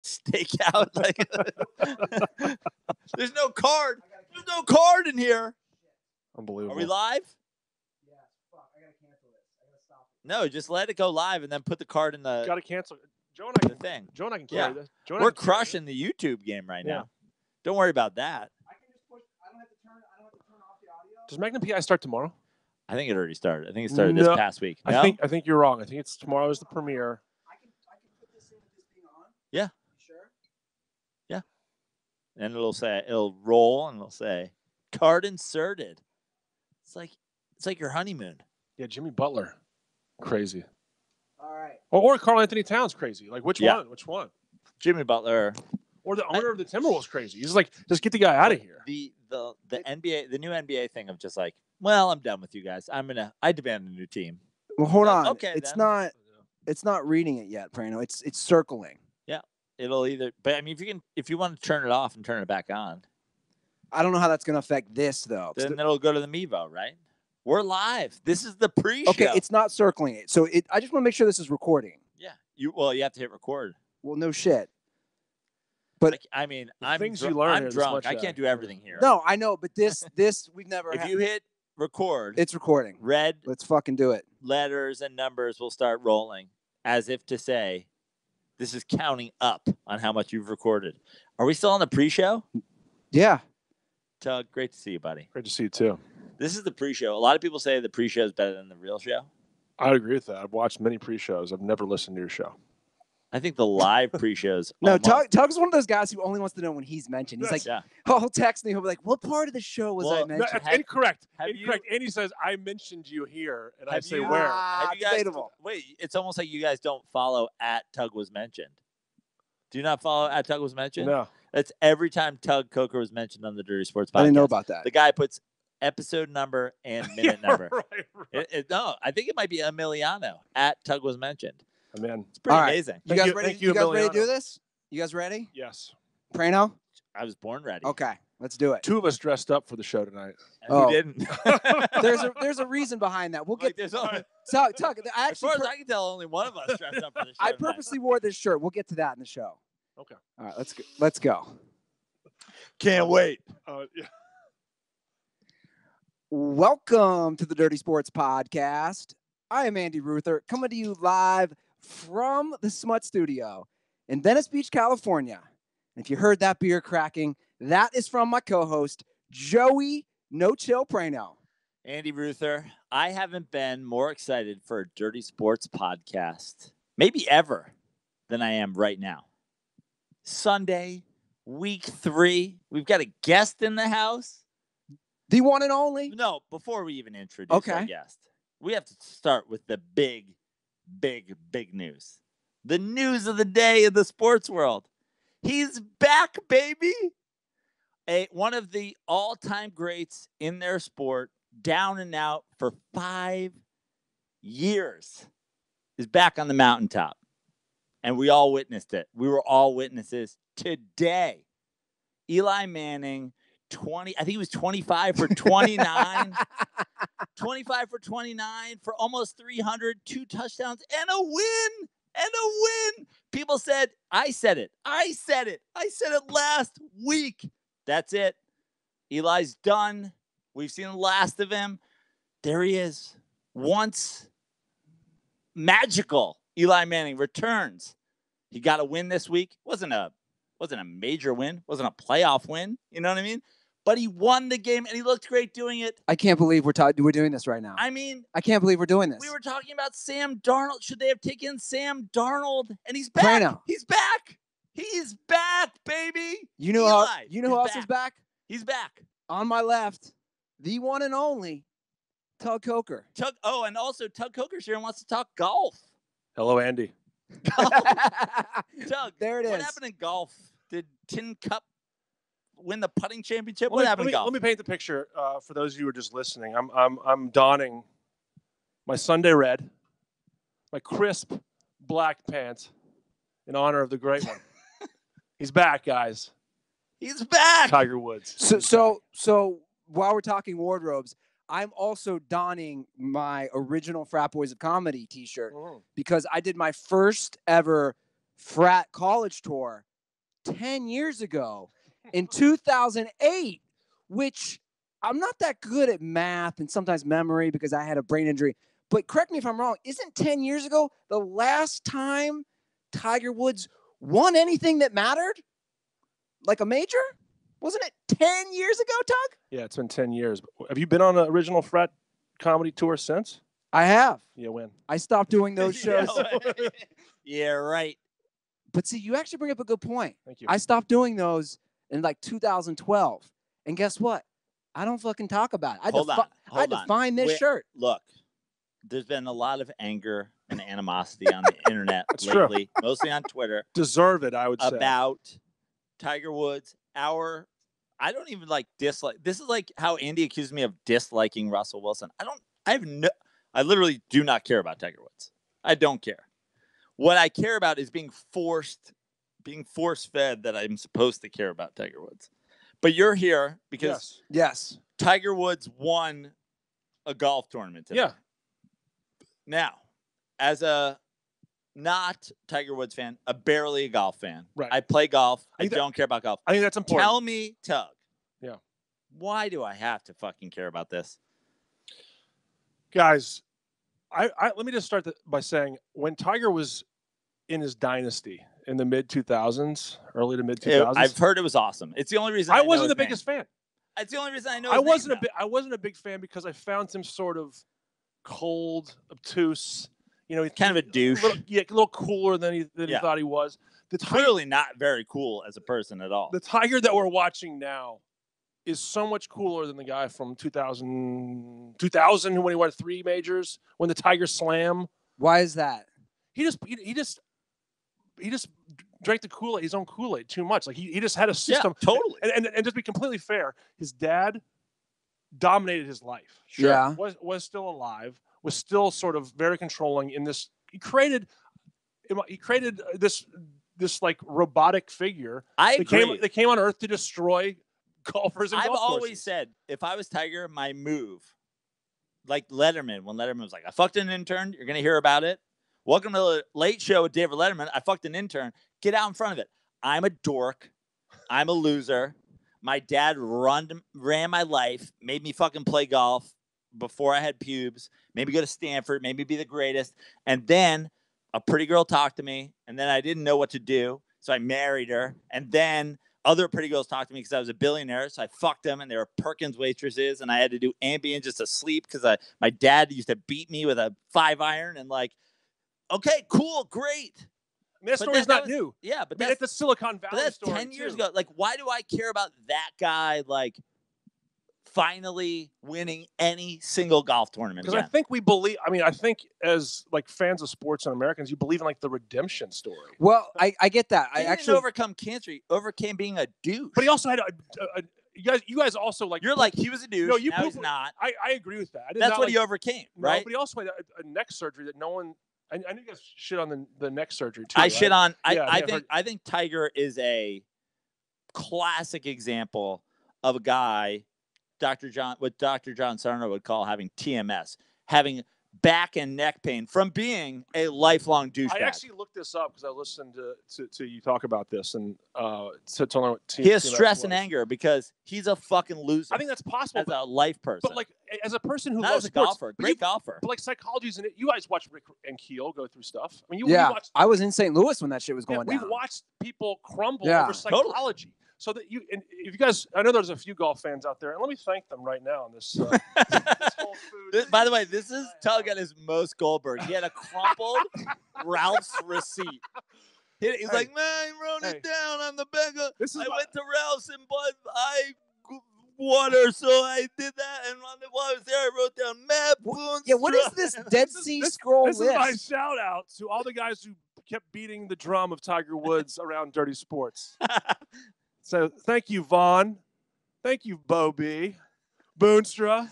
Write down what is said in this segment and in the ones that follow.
stake out. Like, there's no card. There's no card in here. Unbelievable. Are we live? Yeah, fuck. I gotta cancel this. I gotta stop it. No, just let it go live and then put the card in the Got to cancel. Joe and I the can, thing. Joe and I can Yeah. carry this. Joe and I We're can carry crushing this. the YouTube game right Yeah. now. Don't worry about that. I can just push. I don't have to turn off the audio. Does Magnum PI start tomorrow? I think it already started. I think it started this No, past week. No? I think you're wrong. I think it's tomorrow is the premiere. I can put this in with this being on. Yeah. You sure? And it'll roll and it'll say card inserted. It's like your honeymoon. Yeah, Jimmy Butler, crazy. All right. Or Karl Anthony Towns, crazy. Like which Yeah. one? Which one? Jimmy Butler. Or the owner of the Timberwolves, crazy. He's like, just get the guy out of here. The NBA, the new NBA thing of just like, well, I'm done with you guys. I demand a new team. Well, hold on. Okay, It's then. not reading it yet, Prano. It's circling. It'll either, but I mean, if you want to turn it off and turn it back on, I don't know how that's gonna affect this though. then it'll go to the Mevo, right? We're live. This is the pre-show. Okay, it's not circling it. So I just want to make sure this is recording. Yeah. You have to hit record. Well, no shit. But Like, I mean, The I'm things you learn I'm here this drunk. much, I can't do everything here. no, I know. But this we've never. If you hit record, it's recording. red Let's fucking do it. letters and numbers will start rolling, as if to say, this is counting up on how much you've recorded. Are we still on the pre-show? Yeah. Tug, great to see you, buddy. Great to see you too. This is the pre-show. A lot of people say the pre-show is better than the real show. I agree with that. I've watched many pre-shows. I've never listened to your show. I think the live pre-shows. No, almost- Tug's one of those guys who only wants to know when he's mentioned. He's like, Yeah. oh, he'll text me. He'll be like, what part of the show was I Well, No, mentioned? that's Have- incorrect. have Incorrect. And he says, I mentioned you here. And I Have say, you- where? Have you guys, debatable. wait, it's almost like you guys don't follow at Tug Was Mentioned. Do you not follow at Tug Was Mentioned? No. That's every time Tug Coker was mentioned on the Dirty Sports Podcast. I didn't know about that. The guy puts episode number and minute number. Right. No, I think it might be Emiliano at Tug Was Mentioned. I'm in. It's pretty All right. amazing. You Thank guys you- ready? thank You you, guys ready to Emiliano. do this? You guys ready? Yes. Prano? I was born ready. Okay, let's do it. Two of us dressed up for the show tonight. And Oh. who didn't? There's a reason behind that. We'll Like, get there's only, Tug. as I actually far as I can tell, only one of us dressed up for the show. I tonight. purposely wore this shirt. We'll get to that in the show. Okay. All right, let's go. Let's go. Can't wait. Yeah. Welcome to the Dirty Sports Podcast. I am Andy Ruther, coming to you live from the Smut Studio in Venice Beach, California. And if you heard that beer cracking, that is from my co-host, Joey No Chill Prano. Andy Ruther, I haven't been more excited for a Dirty Sports Podcast, maybe ever, than I am right now. Sunday, week 3. We've got a guest in the house. The one and only. No, before we even introduce our Okay. guest, we have to start with the big news. The news of the day in the sports world. He's back, baby. One of the all-time greats in their sport, down and out for 5 years, is back on the mountaintop. And we all witnessed it. We were all witnesses today. Eli Manning, I think he was 25 for 29. 25 for 29 for almost 300, 2 touchdowns, and a win. People said, I said it last week. That's it. Eli's done. We've seen the last of him. There he is. Once magical Eli Manning returns. He got a win this week. Wasn't a major win. Wasn't a playoff win. You know what I mean? But he won the game, and he looked great doing it. I can't believe we're doing this right now. I mean, I can't believe we're doing this. we were talking about Sam Darnold. Should they have taken Sam Darnold? And he's back. Prano. He's back. He's back, baby. You know Eli, who else is back? He's back. On my left, the one and only Tug Coker. And also Tug Coker's here and wants to talk golf. Hello, Andy. Tug, There it what is. happened in golf? Did Tin Cup win the putting championship? What happened in golf? Let me paint the picture for those of you who are just listening. I'm donning my Sunday red, my crisp black pants in honor of the great one. He's back, guys. He's back. Tiger Woods. So while we're talking wardrobes, I'm also donning my original Frat Boys of Comedy t-shirt because I did my first ever frat college tour 10 years ago in 2008, which I'm not that good at math and sometimes memory because I had a brain injury. But correct me if I'm wrong. Isn't 10 years ago the last time Tiger Woods won anything that mattered? Like a major? Wasn't it 10 years ago, Tug? Yeah, it's been 10 years. Have you been on an original frat comedy tour since? I have. Yeah, when? I stopped doing those shows. Yeah, right. But see, you actually bring up a good point. Thank you. I stopped doing those in like 2012. And guess what? I don't fucking talk about it. I define this shirt. Look, there's been a lot of anger and animosity on the internet lately, true. Mostly on Twitter. Deserve it, I would say. About Tiger Woods. I don't even dislike. This is like how Andy accused me of disliking Russell Wilson. I literally do not care about Tiger Woods. I don't care. What I care about is being force fed that I'm supposed to care about Tiger Woods. But you're here because yes, Tiger Woods won a golf tournament today. Yeah. Now, as a not Tiger Woods fan, barely a golf fan. Right. I play golf. I don't care about golf. I think that's important. Tell me, Tug. Yeah. Why do I have to fucking care about this? Guys, I let me just start by saying when Tiger was in his dynasty in the mid 2000s, early to mid 2000s, I've heard it was awesome. It's the only reason I wasn't the biggest fan. It's the only reason I know. I wasn't a big fan because I found him sort of cold, obtuse. You know, he's kind of a douche. A little cooler than he thought he was. Clearly not very cool as a person at all. The Tiger that we're watching now is so much cooler than the guy from 2000 when he won 3 majors, when the Tiger Slam. Why is that? He just drank the Kool-Aid, his own Kool-Aid too much. Like he just had a system. Yeah, totally. And just be completely fair, his dad dominated his life. Sure. Yeah. Was still alive, was still sort of very controlling in this. He created this like robotic figure. I agree. That came on Earth to destroy golfers and I've golf always courses. said if I was Tiger, my move, like Letterman, when Letterman was like, I fucked an intern, you're going to hear about it. Welcome to the Late Show with David Letterman. I fucked an intern. Get out in front of it. I'm a dork. I'm a loser. My dad ran my life, made me fucking play golf before I had pubes, made me go to Stanford, made me be the greatest. And then a pretty girl talked to me, and then I didn't know what to do, so I married her. And then other pretty girls talked to me because I was a billionaire, so I fucked them, and they were Perkins waitresses, and I had to do Ambien just to sleep because my dad used to beat me with a 5-iron, and okay, cool, great. I mean, that story's not new. Yeah, but that's the Silicon Valley that's story 10 years too. ago. Why do I care about that guy, finally winning any single golf tournament? Because I think we believe. I mean, I think as fans of sports and Americans, you believe in the redemption story. Well, I get that. He didn't overcome cancer. He overcame being a douche. But he also had you guys also You're he was a douche. No, now he's not. I agree with that. That's what he overcame, right? No, but he also had a neck surgery that no one. I know you guys shit on the neck surgery too. I shit on. I think Tiger is a classic example of a guy, what Dr. John Sarno would call having TMS, having back and neck pain from being a lifelong douchebag. I actually looked this up because I listened to you talk about this and to learn what he has stress and anger because he's a fucking loser. I think that's possible as a life person, but as a person who not loves as a sports, golfer, great golfer. But psychology's in it. You guys watch Rick and Keel go through stuff. I mean, I was in St. Louis when that shit was going down. We've watched people crumble over psychology. Totally. So that and if you guys, I know there's a few golf fans out there, and let me thank them right now on this. This whole food. By the way, this is Tug at his most Goldberg. He had a crumpled Ralph's receipt. He's like, man, I wrote it down on the bagel. I went to Ralph's and bought water, so I did that. And while I was there, I wrote down Matt Boone. Yeah, what is this Dead Sea Scroll list? This is my shout out to all the guys who kept beating the drum of Tiger Woods around Dirty Sports. So thank you, Vaughn. Thank you, Bo B. Boonstra.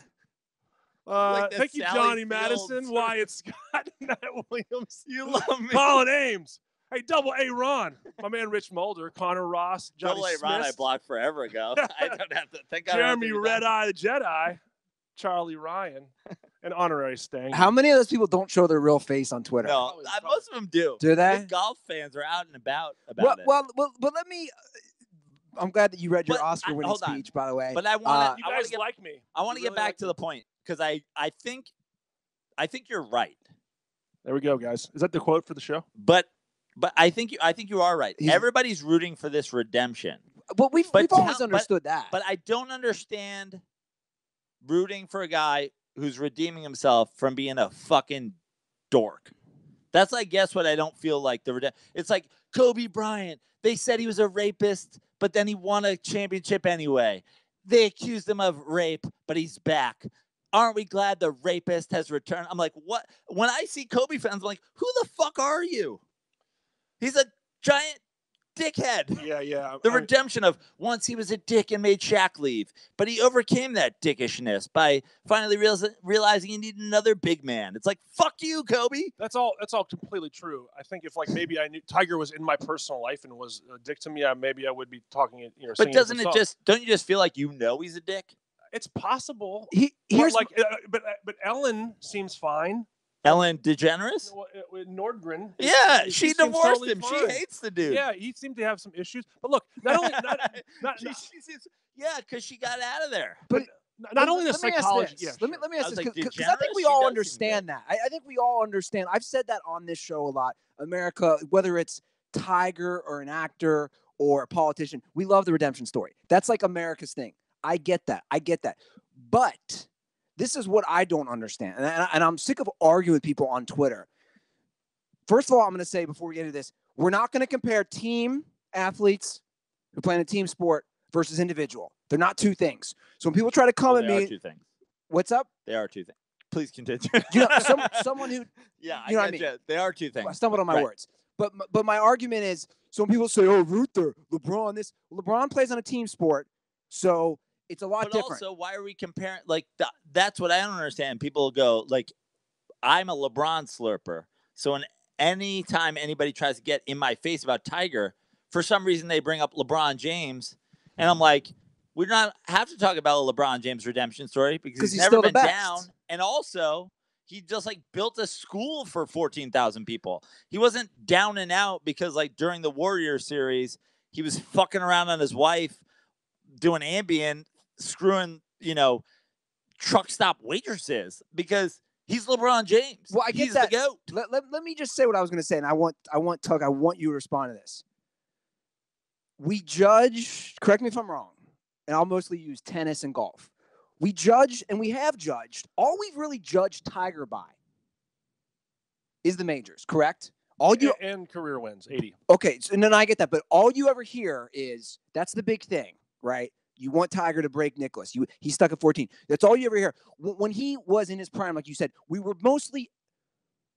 Thank you, Johnny Madison, Wyatt Scott, Matt Williams. You love me. Colin Ames. Hey, Double A Ron. My man Rich Mulder, Connor Ross, Johnny Double A Ron I blocked forever ago. I don't have to think. Jeremy Red Eye the Jedi, Charlie Ryan. An honorary staying. How many of those people don't show their real face on Twitter? No, most of them do. Do they? The golf fans are out and about Well, it. but let me. I'm glad that you read your But Oscar-winning hold on. speech, by the way. But I want You guys like me. I want to get back to the point because I think you're right. There we go, guys. Is that the quote for the show? But I think you are right. Everybody's rooting for this redemption. But we've always understood that. But I don't understand rooting for a guy who's redeeming himself from being a fucking dork. That's, I guess, what I don't feel like. It's like Kobe Bryant. They said he was a rapist, but then he won a championship anyway. They accused him of rape, but he's back. Aren't we glad the rapist has returned? I'm like, what? When I see Kobe fans, I'm like, who the fuck are you? He's a giant dickhead. Yeah. The redemption of once he was a dick and made Shaq leave, but he overcame that dickishness by finally realizing he needed another big man. It's like, fuck you, Kobe. That's all completely true. I think if maybe I knew Tiger was in my personal life and was a dick to me, maybe I would be talking it. But don't you just feel like he's a dick? It's possible. But Ellen seems fine. Ellen DeGeneres? Nordgren. Yeah, she divorced totally him. Fine. She hates the dude. Yeah, he seemed to have some issues. But look, not only because she got out of there. But not only the psychology. Yeah, let me ask this because DeGeneres, I think we all understand that. I think we all understand. I've said that on this show a lot. America, whether it's Tiger or an actor or a politician, we love the redemption story. That's like America's thing. I get that. But this is what I don't understand. And I'm sick of arguing with people on Twitter. First of all, I'm going to say before we get into this, we're not going to compare team athletes who play in a team sport versus individual. They're not two things. So when people try to come at me. They are two things. What's up? They are two things. Please continue. Someone who. Yeah, you know I get you. They are two things. I stumbled on my words. But my argument is, so when people say, oh, Ruther, LeBron, this. LeBron plays on a team sport, so it's a lot different. Also, why are we comparing? That's what I don't understand. People go, I'm a LeBron slurper. So any time anybody tries to get in my face about Tiger, for some reason they bring up LeBron James. And I'm like, we don't have to talk about a LeBron James redemption story because he's never been down. And also, he just built a school for 14,000 people. He wasn't down and out because during the Warriors series, he was fucking around on his wife, doing Ambien, screwing, truck stop waitresses because he's LeBron James. Well, I get he's that. The GOAT. Let me just say what I was going to say, and I want Tug, I want you to respond to this. We judge, correct me if I'm wrong, and I'll mostly use tennis and golf. We judge, and we have judged, all we've really judged Tiger by is the majors, correct? And career wins, 80. Okay, and then I get that, but all you ever hear is, that's the big thing, right? You want Tiger to break Nicklaus. He's stuck at 14. That's all you ever hear. When he was in his prime, like you said, we were mostly,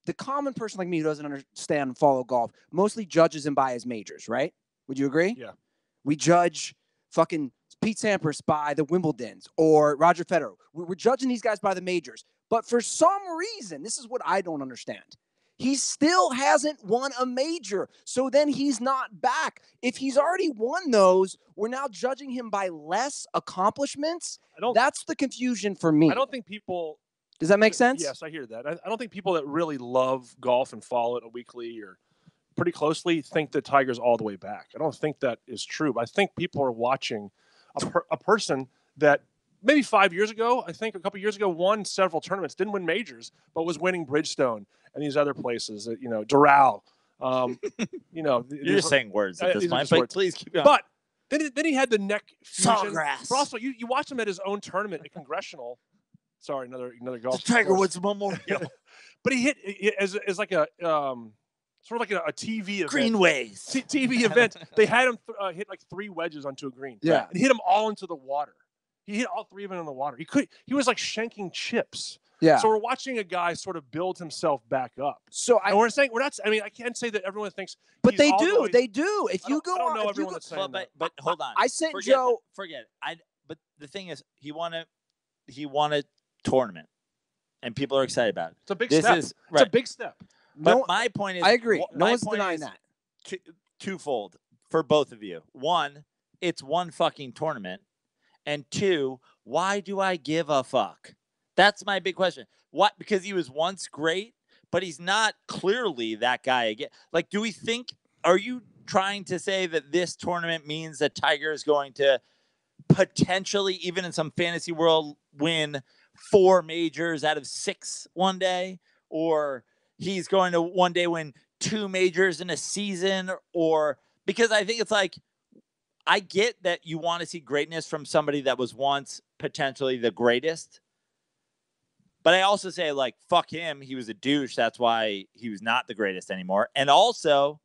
the common person like me who doesn't understand and follow golf, mostly judges him by his majors, right? Would you agree? Yeah. We judge fucking Pete Sampras by the Wimbledons or Roger Federer. We're judging these guys by the majors. But for some reason, this is what I don't understand. He still hasn't won a major. So then he's not back. If he's already won those, we're now judging him by less accomplishments. That's the confusion for me. I don't think people. Does that make sense? Yes, I hear that. I don't think people that really love golf and follow it weekly or pretty closely think that Tiger's all the way back. I don't think that is true. But I think people are watching a person that maybe 5 years ago, I think a couple years ago, won several tournaments, didn't win majors, but was winning Bridgestone and these other places, Doral. You're just saying words at this point, but please keep going. But then he had the neck fusion. Sawgrass. But also, you watch him at his own tournament at Congressional. Sorry, another golf. The Tiger Woods Memorial. But he hit as like a sort of like a TV event. Greenways. TV event. They had him hit 3 wedges onto a green. Yeah. And hit them all into the water. He hit all 3 of them in the water. He was like shanking chips. Yeah. So we're watching a guy sort of build himself back up. So we're saying we're not. I mean, I can't say that everyone thinks. But they do. They do. If you go I don't on, know everyone that's saying that. But hold on. I sent Joe. Forget it. But the thing is, he won a tournament, and people are excited about it. It's a big step. It's a big step. But my point is, I agree. No one's denying that. Twofold for both of you. One, it's one fucking tournament, and two, why do I give a fuck? That's my big question. What? Because he was once great, but he's not clearly that guy again. Like, do we think? Are you trying to say that this tournament means that Tiger is going to potentially, even in some fantasy world, win 4 majors out of 6 one day, or he's going to one day win 2 majors in a season? Or because I think it's like, I get that you want to see greatness from somebody that was once potentially the greatest, but I also say, like, fuck him, he was a douche, that's why he was not the greatest anymore. And also,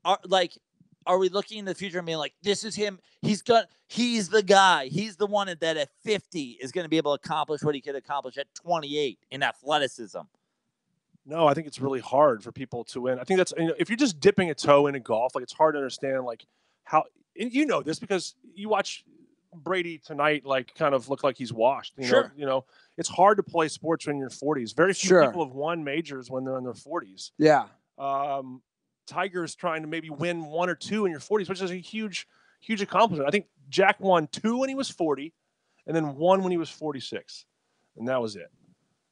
are we looking in the future and being like, this is him? He's the guy. He's the one that at 50 is going to be able to accomplish what he could accomplish at 28 in athleticism. No, I think it's really hard for people to win. I think that's, if you're just dipping a toe into golf, like, it's hard to understand, like, how, and you know this because you watch Brady tonight, like, kind of look like he's washed. Sure. It's hard to play sports when you're 40s. Very few people have won majors when they're in their 40s. Yeah. Tiger's trying to maybe win 1 or 2 in your 40s, which is a huge, huge accomplishment. I think Jack won 2 when he was 40 and then 1 when he was 46. And that was it.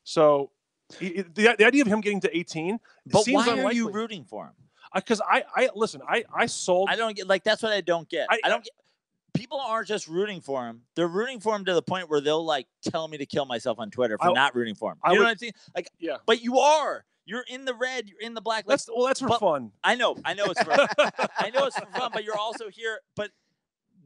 So the idea of him getting to 18, but seems why unlikely. are you rooting for him? Because I sold. I don't get, like, that's what I don't get. I don't get. People aren't just rooting for him. They're rooting for him to the point where they'll, like, tell me to kill myself on Twitter for not rooting for him. You know what I'm saying? Like, yeah. But you are. You're in the red. You're in the black. Like, that's for fun. I know it's for I know it's for fun, but you're also here. But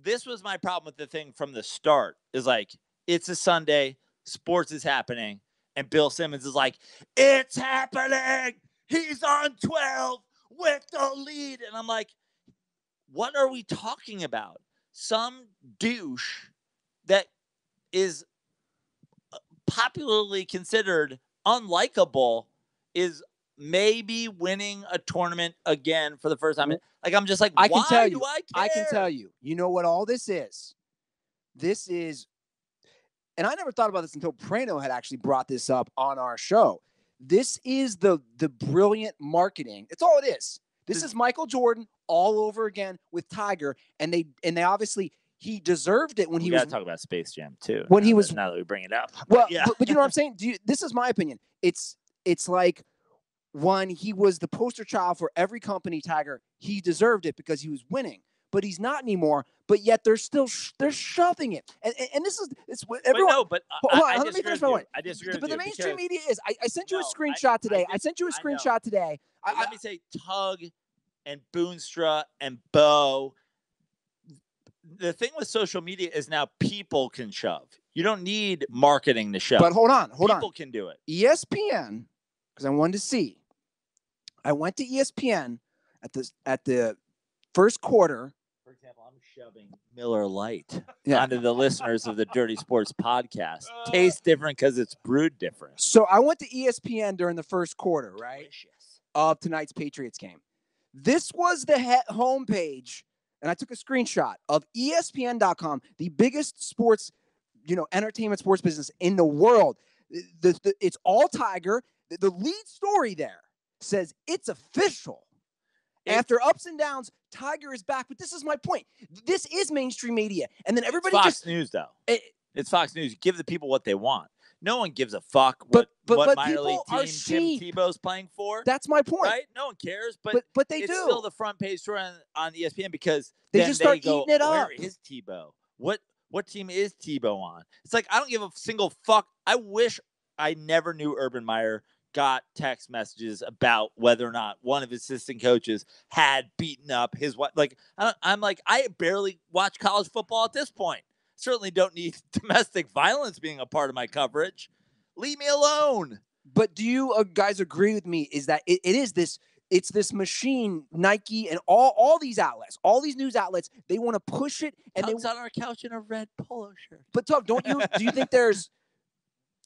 this was my problem with the thing from the start, is like, it's a Sunday, sports is happening, and Bill Simmons is like, it's happening. He's on 12 with the lead. And I'm like, what are we talking about? Some douche that is popularly considered unlikable is maybe winning a tournament again for the first time. Like, I'm just like, why do I care? I can tell you. You know what all this is? This is, and I never thought about this until Prano had actually brought this up on our show. This is the brilliant marketing. It's all it is. This is Michael Jordan all over again with Tiger, and they obviously, he deserved it when he was. We gotta talk about Space Jam too. When he was, now that we bring it up. Well, yeah. but you know what I'm saying? This is my opinion. It's like, when he was the poster child for every company, Tiger, he deserved it because he was winning, but he's not anymore. But yet they're shoving it, and this is, it's what everyone. But let me finish my point. I disagree. But the mainstream media is. I sent you a screenshot today. I sent you a screenshot today. Let me say, Tug and Boonstra and Bo. The thing with social media is now people can shove. You don't need marketing to shove. But hold on. People can do it. ESPN, because I wanted to see. I went to ESPN at the first quarter. For example, I'm shoving Miller Lite onto the listeners of the Dirty Sports podcast. Tastes different because it's brewed different. So I went to ESPN during the first quarter, right? Delicious. Of tonight's Patriots game. This was the homepage, and I took a screenshot of ESPN.com, the biggest sports, entertainment sports business in the world. It's all Tiger. The lead story there says it's official. After ups and downs, Tiger is back. But this is my point. This is mainstream media. And then everybody Fox News, though. It's Fox News. You give the people what they want. No one gives a fuck what minor league team Tim Tebow's playing for. That's my point. Right? No one cares. But they it's do. Still the front page story on ESPN because they then just start go, eating it up. Where is Tebow? What team is Tebow on? It's like, I don't give a single fuck. I wish I never knew Urban Meyer got text messages about whether or not one of his assistant coaches had beaten up his wife. Like, I'm like, I barely watch college football at this point. Certainly don't need domestic violence being a part of my coverage. Leave me alone. But do you guys agree with me? Is that it's this machine, Nike and all these outlets, all these news outlets, they want to push it, and Tug's on our couch in a red polo shirt. But Tug, do you think there's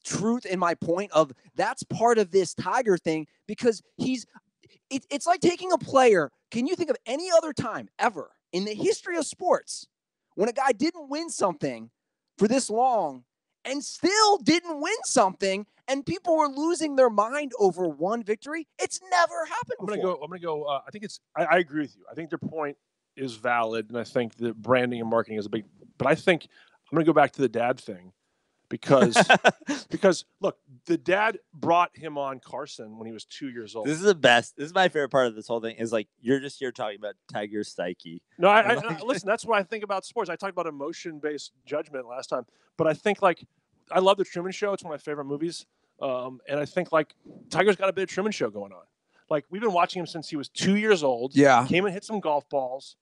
truth in my point of that's part of this Tiger thing? Because it's like taking a player. Can you think of any other time ever in the history of sports when a guy didn't win something for this long and still didn't win something and people were losing their mind over one victory? It's never happened before. I'm gonna go. I think I agree with you. I think their point is valid, and I think that branding and marketing is a big. But I think I'm gonna go back to the dad thing. because look, the dad brought him on Carson when he was 2 years old. This is the best. This is my favorite part of this whole thing. Is like you're just here talking about Tiger's psyche. No, I listen. That's what I think about sports. I talked about emotion-based judgment last time, but I think like I love the Truman Show. It's one of my favorite movies, and I think like Tiger's got a bit of Truman Show going on. Like we've been watching him since he was 2 years old. Yeah, came and hit some golf balls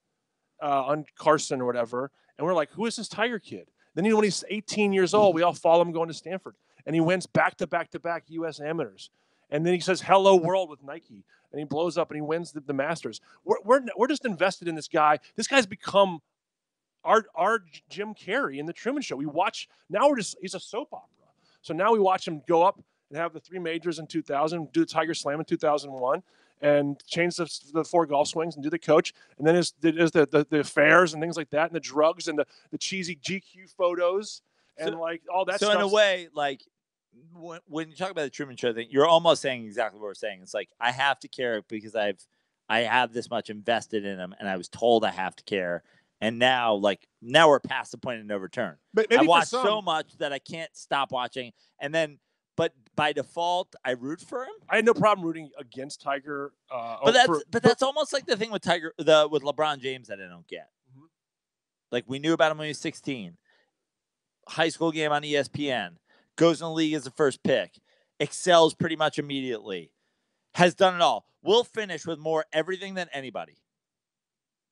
on Carson or whatever, and we're like, who is this Tiger kid? Then when he's 18 years old, we all follow him going to Stanford, and he wins back-to-back U.S. amateurs, and then he says "Hello World" with Nike, and he blows up and he wins the Masters. We're just invested in this guy. This guy's become our Jim Carrey in the Truman Show. We watch now. He's a soap opera. So now we watch him go up and have the 3 majors in 2000, do the Tiger Slam in 2001, and change the 4 golf swings and do the coach. And then there's the affairs and things like that, and the drugs and the cheesy GQ photos and like all that stuff. So in a way, like when you talk about the Truman Show thing, you're almost saying exactly what we're saying. It's like I have to care because I have this much invested in him, and I was told I have to care. And now we're past the point of no return. But I watched so much that I can't stop watching. And then, but by default, I root for him. I had no problem rooting against Tiger. But that's almost like the thing with with LeBron James that I don't get. Mm-hmm. Like we knew about him when he was 16. High school game on ESPN. Goes in the league as the first pick. Excels pretty much immediately. Has done it all. Will finish with more everything than anybody.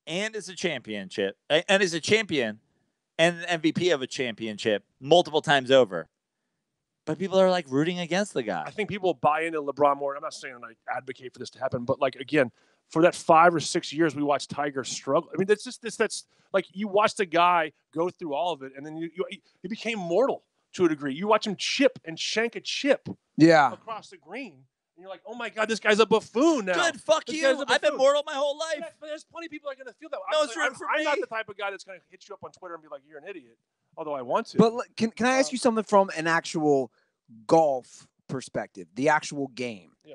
And is a championship, and is a champion, and an MVP of a championship multiple times over. But people are like rooting against the guy. I think people buy into LeBron more. I'm not saying I advocate for this to happen, but like again, for that 5 or 6 years we watched Tiger struggle. I mean, that's like you watched a guy go through all of it, and then he became mortal to a degree. You watch him chip and shank a chip, across the green. And you're like, oh my God, this guy's a buffoon now. Good, fuck you. I've been mortal my whole life. But there's plenty of people that are going to feel that. No, it's for I'm me. not the type of guy that's going to hit you up on Twitter and be like, you're an idiot, although I want to. But can I ask you something from an actual golf perspective, the actual game? Yeah.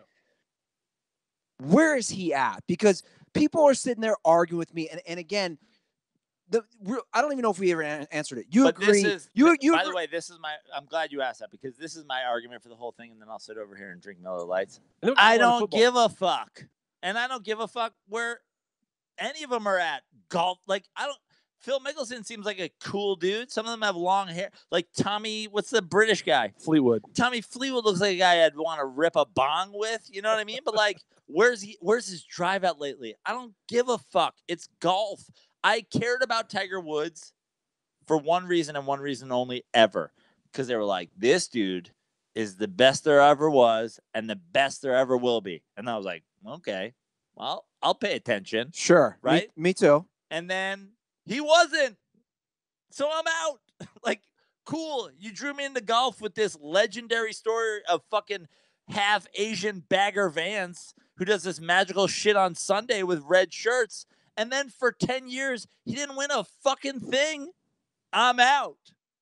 Where is he at? Because people are sitting there arguing with me. And again, I don't even know if we ever answered it. You agree? By the way, I'm glad you asked that because this is my argument for the whole thing, and then I'll sit over here and drink Miller Lights. I don't give a fuck, and I don't give a fuck where any of them are at. Golf, like Phil Mickelson seems like a cool dude. Some of them have long hair, like Tommy. What's the British guy? Fleetwood. Tommy Fleetwood looks like a guy I'd want to rip a bong with. You know what I mean? But like, where's his drive at lately? I don't give a fuck. It's golf. I cared about Tiger Woods for one reason and one reason only ever. Because they were like, this dude is the best there ever was and the best there ever will be. And I was like, okay, well, I'll pay attention. Sure. Right? Me too. And then he wasn't. So I'm out. Like, cool. You drew me into golf with this legendary story of fucking half Asian Bagger Vance who does this magical shit on Sunday with red shirts. And then for 10 years, he didn't win a fucking thing. I'm out.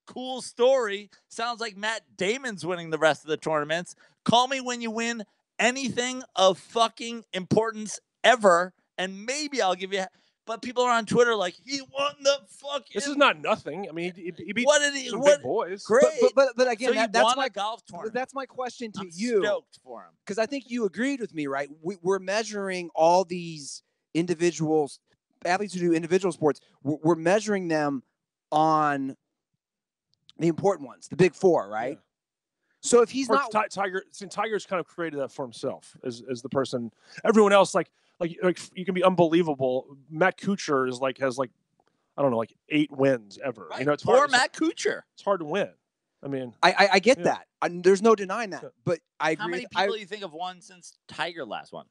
Cool story. Sounds like Matt Damon's winning the rest of the tournaments. Call me when you win anything of fucking importance ever, and maybe I'll give you. But people are on Twitter like, he won the fucking. This is not nothing. I mean, he beat some big boys. Great. But again, so that's my golf tournament. That's my question to I'm you. Stoked for him because I think you agreed with me, right? We're measuring all these individuals, athletes who do individual sports. We're measuring them on the important ones, the big 4, right? Yeah. So if he's not Tiger's kind of created that for himself as the person. Everyone else, like you can be unbelievable. Matt Kuchar has I don't know, 8 wins ever. Right. You know, it's poor hard. Matt Kuchar. It's hard to win. I mean, I get that. There's no denying that. But I agree. How many people do you think have won since Tiger last won?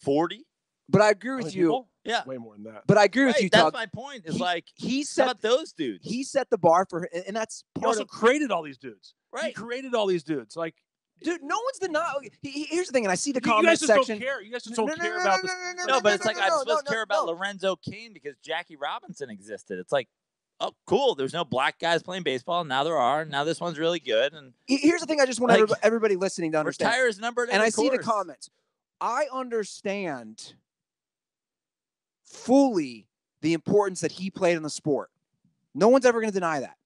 40. But I agree with you. People? Yeah, way more than that. But I agree with you, That's Tug. my point. Is he set about those dudes. He set the bar for, and that's he also created all these dudes. Right, he created all these dudes. Like, dude, no one's denying. Here's the thing, and I see the comment section. You guys just don't care about this. No, but it's like I'm supposed to care about Lorenzo Cain because Jackie Robinson existed. It's like, oh, cool. There's no black guys playing baseball. Now there are. Now this one's really good. And here's the thing: I just want everybody listening to understand. Retire is numbered. And I see the comments. I understand fully the importance that he played in the sport. No one's ever going to deny that.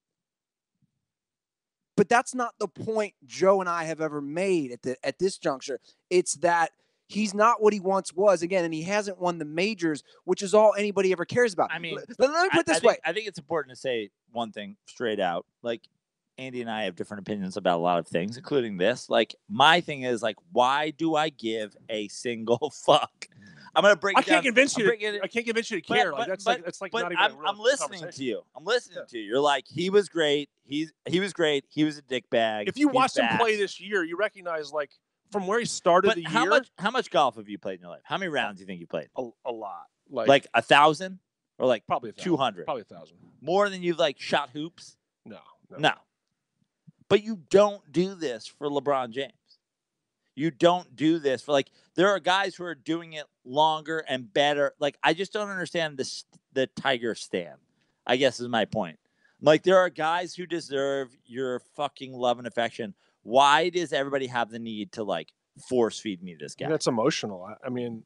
But that's not the point Joe and I have ever made at this juncture. It's that he's not what he once was again, and he hasn't won the majors, which is all anybody ever cares about. I mean, let me put it this way. I think it's important to say one thing straight out. Like, Andy and I have different opinions about a lot of things, including this. Like, my thing is, like, why do I give a single fuck? I'm gonna break. I can't convince you. I can't convince you to care. But That's like but not even. I'm listening to you. I'm listening to you. You're like, he was great. He was great. He was a dick bag. If you watched him play this year, you recognize like from where he started the year. How much golf have you played in your life? How many rounds do you think you played? A lot. Like 1,000 or like probably 200. Probably 1,000. More than you've like shot hoops? No. But you don't do this for LeBron James. You don't do this for there are guys who are doing it longer and better. Like, I just don't understand the Tiger stand, I guess is my point. Like, there are guys who deserve your fucking love and affection. Why does everybody have the need to force feed me this guy? That's emotional. I mean,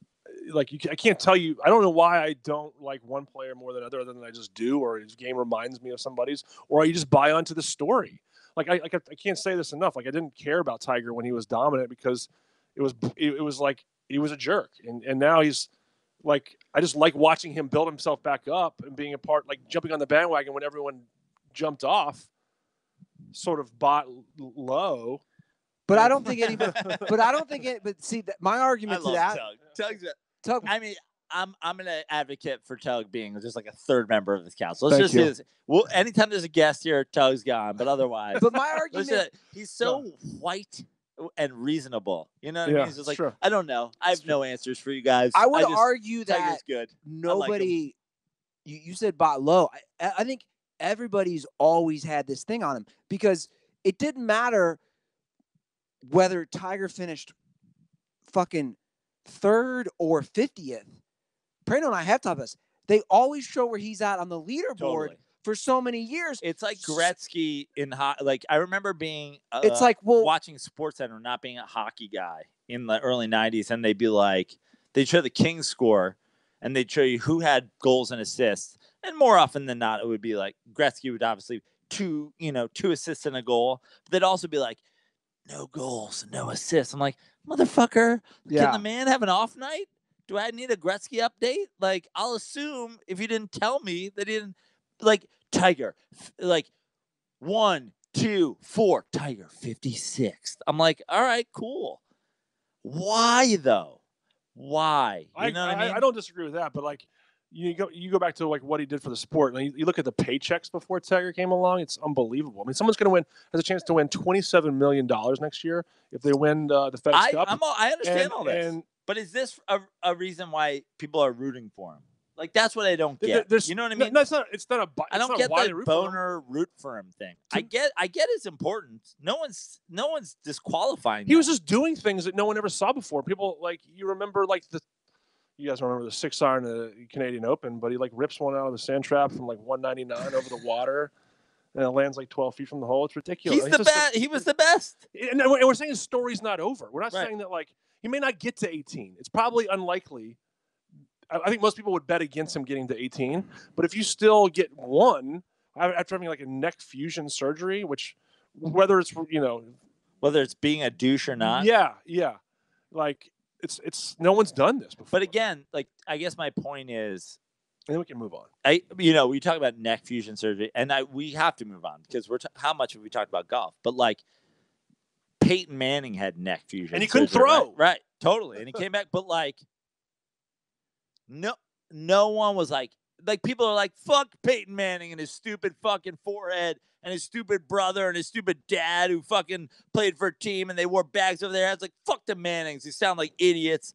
I can't tell you. I don't know why I don't like one player more than other than I just do, or his game reminds me of somebody's, or you just buy onto the story. I can't say this enough. I didn't care about Tiger when he was dominant because it was like he was a jerk, and now he's I just like watching him build himself back up and being a part, jumping on the bandwagon when everyone jumped off, sort of bought low. But I don't think anybody. But see, my argument to that. Tug. I mean, I'm gonna advocate for Tug being just a third member of this council. Let's just do this. Anytime there's a guest here, Tug's gone. But otherwise, but my argument, he's so white and reasonable. You know what I mean? He's just sure. I don't know. I have no answers for you guys. I would argue that Tiger's good. Nobody. You said bought low. I think everybody's always had this thing on him because it didn't matter whether Tiger finished fucking third or 50th. Prano and I have talked about this. They always show where he's at on the leaderboard for so many years. It's like Gretzky in I remember being watching SportsCenter, not being a hockey guy in the early 90s, and they'd be they'd show the Kings score, and they'd show you who had goals and assists, and more often than not, it would be Gretzky would obviously two assists and a goal, but they'd also be no goals, no assists. I'm like, motherfucker, can the man have an off night? Do I need a Gretzky update? I'll assume if you didn't tell me that he didn't, Tiger, 1, 2, 4, Tiger, 56th. I'm like, all right, cool. Why though? Why? You know what I mean? I don't disagree with that, but you go back to what he did for the sport, and you look at the paychecks before Tiger came along. It's unbelievable. I mean, someone's going to has a chance to win $27 million next year if they win the FedEx Cup. I understand all this, but is this a reason why people are rooting for him? That's what I don't get. You know what I mean? No, it's not a. I don't get the boner root for him thing. I get it's important. No one's disqualifying. He was just doing things that no one ever saw before. People you remember you guys remember the 6-iron in the Canadian Open, but he rips one out of the sand trap from 199 over the water, and it lands 12 feet from the hole. It's ridiculous. He's the best. He was the best. And we're saying the story's not over. We're not saying that he may not get to 18. It's probably unlikely. I think most people would bet against him getting to 18. But if you still get one after having a neck fusion surgery, which whether it's being a douche or not, yeah, it's no one's done this before. But again, I guess my point is, and then we can move on. We talk about neck fusion surgery, and we have to move on because how much have we talked about golf? But Peyton Manning had neck fusion, and he couldn't throw. Right, totally, and he came back, but no one was people are fuck Peyton Manning and his stupid fucking forehead and his stupid brother and his stupid dad who fucking played for a team and they wore bags over their heads. Fuck the Mannings. They sound like idiots.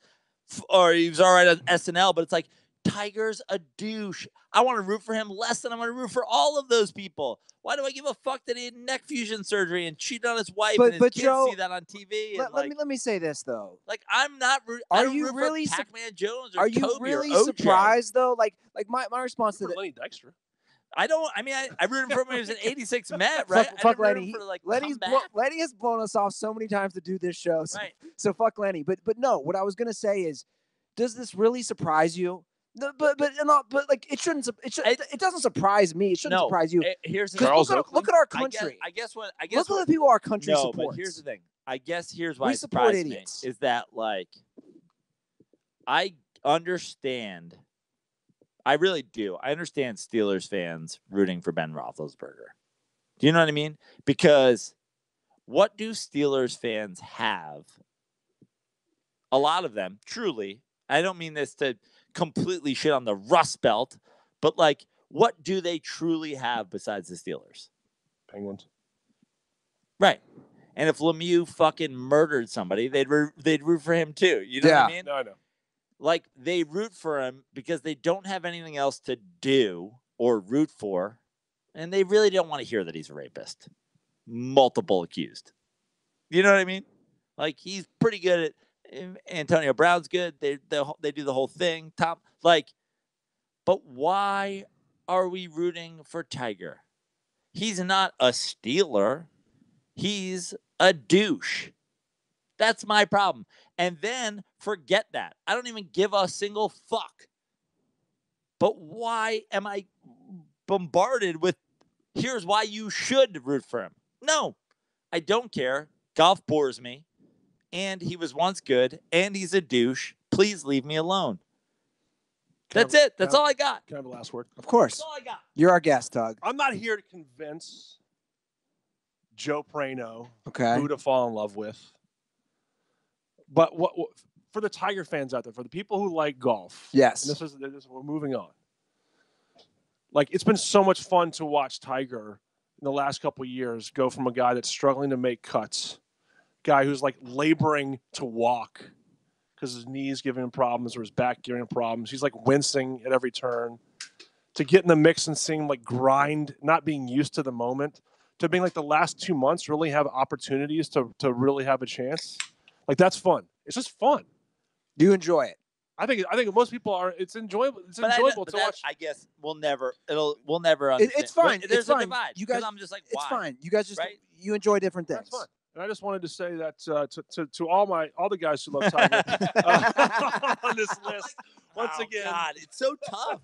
Or he was all right on SNL, but it's Tiger's a douche. I want to root for him less than I want to root for all of those people. Why do I give a fuck that he had neck fusion surgery and cheated on his wife and his kids Joe, see that on TV? Let me say this though. I'm not. I don't root for Pac-Man Jones or Kobe you really or OJ. surprised though? My response to that. Lenny Dykstra. I don't. I mean, I rooted for him when he was an '86 Met, right? Fuck Lenny. For, Lenny has blown us off so many times to do this show. So, right. So fuck Lenny. But no, what I was gonna say is, does this really surprise you But like it shouldn't. It doesn't surprise me. It shouldn't surprise you. Here's the Because thing. look at our country. I guess look at the people our country supports. No, but here's the thing. I guess here's why we it support surprised idiots. me is that like I understand. I really do. I understand Steelers fans rooting for Ben Roethlisberger. Do you know what I mean? Because what do Steelers fans have? A lot of them, truly. I don't mean this to completely shit on the Rust Belt, but like, what do they truly have besides the Steelers? Penguins. Right. And if Lemieux fucking murdered somebody, they'd root for him too. You know what I mean? No, I know. Like, they root for him because they don't have anything else to do or root for, and they really don't want to hear that he's a rapist. Multiple accused. You know what I mean? Like, he's pretty good at Antonio Brown's good. They do the whole thing. But why are we rooting for Tiger? He's not a Steeler. He's a douche. That's my problem. And then forget that. I don't even give a single fuck. But why am I bombarded with, here's why you should root for him? No, I don't care. Golf bores me. And he was once good. And he's a douche. Please leave me alone. That's it. That's all I got. Can I have the last word? Of course. That's all I got. You're our guest, Tug. I'm not here to convince Joe Prano Okay. who to fall in love with. But what for the Tiger fans out there, for the people who like golf, Yes. and we're moving on. Like, it's been so much fun to watch Tiger in the last couple of years go from a guy that's struggling to make cuts, guy who's like laboring to walk because his knees giving him problems or his back giving him problems. He's like wincing at every turn, to get in the mix and seeing like grind, not being used to the moment, to being like the last 2 months really have opportunities to really have a chance. Like, that's fun. It's just fun. You enjoy it. I think most people are. It's enjoyable. It's enjoyable to watch. I guess we'll never understand. It's fine. There's it's fine. a divide. You guys, I'm just like, it's why? fine. You guys just Right? you enjoy different things. That's fun. And I just wanted to say that to all the guys who love Tiger on this list. Once again, God, it's so tough.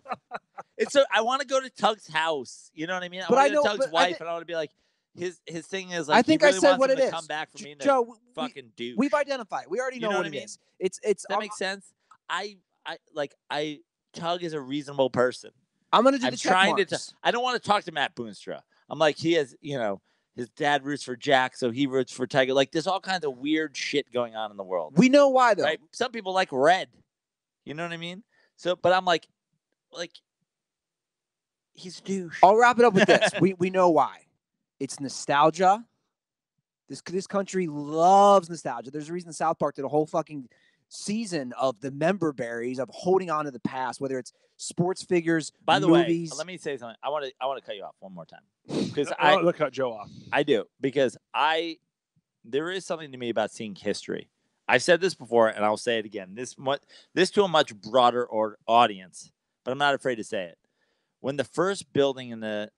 I want to go to Tug's house. You know what I mean? But I I want to go know- to Tug's but I wife, thi- and I want to be like, his thing is like, I think he really I said wants what him it to is. come back from being Joe, a fucking douche. we've identified. We already know know what what I it mean? is. It's. Does that make sense? Tug is a reasonable person. I'm gonna do I'm the check trying marks. I don't want to talk to Matt Boonstra. I'm like, he has, his dad roots for Jack, so he roots for Tiger. Like, there's all kinds of weird shit going on in the world. We know why though. Right? Some people like red. You know what I mean? So, but I'm like, he's a douche. I'll wrap it up with this. We know why. It's nostalgia. This country loves nostalgia. There's a reason South Park did a whole fucking season of the member berries of holding on to the past, whether it's sports figures, By the movies. way, let me say something. I want to cut you off one more time because I want to cut Joe off. I do, because there is something to me about seeing history. I've said this before, and I'll say it again. This to a much broader audience, but I'm not afraid to say it. When the first building in the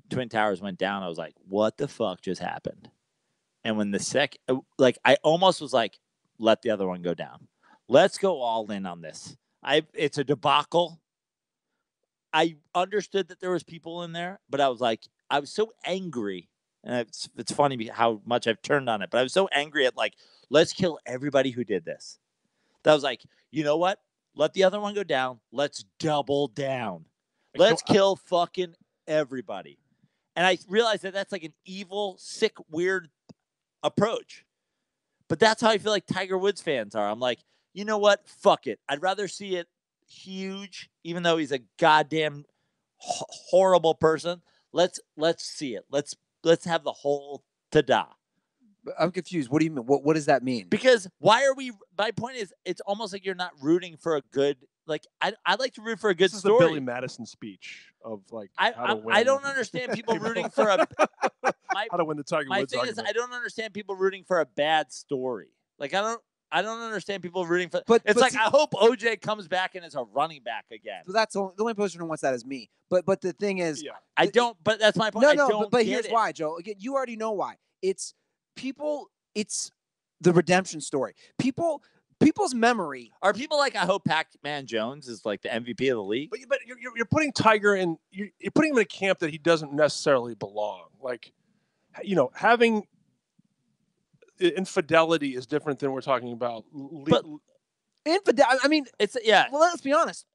Twin Towers went down, I was like, "What the fuck just happened?" And when the second, I almost was like, "Let the other one go down. Let's go all in on this." It's a debacle. I understood that there was people in there, but I was so angry. And it's funny how much I've turned on it, but I was so angry at let's kill everybody who did this. That was like, you know what? Let the other one go down. Let's double down. Let's kill fucking everybody. And I realized that that's like an evil, sick, weird approach. But that's how I feel like Tiger Woods fans are. I'm like, you know what? Fuck it. I'd rather see it huge, even though he's a goddamn horrible person. Let's see it. Let's have the whole ta-da. I'm confused. What do you mean? What does that mean? Because why are we? My point is, it's almost like you're not rooting for a good. I'd like to root for a good This is story. the Billy Madison speech of how to win. I don't understand people rooting for a. How to win the Tiger My Woods thing argument. is, I don't understand people rooting for a bad story. I don't understand people rooting for. But I see, hope OJ comes back and is a running back again. But that's the only person who wants that is me. But the thing is, Yeah. I don't. But that's my point. No, but here's why, Joe. Again, you already know why. It's people. It's the redemption story. People people's memory. Are people like, I hope Pac-Man Jones is like the MVP of the league? But you're putting Tiger in. You're putting him in a camp that he doesn't necessarily belong. Like, having infidelity is different than we're talking about. But I mean, it's Well, let's be honest.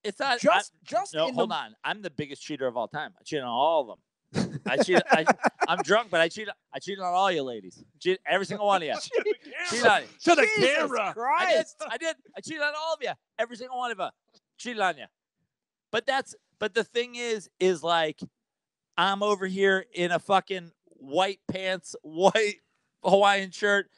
It's not hold on. I'm the biggest cheater of all time. I cheat on all of them. I'm drunk, but I cheat on all you ladies. Cheat every single one of you. Cheat on you. To the camera. Christ. I did. I cheated on all of you. Every single one of you. Cheated on you. But the thing is like, I'm over here in a fucking white pants, white Hawaiian shirt,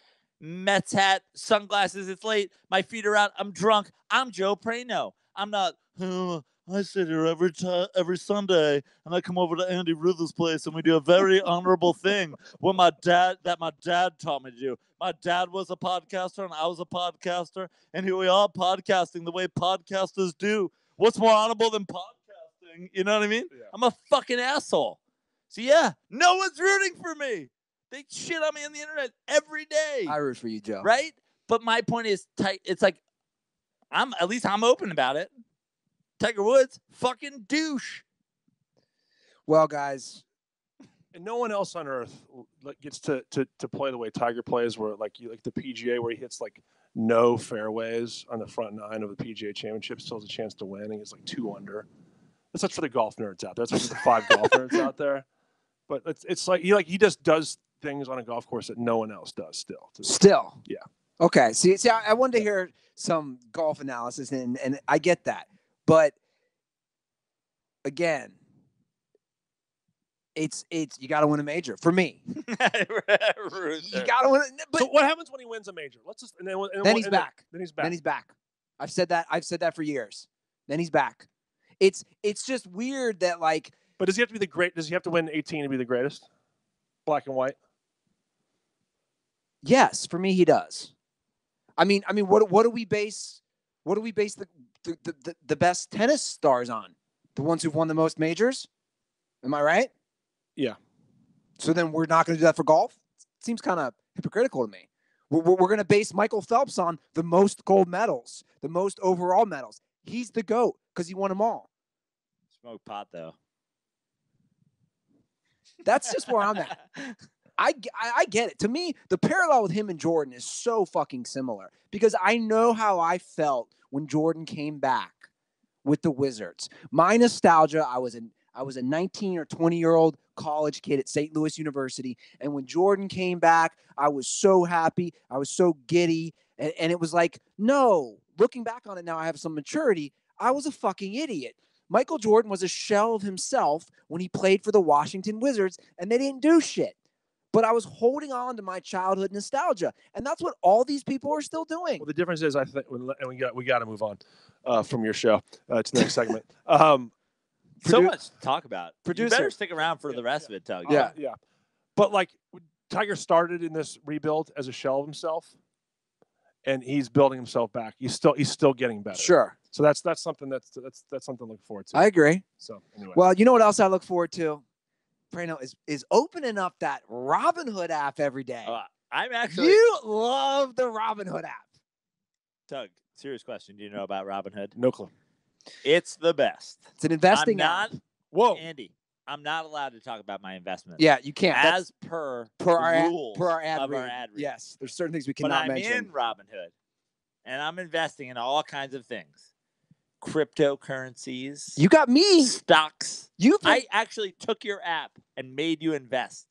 Mets hat, sunglasses. It's late. My feet are out. I'm drunk. I'm Joe Prano. I'm not. I sit here every Sunday, and I come over to Andy Ruther's place, and we do a very honorable thing. What my dad taught me to do. My dad was a podcaster, and I was a podcaster, and here we are podcasting the way podcasters do. What's more honorable than podcasting? You know what I mean? Yeah. I'm a fucking asshole. So yeah, no one's rooting for me. They shit on me on the internet every day. I root for you, Joe. Right? But my point is, it's like, I'm open about it. Tiger Woods, fucking douche. Well, guys, and no one else on earth gets to play the way Tiger plays, where like the PGA, where he hits like no fairways on the front nine of the PGA Championship, still has a chance to win. And he's like 2 under. That's for the golf nerds out there. That's for the 5 golf nerds out there. But it's like he just does things on a golf course that no one else does. Still, yeah. Okay. See, I wanted to hear some golf analysis, and I get that. But again, it's you got to win a major for me. You got to win. So what happens when he wins a major? Then he's back. Then he's back. I've said that for years. Then he's back. It's just weird that like. But does he have to be the great? Does he have to win 18 to be the greatest? Black and white. Yes, for me he does. I mean, what do we base the best tennis stars on? The ones who've won the most majors? Am I right? Yeah. So then we're not going to do that for golf? It seems kind of hypocritical to me. We're going to base Michael Phelps on the most gold medals, the most overall medals. He's the GOAT because he won them all. Smoke pot, though. That's just where I'm at. I get it. To me, the parallel with him and Jordan is so fucking similar because I know how I felt when Jordan came back with the Wizards. My nostalgia, I was a 19 or 20-year-old college kid at St. Louis University, and when Jordan came back, I was so happy. I was so giddy, and it was like, no, looking back on it now, I have some maturity. I was a fucking idiot. Michael Jordan was a shell of himself when he played for the Washington Wizards, and they didn't do shit. But I was holding on to my childhood nostalgia, and that's what all these people are still doing. Well, the difference is, I think, and we got to move on from your show to the next segment. So much to talk about. Producer. You better stick around for the rest of it, Tug. Yeah. But like, Tiger started in this rebuild as a shell of himself, and he's building himself back. He's still getting better. Sure. So that's something that's something to look forward to. I agree. So anyway. Well, you know what else I look forward to? Prano is opening up that Robinhood app every day. You love the Robinhood app. Tug, serious question. Do you know about Robinhood? No clue. It's the best. It's an investing app. Whoa. Andy, I'm not allowed to talk about my investments. Yeah, you can't. As per our rules ad of read. our ad read. Yes, there's certain things we cannot mention. But I'm in Robinhood, and I'm investing in all kinds of things. Cryptocurrencies. You got me. Stocks. I actually took your app and made you invest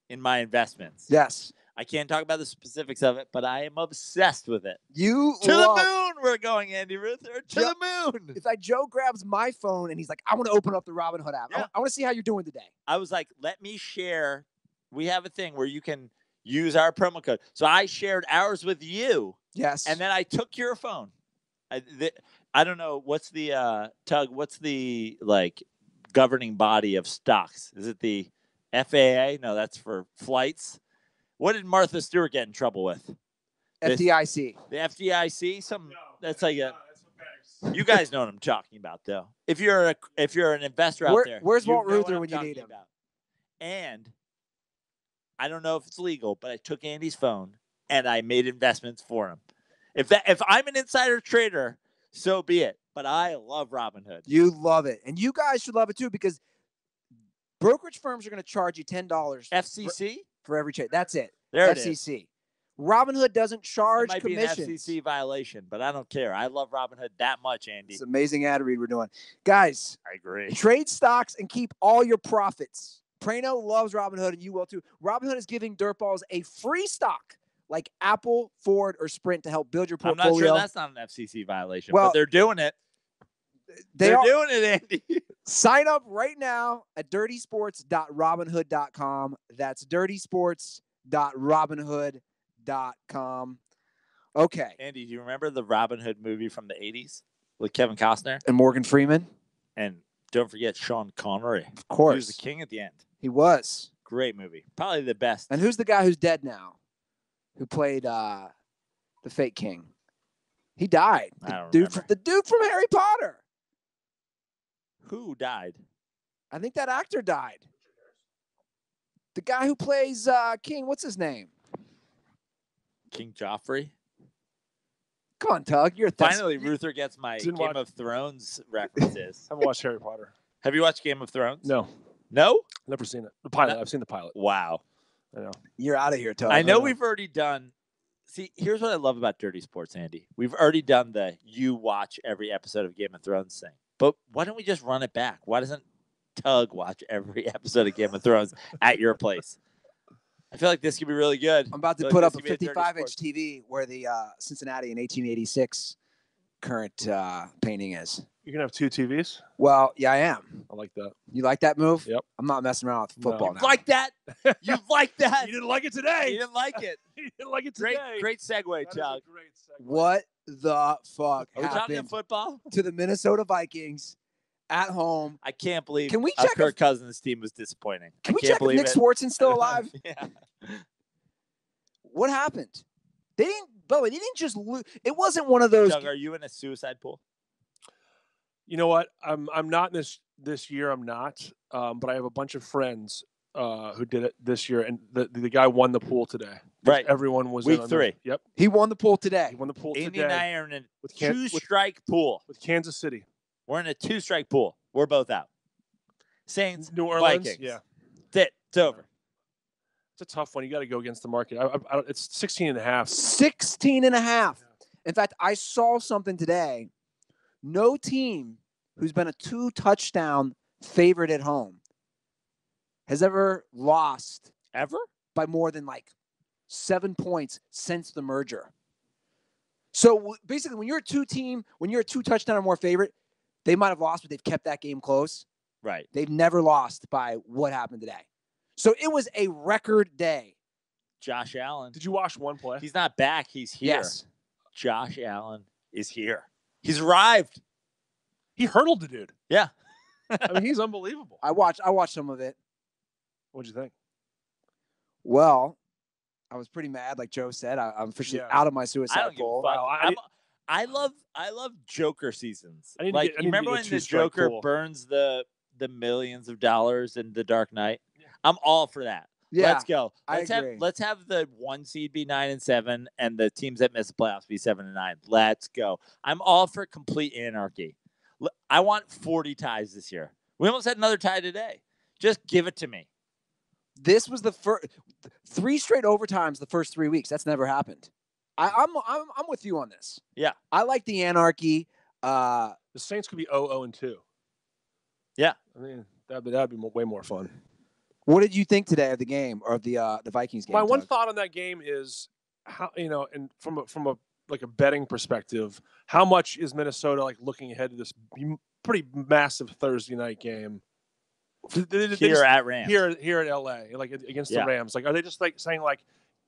in my investments. Yes. I can't talk about the specifics of it, but I am obsessed with it. The moon we're going, Andy Ruther. To the moon. It's like Joe grabs my phone and he's like, I want to open up the Robinhood app. Yeah. I want to see how you're doing today. I was like, let me share. We have a thing where you can use our promo code. So I shared ours with you. Yes. And then I took your phone. I don't know. What's the Tug? What's the governing body of stocks? Is it the FAA? No, that's for flights. What did Martha Stewart get in trouble with? FDIC. The FDIC. That's like a. You guys know what I'm talking about, though. If you're an investor out there, where's Walt Ruther when you need him? And I don't know if it's legal, but I took Andy's phone and I made investments for him. If I'm an insider trader, so be it. But I love Robinhood. You love it. And you guys should love it too, because brokerage firms are going to charge you $10 FCC? for every trade. That's it. There it is. FCC. Robinhood doesn't It charge might commissions. be an FCC violation, but I don't care. I love Robinhood that much, Andy. It's an amazing ad read we're doing. Guys, I agree. trade stocks and keep all your profits. Prano loves Robinhood, and you will too. Robinhood is giving dirtballs a free stock like Apple, Ford, or Sprint to help build your portfolio. I'm not sure that's not an FCC violation, Well, but they're doing it. They're doing it, Andy. Sign up right now at dirtysports.robinhood.com. That's dirtysports.robinhood.com. Okay. Andy, do you remember the Robin Hood movie from the 80s with Kevin Costner? And Morgan Freeman? And don't forget Sean Connery. Of course. He was the king at the end. He was. Great movie. Probably the best. And who's the guy who's dead now? Who played the fake king? He died. I don't remember. The dude from Harry Potter. Who died? I think that actor died. The guy who plays King, what's his name? King Joffrey? Come on, Tug. You're Finally, Ruther gets my Didn't Game watch- of Thrones references. I haven't watched Harry Potter. Have you watched Game of Thrones? No, No? never seen it. The pilot. No. I've seen the pilot. Wow. I know. You're out of here, Tug. I know we've already done. See, here's what I love about Dirty Sports, Andy. We've already done the you watch every episode of Game of Thrones thing. But why don't we just run it back? Why doesn't Tug watch every episode of Game of Thrones at your place? I feel like this could be really good. I'm about to I feel put like up a this could be Dirty 55-inch Sports. TV where the Cincinnati in 1886 current painting is. You're gonna have two TVs. Well, yeah, I am. I like that. You like that move? Yep. I'm not messing around with football now. Like that? You like that? You didn't like it You today. didn't like it. You didn't like it Great, today. great segue, That is a Tug. great segue. What the fuck Are we talking happened football? to the Minnesota Vikings at home? I can't believe Can we check Kirk Cousins' team was disappointing. Can we I can't check if believe Nick it. Swartzen's still alive? Yeah. What happened? They didn't, by the way, they didn't just lose. It wasn't one of those. Doug, are you in a suicide pool? You know what? I'm not in this year. I'm not. But I have a bunch of friends who did it this year, and the guy won the pool today. Right. Everyone was Week in on 3. Yep. He won the pool today. He won the pool Andy and I today are in a with Kan- two-strike pool. with Kansas City. We're in a two-strike pool. We're both out. Saints, New Orleans. Vikings. Yeah. That's it. It's over. It's a tough one. You got to go against the market. It's 16 and a half. 16 and a half. In fact, I saw something today. No team who's been a 2-touchdown favorite at home has ever lost Ever? by more than like 7 points since the merger. So basically, when you're a 2-touchdown or more favorite, they might have lost, but they've kept that game close. Right. They've never lost by what happened today. So it was a record day. Josh Allen. Did you watch one play? He's not back. He's here. Yes. Josh Allen is here. He's arrived. He hurdled the dude. Yeah. I mean, he's unbelievable. I watched some of it. What'd you think? Well, I was pretty mad, like Joe said. I'm officially Yeah. out of my I suicide don't give a pool. fuck. Wow, I love Joker seasons. I need to Like, get- I you need to remember get when a the two-strike Joker pool. burns the millions of dollars in The Dark Knight? Yeah. I'm all for that. Yeah, Let's go. I Let's agree. have the 1 seed be 9-7 and the teams that miss the playoffs be 7-9. Let's go. I'm all for complete anarchy. I want 40 ties this year. We almost had another tie today. Just give it to me. This was the first 3 straight overtimes the first 3 weeks. That's never happened. I'm with you on this. Yeah. I like the anarchy. The Saints could be 0-2. Yeah. I mean, that'd be way more fun. What did you think today of the game or of the Vikings game? My one Tug? thought on that game is how, and from a like a betting perspective, how much is Minnesota like looking ahead to this pretty massive Thursday night game? Here at Rams. Here at LA, like against the Rams. Like, are they just like saying like,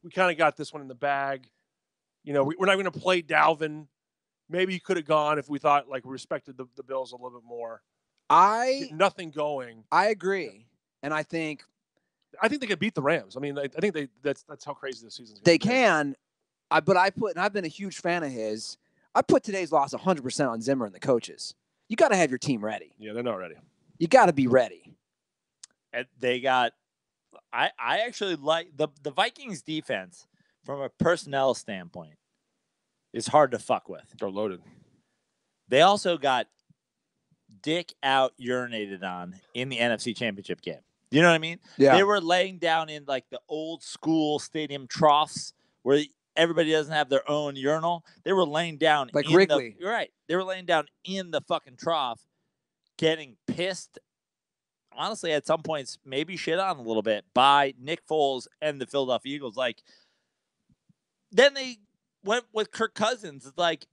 we kind of got this one in the bag? We're not going to play Dalvin. Maybe you could have gone if we thought like we respected the Bills a little bit more. I Nothing going. I agree, and I think they could beat the Rams. I mean, I think that's how crazy this season's. they can. But I've been a huge fan of his. I put today's loss 100% on Zimmer and the coaches. You got to have your team ready. Yeah, they're not ready. You got to be ready. And they got I actually like the Vikings defense from a personnel standpoint is hard to fuck with. They're loaded. They also got dick out urinated on in the NFC Championship game. You know what I mean? Yeah. They were laying down in like the old school stadium troughs where everybody doesn't have their own urinal. They were laying down Like in Wrigley. You're right. They were laying down in the fucking trough, getting pissed. Honestly, at some points, maybe shit on a little bit by Nick Foles and the Philadelphia Eagles. Like, then went with Kirk Cousins. It's like,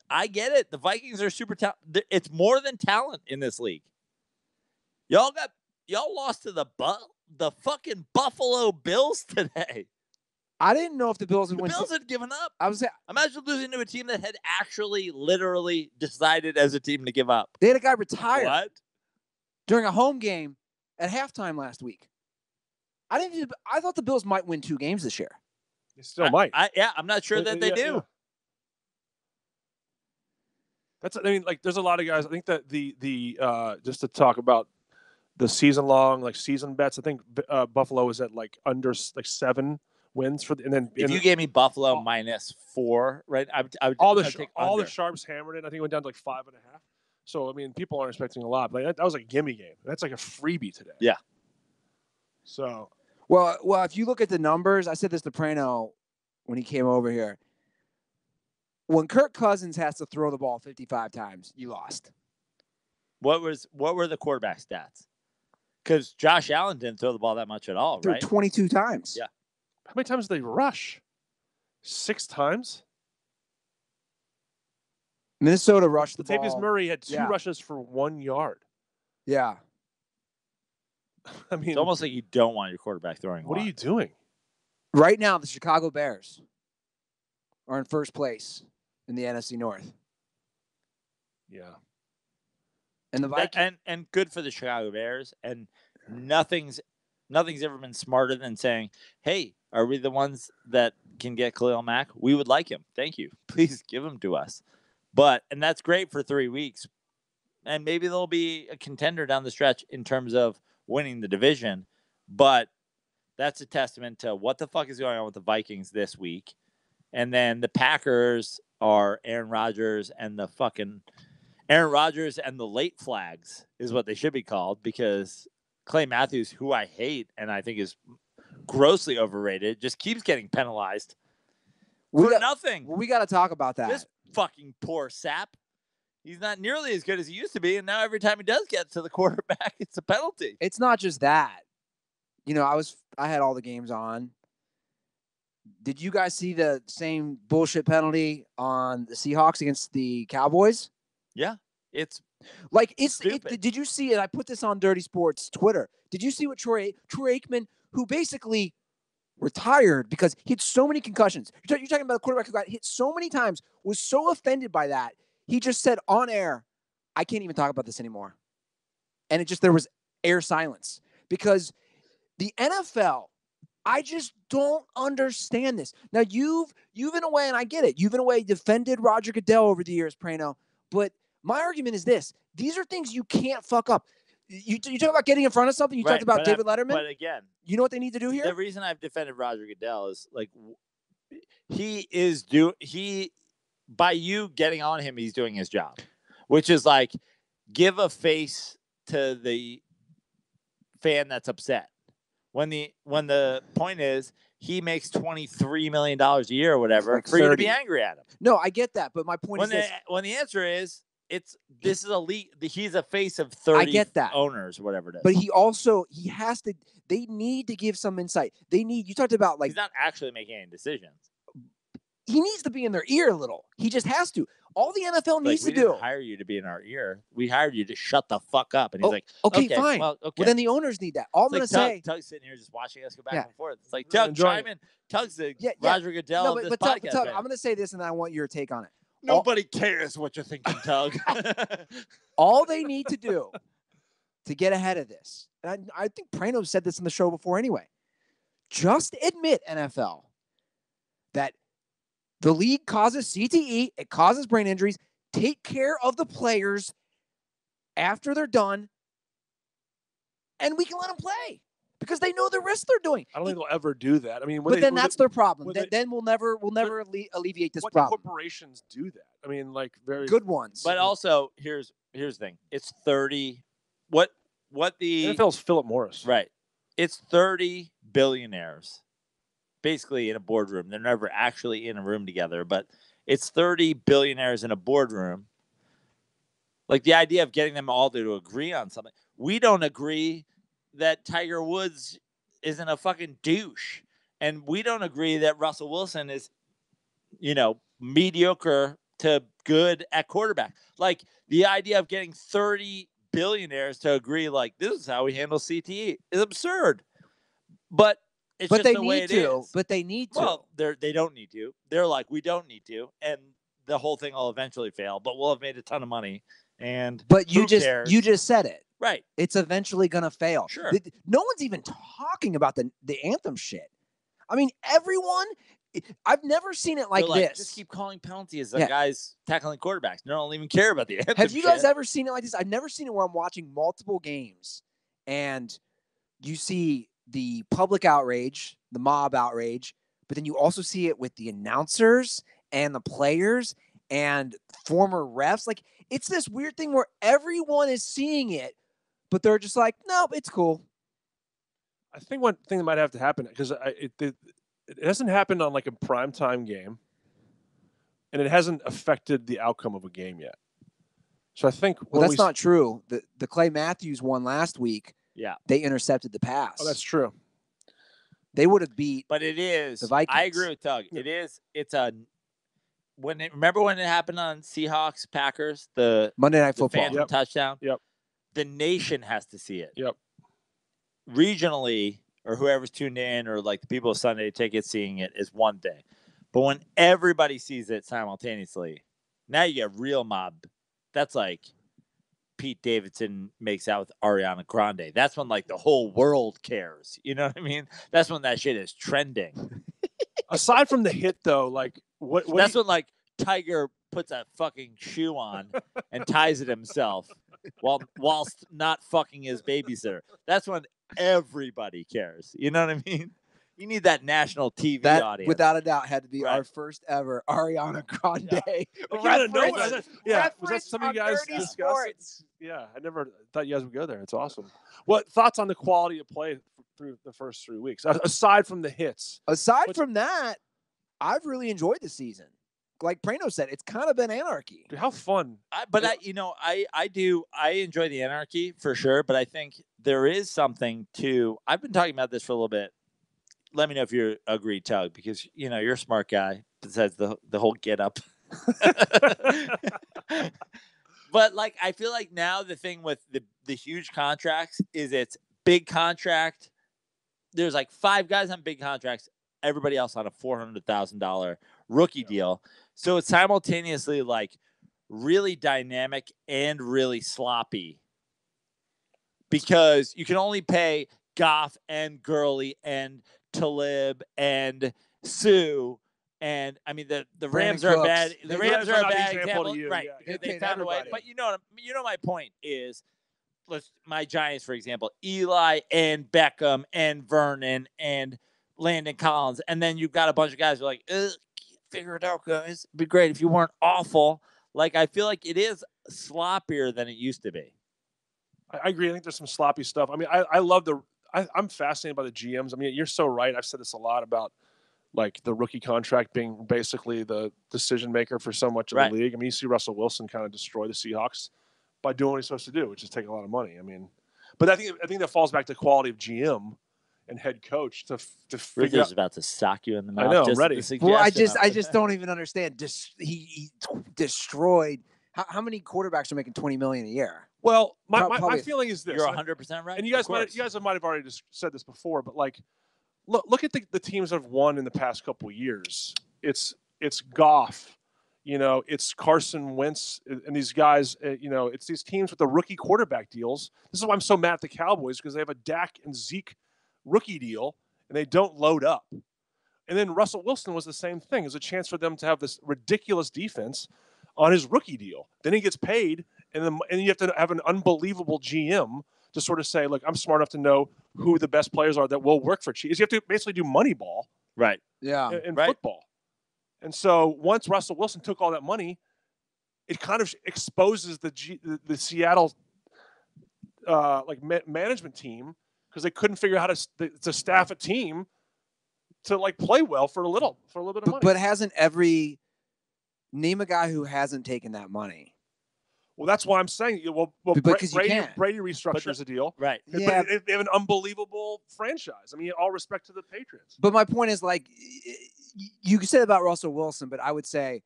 I get it. The Vikings are super talented. It's more than talent in this league. Y'all lost to the fucking Buffalo Bills today. I didn't know if the Bills would win. The Bills had given up. I was saying, imagine losing to a team that had actually, literally decided as a team to give up. They had a guy retire What? during a home game at halftime last week. I thought the Bills might win 2 games this year. They still might. I'm not sure that they do. Yeah. There's a lot of guys. I think that the just to talk about the season bets. I think Buffalo is at under 7 wins If you gave me Buffalo -4, right? I would take all the sharps hammered it. I think it went down to 5.5. So people aren't expecting a lot. But that was a gimme game. That's like a freebie today. Yeah. So well, if you look at the numbers, I said this to Prano when he came over here. When Kirk Cousins has to throw the ball 55 times, you lost. What were the quarterback stats? Because Josh Allen didn't throw the ball that much at all, Threw right? 22 times. Yeah. How many times did they rush? 6 times? Minnesota rushed the ball. Latavius Murray had 2 rushes for 1 yard. Yeah. It's almost like you don't want your quarterback throwing. What are you doing? Right now, the Chicago Bears are in first place in the NFC North. Yeah. And the Vikings. And good for the Chicago Bears. And nothing's ever been smarter than saying, hey, are we the ones that can get Khalil Mack? We would like him. Thank you. Please give him to us. And that's great for 3 weeks. And maybe they'll be a contender down the stretch in terms of winning the division. But that's a testament to what the fuck is going on with the Vikings this week. And then the Packers are Aaron Rodgers and the late flags is what they should be called, because Clay Matthews, who I hate and I think is grossly overrated, just keeps getting penalized for nothing. We got to talk about that. This fucking poor sap. He's not nearly as good as he used to be, and now every time he does get to the quarterback, it's a penalty. It's not just that. I had all the games on. Did you guys see the same bullshit penalty on the Seahawks against the Cowboys? Yeah, it's stupid. Did you see it? I put this on Dirty Sports Twitter. Did you see what Troy Aikman, who basically retired because he had so many concussions? You're talking about a quarterback who got hit so many times, was so offended by that, he just said on air, I can't even talk about this anymore. And there was air silence because the NFL, I just don't understand this. Now, you've in a way, and I get it, you've in a way defended Roger Goodell over the years, Prano, but my argument is this. These are things you can't fuck up. You talk about getting in front of something. You talked about David Letterman. But again, you know what they need to do here? The reason I've defended Roger Goodell is by you getting on him, he's doing his job, which is give a face to the fan that's upset. When the point is he makes $23 million a year or whatever for you to be angry at him. No, I get that, but my point is this. When the answer is this is elite, he's a face of 30 I get that. Owners or whatever it is. But he has to. They need to give some insight. You talked about he's not actually making any decisions. He needs to be in their ear a little. He just has to. All the NFL needs to do. We didn't hire you to be in our ear. We hired you to shut the fuck up. And he's okay, fine. Well, okay. Well, then the owners need that. All I'm going to say. Tug's sitting here just watching us go back and forth. It's like, Tug, chime in. Tug's the Roger Goodell of this podcast. Tug, I'm going to say this, and I want your take on it. Nobody cares what you're thinking, Tug. All they need to do to get ahead of this, and I think Prano said this in the show before anyway, just admit, NFL, that the league causes CTE, it causes brain injuries. Take care of the players after they're done, and we can let them play. because they know the risk they're doing. I don't think they'll ever do that. I mean, but then that's their problem. Then we'll never alleviate this problem. What corporations do that? I mean, like very good ones. But also, here's the thing. It's 30. What the NFL's Philip Morris. Right. It's 30 billionaires basically in a boardroom. They're never actually in a room together, but it's 30 billionaires in a boardroom. Like the idea of getting them all to agree on something. We don't agree that Tiger Woods isn't a fucking douche. And we don't agree that Russell Wilson is, mediocre to good at quarterback. Like the idea of getting 30 billionaires to agree, like, this is how we handle CTE is absurd. But it's just the way it is. But they need to. Well, they don't need to. They're like, we don't need to. And the whole thing will eventually fail, but we'll have made a ton of money. But you just said it. Right. It's eventually going to fail. Sure. No one's even talking about the anthem shit. I mean, I've never seen it like this. Just keep calling penalties on guys tackling quarterbacks. They don't even care about the anthem. Have you guys ever seen it like this? I've never seen it where I'm watching multiple games and you see the public outrage, the mob outrage, but then you also see it with the announcers and the players and former refs. Like, it's this weird thing where everyone is seeing it, but they're just like, nope, it's cool. I think one thing that might have to happen, because it hasn't happened on like a primetime game, and it hasn't affected the outcome of a game yet. So I think that's not true. The Clay Matthews one last week. Yeah, they intercepted the pass. Oh, that's true. They would have beat. But it is the Vikings. I agree with Tug. Yeah. It is. It's a. Remember when it happened on Seahawks Packers, the Monday Night Football phantom touchdown? Yep. The nation has to see it. Yep. Regionally, or whoever's tuned in, or like the people of Sunday tickets seeing it is one thing, but when everybody sees it simultaneously, now you get real mob. That's like Pete Davidson makes out with Ariana Grande. That's when like the whole world cares. You know what I mean? That's when that shit is trending. Aside from the hit, though, like what that's when like Tiger puts a fucking shoe on and ties it himself whilst not fucking his babysitter. That's when everybody cares. You know what I mean? You need that national TV audience. Without a doubt, had to be our first ever Ariana Grande. Yeah. Was that something you guys discussed? Yeah, I never thought you guys would go there. It's awesome. What thoughts on the quality of play through the first 3 weeks, aside from the hits? Aside from that, I've really enjoyed the season. Like Prano said, it's kind of been anarchy. Dude, how fun! I enjoy the anarchy for sure, but I think there is something to. I've been talking about this for a little bit. Let me know if you agree, Tug, because you're a smart guy. Besides the whole get up, but like I feel like now the thing with the huge contracts is it's big contract. There's like 5 guys on big contracts. Everybody else on a $400,000 rookie deal. So it's simultaneously like really dynamic and really sloppy because you can only pay Goff and Gurley and Talib and Sue. And I mean, the Rams are bad. The Rams are a bad example, right? Yeah. They found a way. But you know my point is, my Giants, for example, Eli and Beckham and Vernon and Landon Collins, and then you've got a bunch of guys who are like, figure it out, guys. It'd be great if you weren't awful. Like, I feel like it is sloppier than it used to be. I agree. I think there's some sloppy stuff. I mean, I love I'm fascinated by the GMs. I mean, you're so right. I've said this a lot about like the rookie contract being basically the decision maker for so much of the league. I mean, you see Russell Wilson kind of destroy the Seahawks by doing what he's supposed to do, which is take a lot of money. I mean, but I think that falls back to quality of GM and head coach to figure out. About to sock you in the mouth. I know, I'm ready. Well, I just don't even understand. He destroyed. How many quarterbacks are making $20 million a year? Well, my feeling is this. You're 100% right. And you guys might have already just said this before, but like, look at the teams that have won in the past couple of years. It's Goff, it's Carson Wentz and these guys. It's these teams with the rookie quarterback deals. This is why I'm so mad at the Cowboys, because they have a Dak and Zeke rookie deal and they don't load up. And then Russell Wilson was the same thing. It was a chance for them to have this ridiculous defense on his rookie deal. Then he gets paid, and you have to have an unbelievable GM to sort of say, look, I'm smart enough to know who the best players are that will work for Chiefs. You have to basically do Moneyball Right. Yeah. in Right. football. And so once Russell Wilson took all that money, it kind of exposes the Seattle management team because they couldn't figure out how to staff a team to play well for a little bit of money. But hasn't name a guy who hasn't taken that money? Well, that's why I'm saying. Well, because Brady restructures a deal, right? Yeah, but they have an unbelievable franchise. I mean, all respect to the Patriots. But my point is, you said about Russell Wilson, but I would say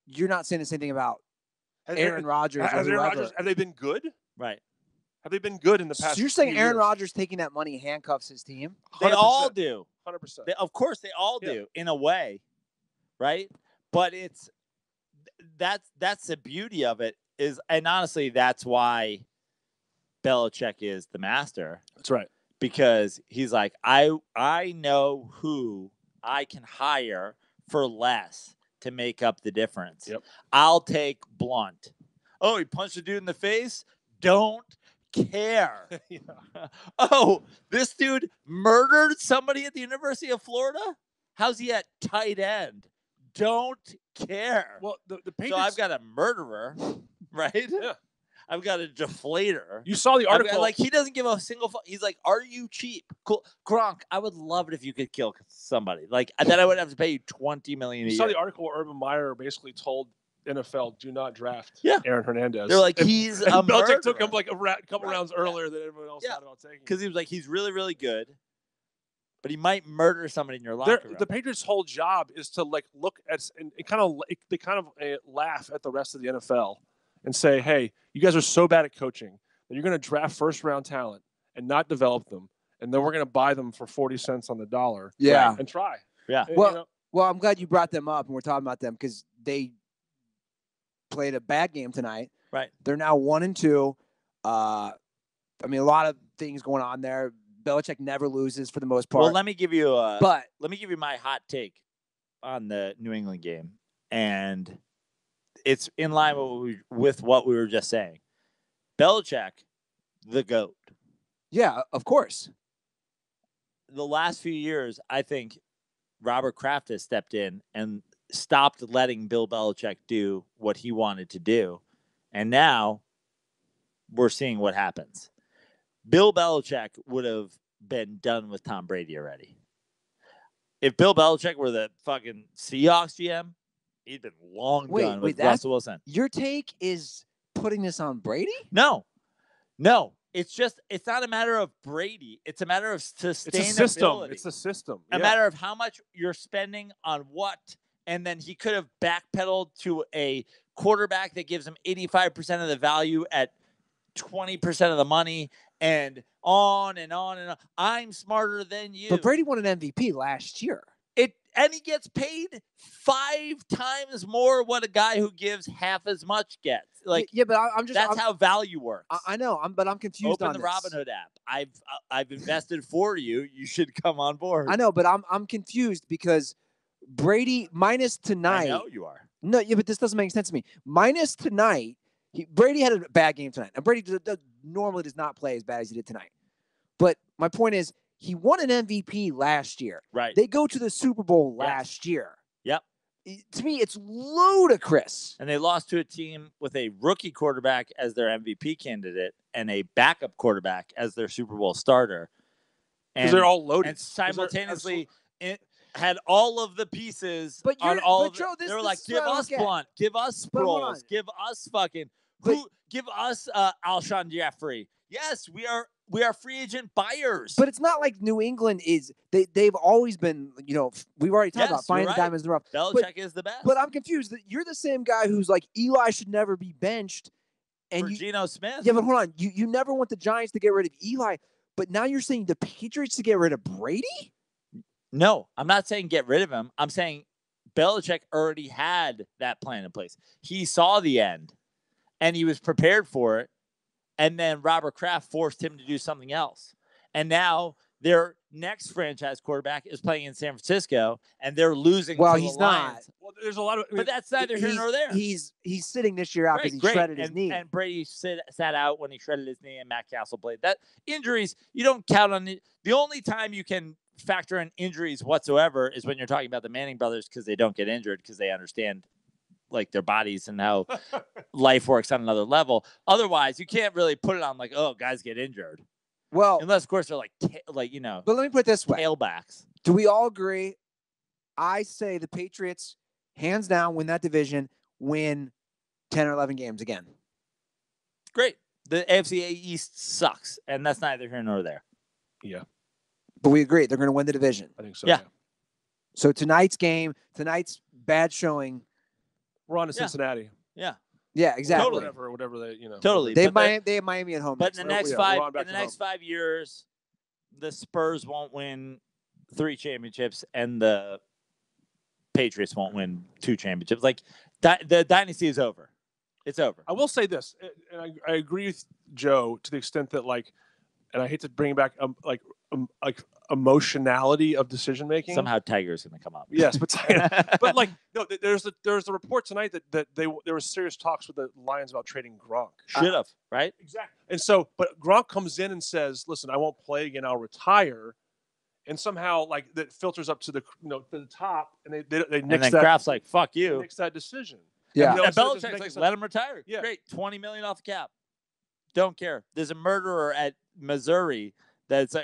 you're not saying the same thing about Aaron Rodgers. Have they been good? Right. Have they been good in the past? So you're saying few Aaron years? Rodgers taking that money handcuffs his team? They 100%. all do. 100%. Of course, they all do in a way, right? But that's the beauty of it is, and honestly, that's why Belichick is the master. That's right. Because he's like, I know who I can hire for less to make up the difference. Yep. I'll take Blunt. Oh, he punched a dude in the face? Don't care. Yeah. Oh, this dude murdered somebody at the University of Florida? How's he at tight end? Don't care. Well, the Patriots. So I've got a murderer, right? Yeah. I've got a deflator. You saw the article. He doesn't give a single fuck. He's like, are you cheap? Cool. Gronk, I would love it if you could kill somebody. Then I would have to pay you $20 million a year. You saw the article where Urban Meyer basically told NFL, do not draft Aaron Hernandez. They're like, he's a Belichick murderer. took him a couple rounds earlier than everyone else thought about taking. Because he was like, he's really, really good, but he might murder somebody in your locker room. The Patriots' whole job is to look at and they kind of laugh at the rest of the NFL and say, hey, you guys are so bad at coaching that you're going to draft first-round talent and not develop them, and then we're going to buy them for 40 cents on the dollar. Yeah. And try. Yeah. Well, I'm glad you brought them up, and we're talking about them because they played a bad game tonight. Right. They're now 1-2. A lot of things going on there. Belichick never loses for the most part. Well, let me give you my hot take on the New England game, and it's in line with what we were just saying. Belichick, the GOAT. Yeah, of course. The last few years, I think Robert Kraft has stepped in and stopped letting Bill Belichick do what he wanted to do. And now we're seeing what happens. Bill Belichick would have been done with Tom Brady already. If Bill Belichick were the fucking Seahawks GM, he'd been long done with Russell Wilson. Your take is putting this on Brady? No. It's not a matter of Brady. It's a matter of sustainability. It's a system. A matter of how much you're spending on what. And then he could have backpedaled to a quarterback that gives him 85% of the value at 20% of the money, and on and on and on. I'm smarter than you. But Brady won an MVP last year. And he gets paid 5 times more what a guy who gives half as much gets. But that's how value works. I know, but I'm confused on on the this. Robinhood app. I've invested for you. You should come on board. I know, but I'm confused because Brady minus tonight. I know you are. No, but this doesn't make sense to me. Minus tonight, Brady had a bad game tonight. And Brady normally does not play as bad as he did tonight. But my point is, he won an MVP last year. Right. They go to the Super Bowl last year. Yep. To me, it's ludicrous. And they lost to a team with a rookie quarterback as their MVP candidate and a backup quarterback as their Super Bowl starter. Because they're all loaded. And simultaneously had all of the pieces on all of it. They were like, give us Blunt, give us Sproles, give us give us Alshon Jeffrey. Yes, we are free agent buyers. But it's not like New England is. They've always been. We've already talked about finding the diamonds in the rough. Belichick is the best. But I'm confused. You're the same guy who's like Eli should never be benched. And Geno Smith. Yeah, but hold on. You never want the Giants to get rid of Eli, but now you're saying the Patriots to get rid of Brady? No, I'm not saying get rid of him. I'm saying Belichick already had that plan in place. He saw the end, and he was prepared for it. And then Robert Kraft forced him to do something else. And now their next franchise quarterback is playing in San Francisco, and they're losing Well, to he's the not. Lions. Well, there's a lot of. But that's neither here nor there. He's sitting this year out because he Great. shredded his knee. And Brady sat out when he shredded his knee, and Matt Castle played. That injuries, you don't count on it. The only time you can factor in injuries whatsoever is when you're talking about the Manning brothers, because they don't get injured because they understand like their bodies and how life works on another level. Otherwise, you can't really put it on like, oh, guys get injured. Well, unless of course they're like But let me put it this way: tailbacks. do we all agree? I say the Patriots, hands down, win that division, win 10 or 11 games again. Great. The AFC East sucks, and that's neither here nor there. Yeah. But we agree they're going to win the division. I think so. Yeah. So tonight's bad showing. We're on to Cincinnati. Yeah. Yeah, exactly. Totally. Whatever they, Totally. They have Miami at home. But in the next home. 5 years, the Spurs won't win 3 championships, and the Patriots won't win 2 championships. Like the dynasty is over. It's over. I will say this, and I agree with Joe to the extent that, like, and I hate to bring back emotionality of decision making. Somehow Tiger's going to come up. Yes, but like no, there's a report tonight that there was serious talks with the Lions about trading Gronk. Should have, right? Exactly. And so, but Gronk comes in and says, "Listen, I won't play again. I'll retire." And somehow, like, that filters up to the to the top, and they nix and then that. Kraft's like, "Fuck you." Nix that decision. Yeah. And Belichick's like, "Let him retire." Yeah. Great, $20 million off the cap. Don't care. There's a murderer at Missouri that's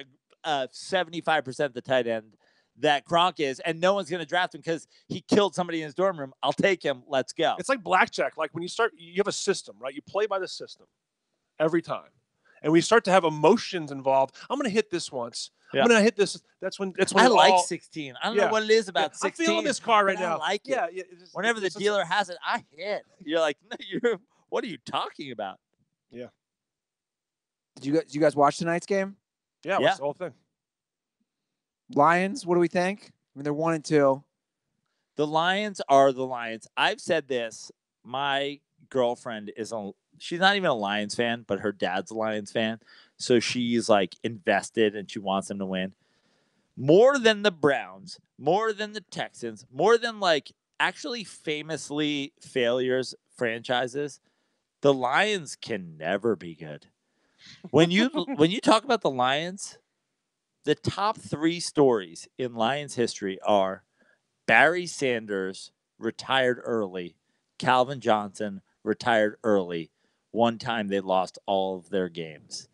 75% the tight end that Gronk is, and no one's going to draft him because he killed somebody in his dorm room. I'll take him. Let's go. It's like blackjack. Like when you have a system, right? You play by the system every time, and we start to have emotions involved. I'm going to hit this once. Yeah. I'm going to hit this. That's when I like 16. I don't know what it is about 16. I'm feeling this car right now. now. I like it. Yeah. Whenever the dealer has it, I hit. You're like, no, what are you talking about? Yeah. Did you guys watch tonight's game? Yeah. That's the whole thing. Lions, what do we think? I mean, they're 1-2. The Lions are the Lions. I've said this. My girlfriend she's not even a Lions fan, but her dad's a Lions fan. So she's like invested and she wants them to win. More than the Browns, more than the Texans, more than like actually famously failures franchises, the Lions can never be good. When you talk about the Lions, the top 3 stories in Lions history are Barry Sanders retired early, Calvin Johnson retired early. One time they lost all of their games.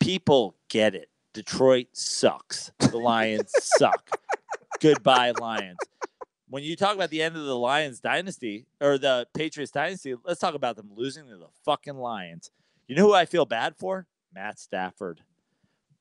People get it. Detroit sucks. The Lions suck. Goodbye, Lions. When you talk about the end of the Lions dynasty or the Patriots dynasty, let's talk about them losing to the fucking Lions. You know who I feel bad for? Matt Stafford.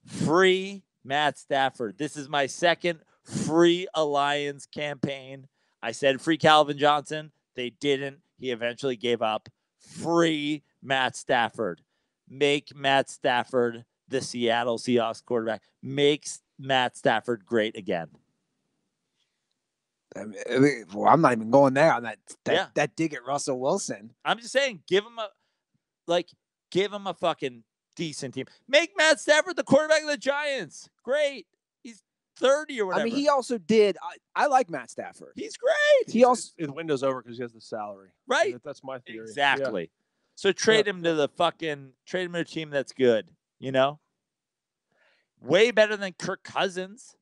Free Matt Stafford. This is my second free Lions campaign. I said free Calvin Johnson. They didn't. He eventually gave up. Free Matt Stafford. Make Matt Stafford the Seattle Seahawks quarterback. Makes Matt Stafford great again. Well, I'm not even going there on that dig at Russell Wilson. I'm just saying, give him a fucking decent team. Make Matt Stafford the quarterback of the Giants. Great. He's 30 or whatever. I mean, he also did. I like Matt Stafford. He's great. The window's over because he has the salary. Right. That's my theory. Exactly. Yeah. So trade him to a team that's good, you know? Way better than Kirk Cousins.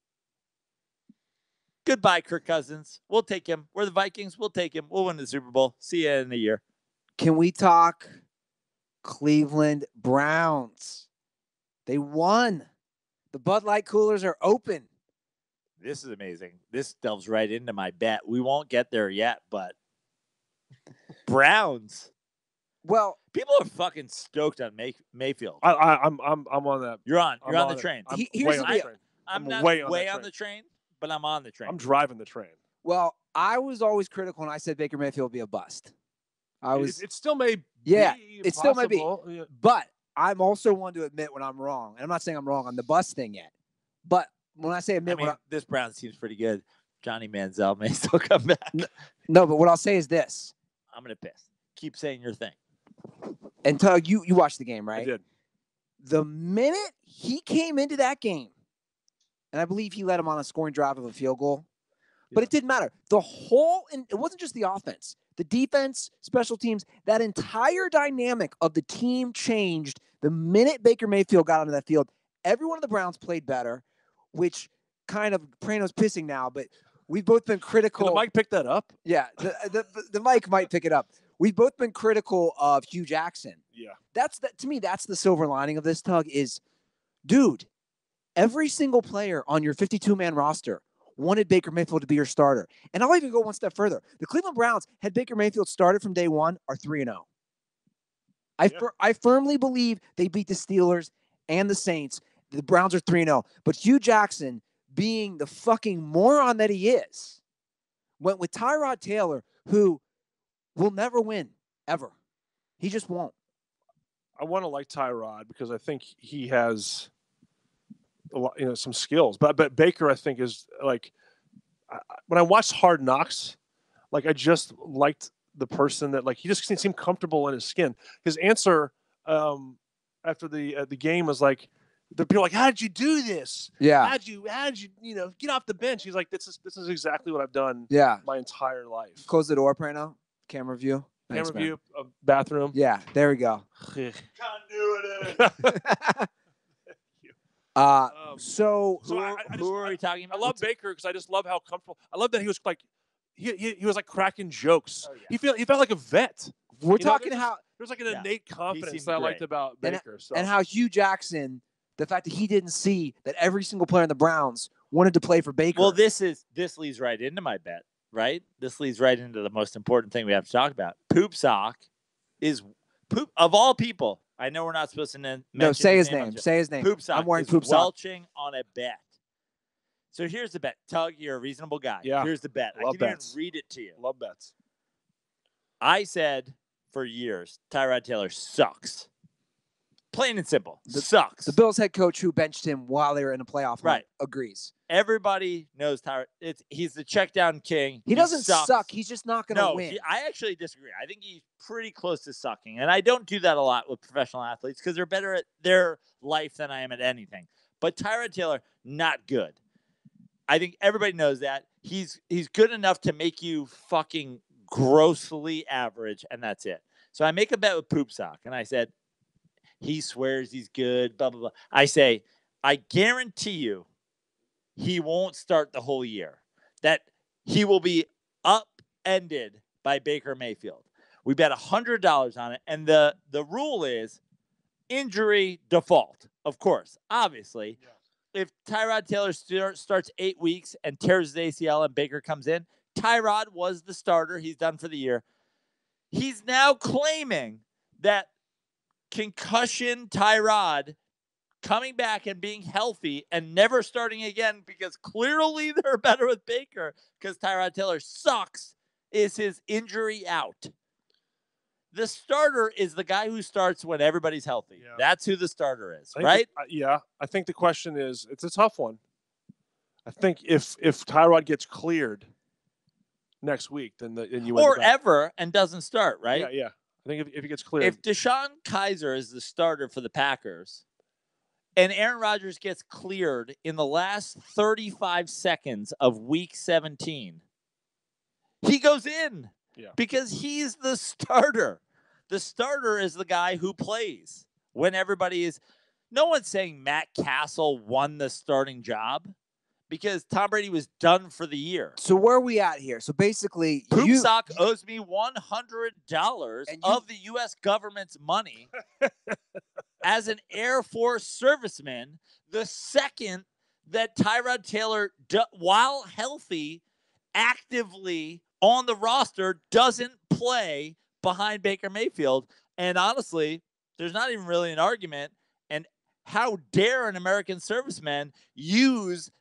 Goodbye, Kirk Cousins. We'll take him. We're the Vikings. We'll take him. We'll win the Super Bowl. See you in a year. Can we talk Cleveland Browns? They won. The Bud Light coolers are open. This is amazing. This delves right into my bet. We won't get there yet, but Browns. Well, people are fucking stoked on Mayfield. I'm on that. You're on the it. train. I'm not way on the train, but I'm on the train. I'm driving the train. Well, I was always critical when I said Baker Mayfield would be a bust. It still may be. It still may be. Yeah. But I'm also one to admit when I'm wrong. And I'm not saying I'm wrong on the bust thing yet. But when I say admit, this Browns team's pretty good. Johnny Manziel may still come back. No, but what I'll say is this. I'm going to piss. Keep saying your thing. And Tug, you watched the game, right? I did. The minute he came into that game, and I believe he led him on a scoring drive of a field goal. But it didn't matter. And it wasn't just the offense. The defense, special teams, that entire dynamic of the team changed the minute Baker Mayfield got onto that field. Every one of the Browns played better, which kind of Prano's pissing now, but we've both been critical. Did the mic pick that up? Yeah, the mic might pick it up. We've both been critical of Hugh Jackson. Yeah. To me, that's the silver lining of this, Tug, is, dude, every single player on your 52-man roster wanted Baker Mayfield to be your starter. And I'll even go one step further. The Cleveland Browns, had Baker Mayfield started from day one, are 3-0. I firmly believe they beat the Steelers and the Saints. The Browns are 3-0. But Hugh Jackson, being the fucking moron that he is, went with Tyrod Taylor, who will never win, ever. He just won't. I want to like Tyrod because I think he has a lot, some skills. But Baker, I think, is like, when I watched Hard Knocks, like, I just liked the person that, like, he just seemed comfortable in his skin. His answer after the game was like, the people were like, "How did you do this? Yeah. How'd you get off the bench?" He's like, "This is exactly what I've done. Yeah. My entire life." Close the door, Prano. Camera view. Thanks, Camera view, man. bathroom. Yeah, there we go. Continuity. So who are we talking about? I love Baker because I just love how comfortable. I love that he was like, he was like cracking jokes. Oh, yeah. He felt like a vet. We're talking how there's like an innate confidence that I great. liked about Baker. And how Hugh Jackson, the fact that he didn't see that every single player in the Browns wanted to play for Baker. Well, this leads right into my bet, right? This leads right into the most important thing we have to talk about. Poop Sock is poop of all people. I know we're not supposed to mention say his name. Say his name. Poop Sock I'm wearing is Poop Sock. welching on a bet. So here's the bet. Tug, you're a reasonable guy. Yeah. Here's the bet. Love I can bets. even read it to you. Love bets. I said for years, Tyrod Taylor sucks. Plain and simple. Sucks. The Bills head coach who benched him while they were in a playoff Right. agrees. Everybody knows Tyrod. He's the check down king. He doesn't sucks. suck. He's just not going to win. I actually disagree. I think he's pretty close to sucking. And I don't do that a lot with professional athletes because they're better at their life than I am at anything. But Tyrod Taylor, not good. I think everybody knows that. He's good enough to make you fucking grossly average, and that's it. So I make a bet with Poop Sock, and I said, he swears he's good, blah, blah, blah. I say, I guarantee you he won't start the whole year, that he will be upended by Baker Mayfield. We bet $100 on it, and the rule is injury default, of course, obviously. Yeah. If Tyrod Taylor starts 8 weeks and tears his ACL and Baker comes in, Tyrod was the starter. He's done for the year. He's now claiming that concussion Tyrod coming back and being healthy and never starting again because clearly they're better with Baker because Tyrod Taylor sucks is his injury out. The starter is the guy who starts when everybody's healthy. Yeah. That's who the starter is, right? I think the question is, it's a tough one. I think if Tyrod gets cleared next week, then you win. Or ever and doesn't start, right? Yeah. I think if he gets cleared. If Deshaun Kaiser is the starter for the Packers and Aaron Rodgers gets cleared in the last 35 seconds of week 17, he goes in because he's the starter. The starter is the guy who plays when everybody is. No one's saying Matt Castle won the starting job because Tom Brady was done for the year. So where are we at here? So basically, Poop Sock owes me $100 of the U.S. government's money as an Air Force serviceman. The second that Tyrod Taylor, while healthy, actively on the roster, doesn't play behind Baker Mayfield. And honestly, there's not even really an argument. And how dare an American serviceman use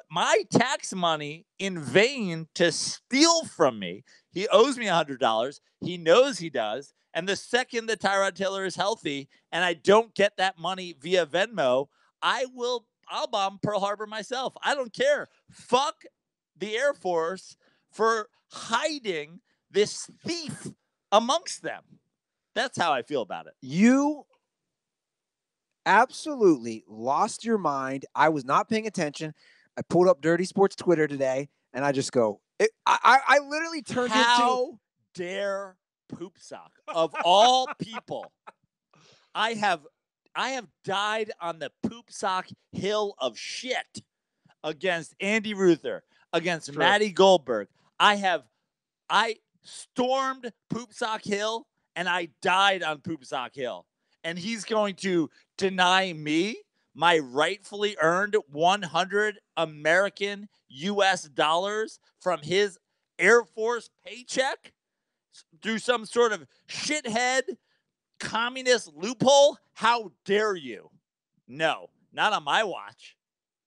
my tax money in vain to steal from me? He owes me $100. He knows he does. And the second that Tyrod Taylor is healthy and I don't get that money via Venmo, I'll bomb Pearl Harbor myself. I don't care. Fuck the Air Force for hiding this thief amongst them. That's how I feel about it. You absolutely lost your mind. I was not paying attention. I pulled up Dirty Sports Twitter today, and I just go, I literally turned into. How dare Poop Sock of all people? I have died on the Poop Sock hill of shit against Andy Ruther, against True. Matty Goldberg. I stormed Poop Sock Hill and I died on Poop Sock Hill. And he's going to deny me my rightfully earned 100 American US dollars from his Air Force paycheck through some sort of shithead communist loophole? How dare you? No, not on my watch.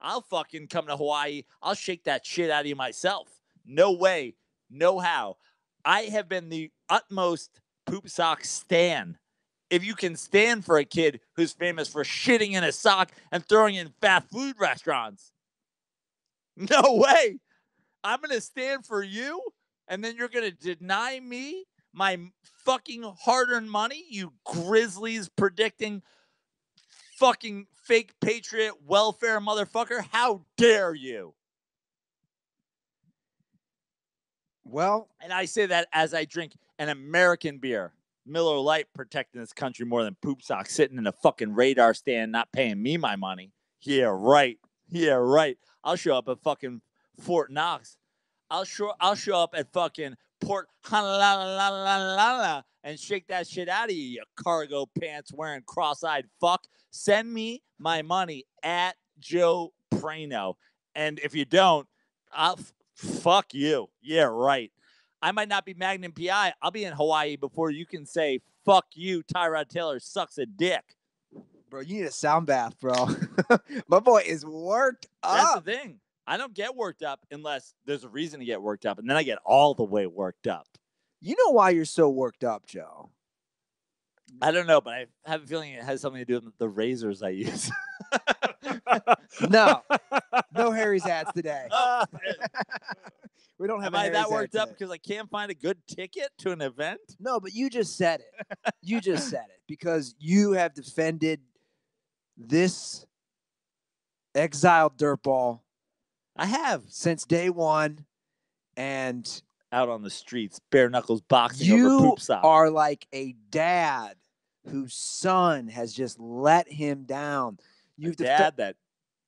I'll fucking come to Hawaii. I'll shake that shit out of you myself. No way. No how. I have been the utmost Poop Sock stan. If you can stand for a kid who's famous for shitting in a sock and throwing in fast food restaurants. No way. I'm going to stand for you, and then you're going to deny me my fucking hard-earned money, you Grizzlies predicting fucking fake patriot welfare motherfucker. How dare you? Well, and I say that as I drink an American beer. Miller Lite protecting this country more than Poop Sock sitting in a fucking radar stand not paying me my money. Yeah, right. Yeah, right. I'll show up at fucking Fort Knox. I'll show up at fucking Port Honolulu and shake that shit out of you, you cargo pants wearing cross-eyed fuck. Send me my money at Joe Prano. And if you don't, I'll fuck you. Yeah, right. I might not be Magnum PI. I'll be in Hawaii before you can say, fuck you, Tyrod Taylor sucks a dick. Bro, you need a sound bath, bro. My boy is worked up. That's the thing. I don't get worked up unless there's a reason to get worked up, and then I get all the way worked up. You know why you're so worked up, Joe? I don't know, but I have a feeling it has something to do with the razors I use. No Harry's ads today. We don't have. Am I that worked up because I can't find a good ticket to an event? No, but you just said it. You just said it because you have defended this exiled dirtball. I have since day one, and out on the streets, bare knuckles boxing over Poop Sock. You are like a dad whose son has just let him down. You've dad that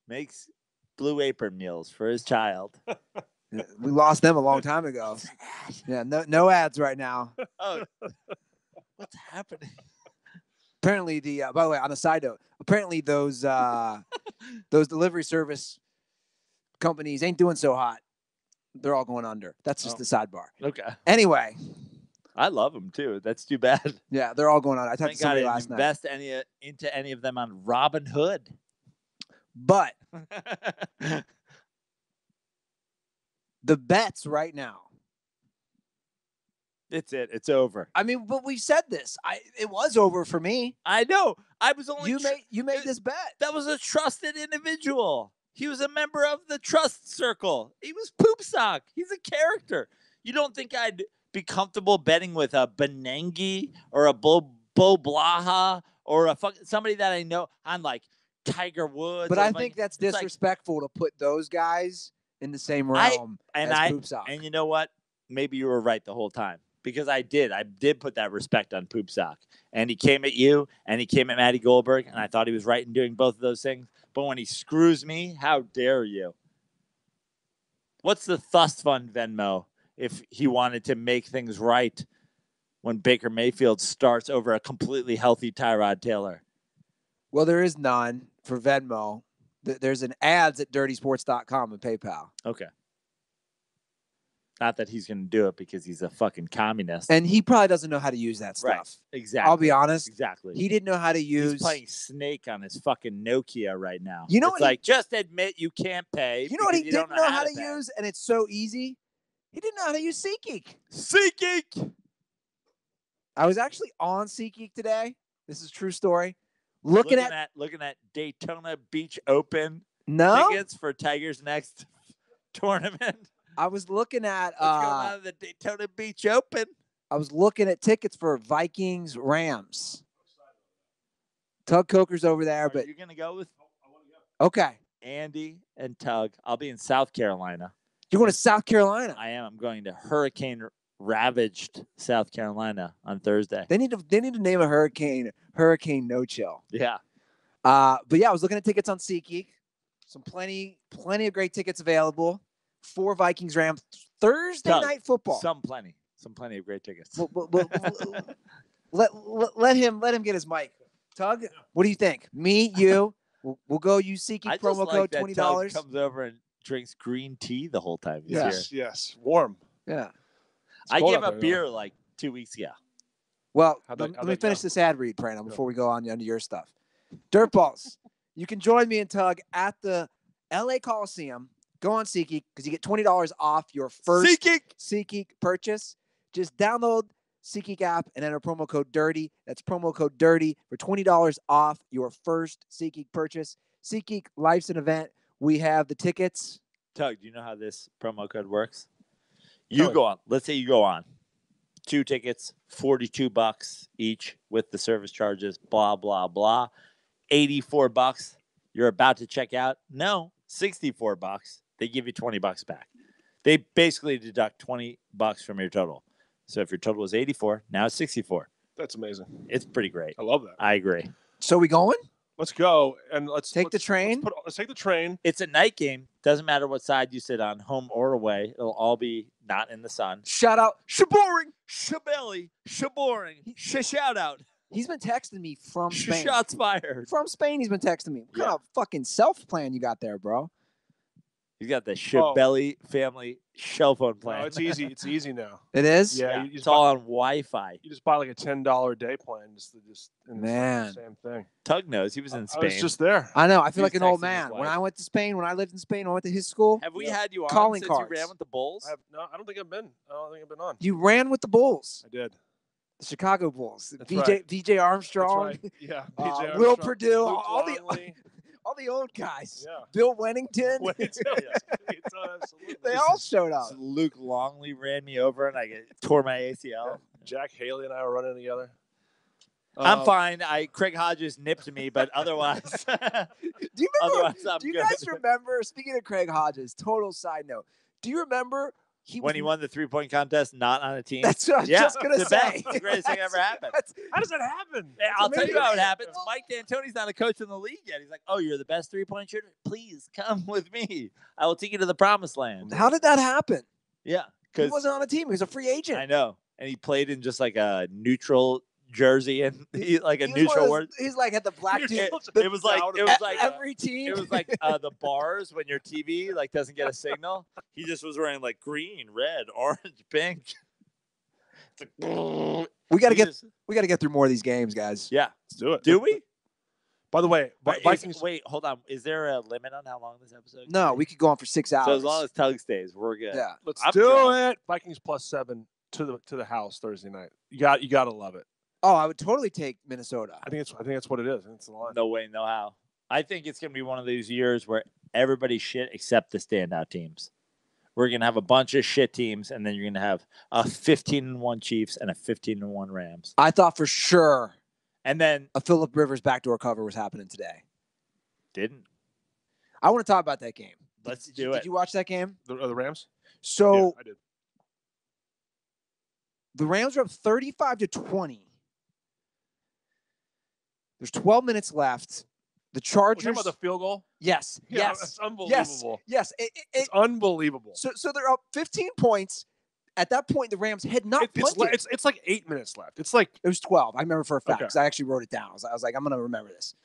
makes Blue Apron meals for his child. We lost them a long time ago. Yeah, no ads right now. Oh, what's happening? Apparently, by the way, on a side note, apparently those delivery service companies ain't doing so hot. They're all going under. That's just the sidebar. Okay. Anyway, I love them too. That's too bad. Yeah, they're all going on. I talked to somebody last night. Invest into any of them on Robinhood, but the bets right now. It's it. It's over. I mean, but we said this. It was over for me. I know. I was only you made this bet. That was a trusted individual. He was a member of the trust circle. He was Poop Sock. He's a character. You don't think I'd be comfortable betting with a Benengi or a Bo Blaha or somebody that I know on like Tiger Woods? But I think that's disrespectful to put those guys in the same realm as Poop Sock. And you know what? Maybe you were right the whole time. Because I did put that respect on Poop Sock. And he came at you, and he came at Matty Goldberg, and I thought he was right in doing both of those things. But when he screws me, how dare you? What's the Thus Fund Venmo if he wanted to make things right when Baker Mayfield starts over a completely healthy Tyrod Taylor? Well, there is none for Venmo. There's an ads at dirtysports.com and PayPal. Okay. Not that he's going to do it because he's a fucking communist. And he probably doesn't know how to use that stuff. Right. Exactly. I'll be honest. Exactly. He didn't know how to use. He's playing Snake on his fucking Nokia right now. You know it's like, just admit you can't pay. You know what he didn't know how to use? And it's so easy. He didn't know how to use SeatGeek. SeatGeek! I was actually on SeatGeek today. This is a true story. Looking at Daytona Beach Open tickets for Tiger's next tournament. I was looking at what's going on at the Daytona Beach Open. I was looking at tickets for Vikings Rams. Tug Coker's over there, but you're gonna go with? Okay. Andy and Tug. I'll be in South Carolina. You're going to South Carolina. I am. I'm going to hurricane ravaged South Carolina on Thursday. They need to name a hurricane No Chill. Yeah. But yeah, I was looking at tickets on SeatGeek. Some plenty of great tickets available for Vikings Rams Thursday night football. Some plenty of great tickets. Let him get his mic. Tug, what do you think? Me, you, we'll go use SeatGeek promo code $20. Tug comes over and drinks green tea the whole time he's here. Yes, warm. Yeah. I gave up beer like 2 weeks ago. Well, let me finish this ad read, Prano, before we go on to your stuff. Dirtballs, you can join me and Tug at the LA Coliseum. Go on SeatGeek because you get $20 off your first SeatGeek purchase. Just download SeatGeek app and enter promo code DIRTY. That's promo code DIRTY for $20 off your first SeatGeek purchase. SeatGeek Life's an event. We have the tickets. Tug, do you know how this promo code works? Go on. Let's say you go on. 2 tickets, $42 each with the service charges, blah, blah, blah. $84. You're about to check out. No, $64. They give you $20 back. They basically deduct $20 from your total. So if your total was 84, now it's 64. That's amazing. It's pretty great. I love that. I agree. So we going? Let's go and let's take the train. Let's take the train. It's a night game. Doesn't matter what side you sit on, home or away. It'll all be not in the sun. Shout out, Shaboring, Shabelly, Shaboring, shout out. He's been texting me from Spain. Shots fired. From Spain, he's been texting me. What kind of fucking self-plan you got there, bro? He's got the Shabelly family cell phone plan. No, it's easy. It's easy now. It is? Yeah. It's all on Wi-Fi. You just buy like a $10 day plan. Man. The same thing. Tug knows. He was in Spain. I was just there. I know. I feel like an old man. When I went to Spain, when I lived in Spain, I went to his school. Have we had you on calling since cards. you ran with the Bulls? I don't think I've been on. You ran with the Bulls. I did. The Chicago Bulls. That's VJ, right. VJ Armstrong. That's right. Yeah. VJ Armstrong, Will Purdue. Luke All the old guys. Yeah. Bill Wennington. They all showed up. So Luke Longley ran me over and I tore my ACL. Yeah. Jack Haley and I were running together. I'm fine. Craig Hodges nipped me, but otherwise. Do you guys remember, speaking of Craig Hodges, total side note, do you remember when he won the 3-point contest, not on a team? That's what I was just going to say. It's the greatest thing ever happened. How does that happen? I'll tell you how it happens. Mike D'Antoni's not a coach in the league yet. He's like, oh, you're the best 3-point shooter? Please come with me. I will take you to the promised land. How did that happen? Yeah. He wasn't on a team. He was a free agent. I know. And he played in just like a neutral jersey and neutral word. He's like at the black dude. It was like every team. It was like the bars when your TV like doesn't get a signal. He just was wearing like green, red, orange, pink. It's like, we got to get through more of these games, guys. Yeah, let's do it. Do we? By the way, Vikings. Wait, hold on. Is there a limit on how long this episode? No, we could go on for 6 hours. So as long as Tug stays, we're good. Yeah, let's do it. Vikings +7 to the house Thursday night. You got to love it. Oh, I would totally take Minnesota. I think that's what it is. It's the line. No way, no how. I think it's gonna be one of those years where everybody's shit except the standout teams. We're gonna have a bunch of shit teams, and then you're gonna have a 15-1 Chiefs and a 15-1 Rams. I thought for sure, and then a Phillip Rivers backdoor cover was happening today. Didn't. I want to talk about that game. Let's do it. Did you watch that game? The Rams? So yeah, I did. The Rams are up 35-20. There's 12 minutes left. The Chargers. We're talking about the field goal? Yes. Yeah, yes. It's unbelievable. Yes. It's unbelievable. So they're up 15 points. At that point, the Rams had not punted. It's like 8 minutes left. It was 12. I remember for a fact because I actually wrote it down. I was like, I'm going to remember this.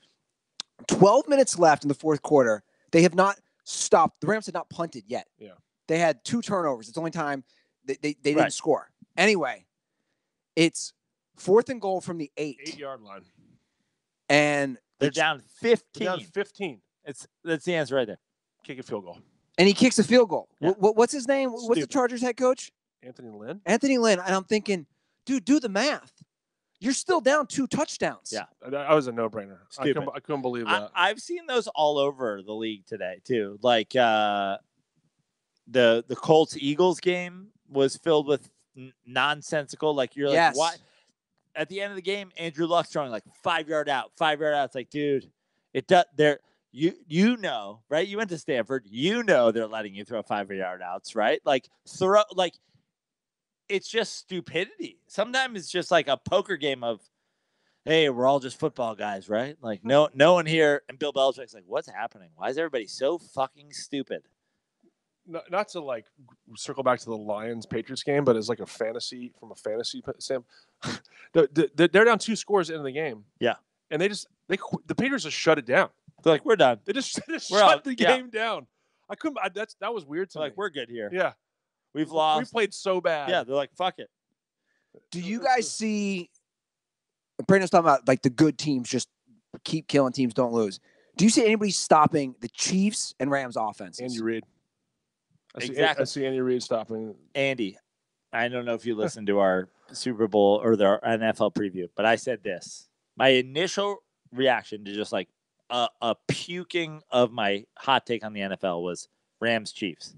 12 minutes left in the fourth quarter. They have not stopped. The Rams had not punted yet. Yeah. They had 2 turnovers. It's the only time they didn't score. Anyway, it's 4th and goal from the 8-yard line. And they're down 15. They're down 15. That's the answer right there. Kick a field goal. And he kicks a field goal. Yeah. What's his name? Stupid. What's the Chargers head coach? Anthony Lynn. And I'm thinking, dude, do the math. You're still down 2 touchdowns. Yeah. That was a no-brainer. I couldn't believe that. I've seen those all over the league today, too. Like the Colts-Eagles game was filled with nonsensical. Like, you're like, why? At the end of the game, Andrew Luck's throwing like 5-yard out. It's like, dude, You know, right? You went to Stanford. You know they're letting you throw 5-yard outs, right? Like it's just stupidity. Sometimes it's just like a poker game of, hey, we're all just football guys, right? Like no one here. And Bill Belichick's like, what's happening? Why is everybody so fucking stupid? Not to like circle back to the Lions Patriots game, but as like from a fantasy standpoint, they're down 2 scores into the game. Yeah, and the Patriots just shut it down. They're like, we're done. They just shut the game down. I couldn't. That was weird to me. Like, we're good here. Yeah, we've lost. We played so bad. Yeah, they're like, fuck it. Do you guys see? Brandon's talking about like the good teams just keep killing teams, don't lose. Do you see anybody stopping the Chiefs and Rams offenses? Andy Reid. Exactly. I see Andy Reid stopping. Andy, I don't know if you listened to our Super Bowl or our NFL preview, but I said this. My initial reaction to just like a puking of my hot take on the NFL was Rams Chiefs.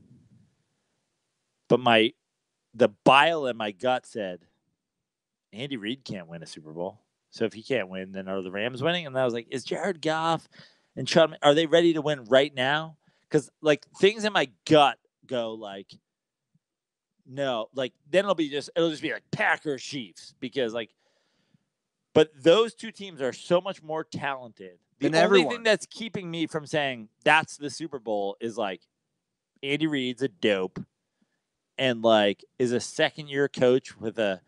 But the bile in my gut said Andy Reid can't win a Super Bowl. So if he can't win, then are the Rams winning? And I was like, is Jared Goff and Sean, are they ready to win right now? Because like things in my gut go like, no, like then it'll just be like Packers Chiefs because like, but those two teams are so much more talented. The only thing that's keeping me from saying that's the Super Bowl is like Andy Reid's a dope and like is a second-year coach with a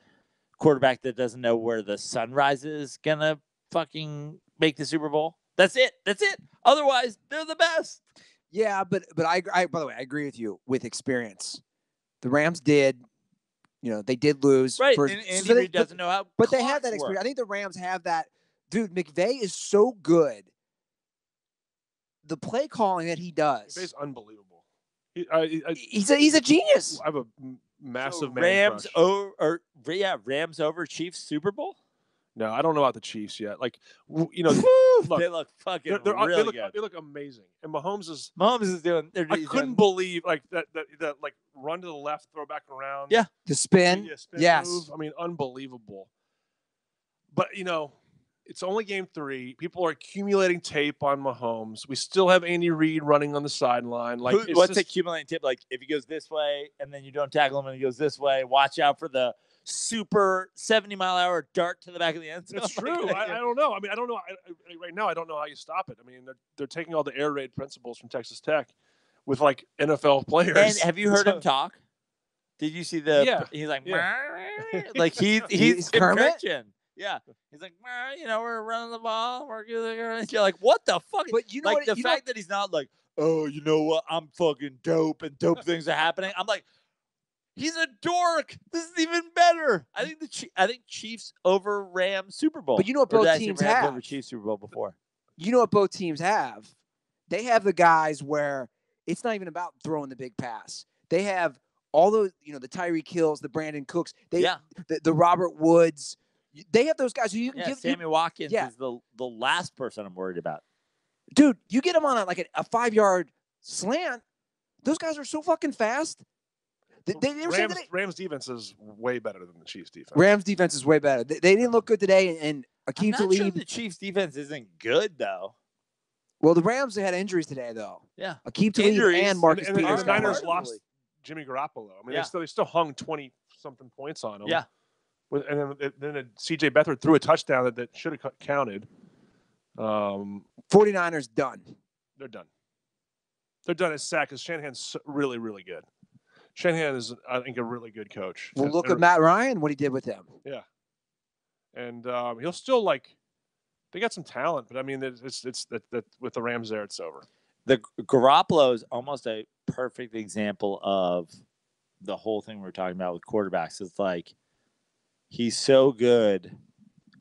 quarterback that doesn't know where the sunrise is gonna fucking make the Super Bowl. That's it. Otherwise, they're the best. Yeah, but I by the way, I agree with you with experience. The Rams did, they did lose. Right, and Andy Reid doesn't know how. But they have that experience. I think the Rams have that. Dude, McVay is so good. The play calling that he does. McVay's unbelievable. He's a genius. I have a massive Rams Rams over Chiefs Super Bowl. No, I don't know about the Chiefs yet. Like, look, they look fucking really good. They look amazing. And Mahomes is doing. I couldn't believe like that like run to the left, throw back around. Yeah, the spin. Yes, move. I mean, unbelievable. But it's only game 3. People are accumulating tape on Mahomes. We still have Andy Reid running on the sideline. Like, what's accumulating tape? Like, if he goes this way and then you don't tackle him and he goes this way, watch out for the super 70-mile-an-hour dart to the back of the end zone. It's true. I don't know. I mean, I don't know. Right now, I don't know how you stop it. I mean, they're taking all the air raid principles from Texas Tech with like NFL players. And have you heard him talk? Did you see the? Yeah. He's like, yeah. like he's Kermit. Yeah, he's like, we're running the ball. We're good. You're like, what the fuck? But you know like the fact that he's not like, oh, you know what? I'm fucking dope and dope things are happening. I'm like, he's a dork. This is even better. I think Chiefs over Rams Super Bowl. But you know what both teams have? Over Chiefs Super Bowl before. You know what both teams have? They have the guys where it's not even about throwing the big pass. They have all those, the Tyreek Hills, the Brandon Cooks, the Robert Woods. They have those guys who you can give. Sammy Watkins is the last person I'm worried about. Dude, you get them on a 5-yard slant. Those guys are so fucking fast. Rams defense is way better than the Chiefs defense. Rams defense is way better. They didn't look good today, and Akeem I'm not sure Talib. the Chiefs defense isn't good though. Well, the Rams had injuries today, though. Yeah, Akeem Talib and Marcus Peters. The Niners lost Jimmy Garoppolo. I mean, they still hung 20-something points on him. Yeah. And then C.J. Beathard threw a touchdown that should have counted. 49ers done. They're done. They're done at sack because Shanahan's really, really good. Shanahan is, I think, a really good coach. Well, look at Matt Ryan, what he did with him. Yeah. And he'll still, they got some talent, but, I mean, it's that with the Rams there, it's over. The Garoppolo is almost a perfect example of the whole thing we're talking about with quarterbacks. It's like, he's so good.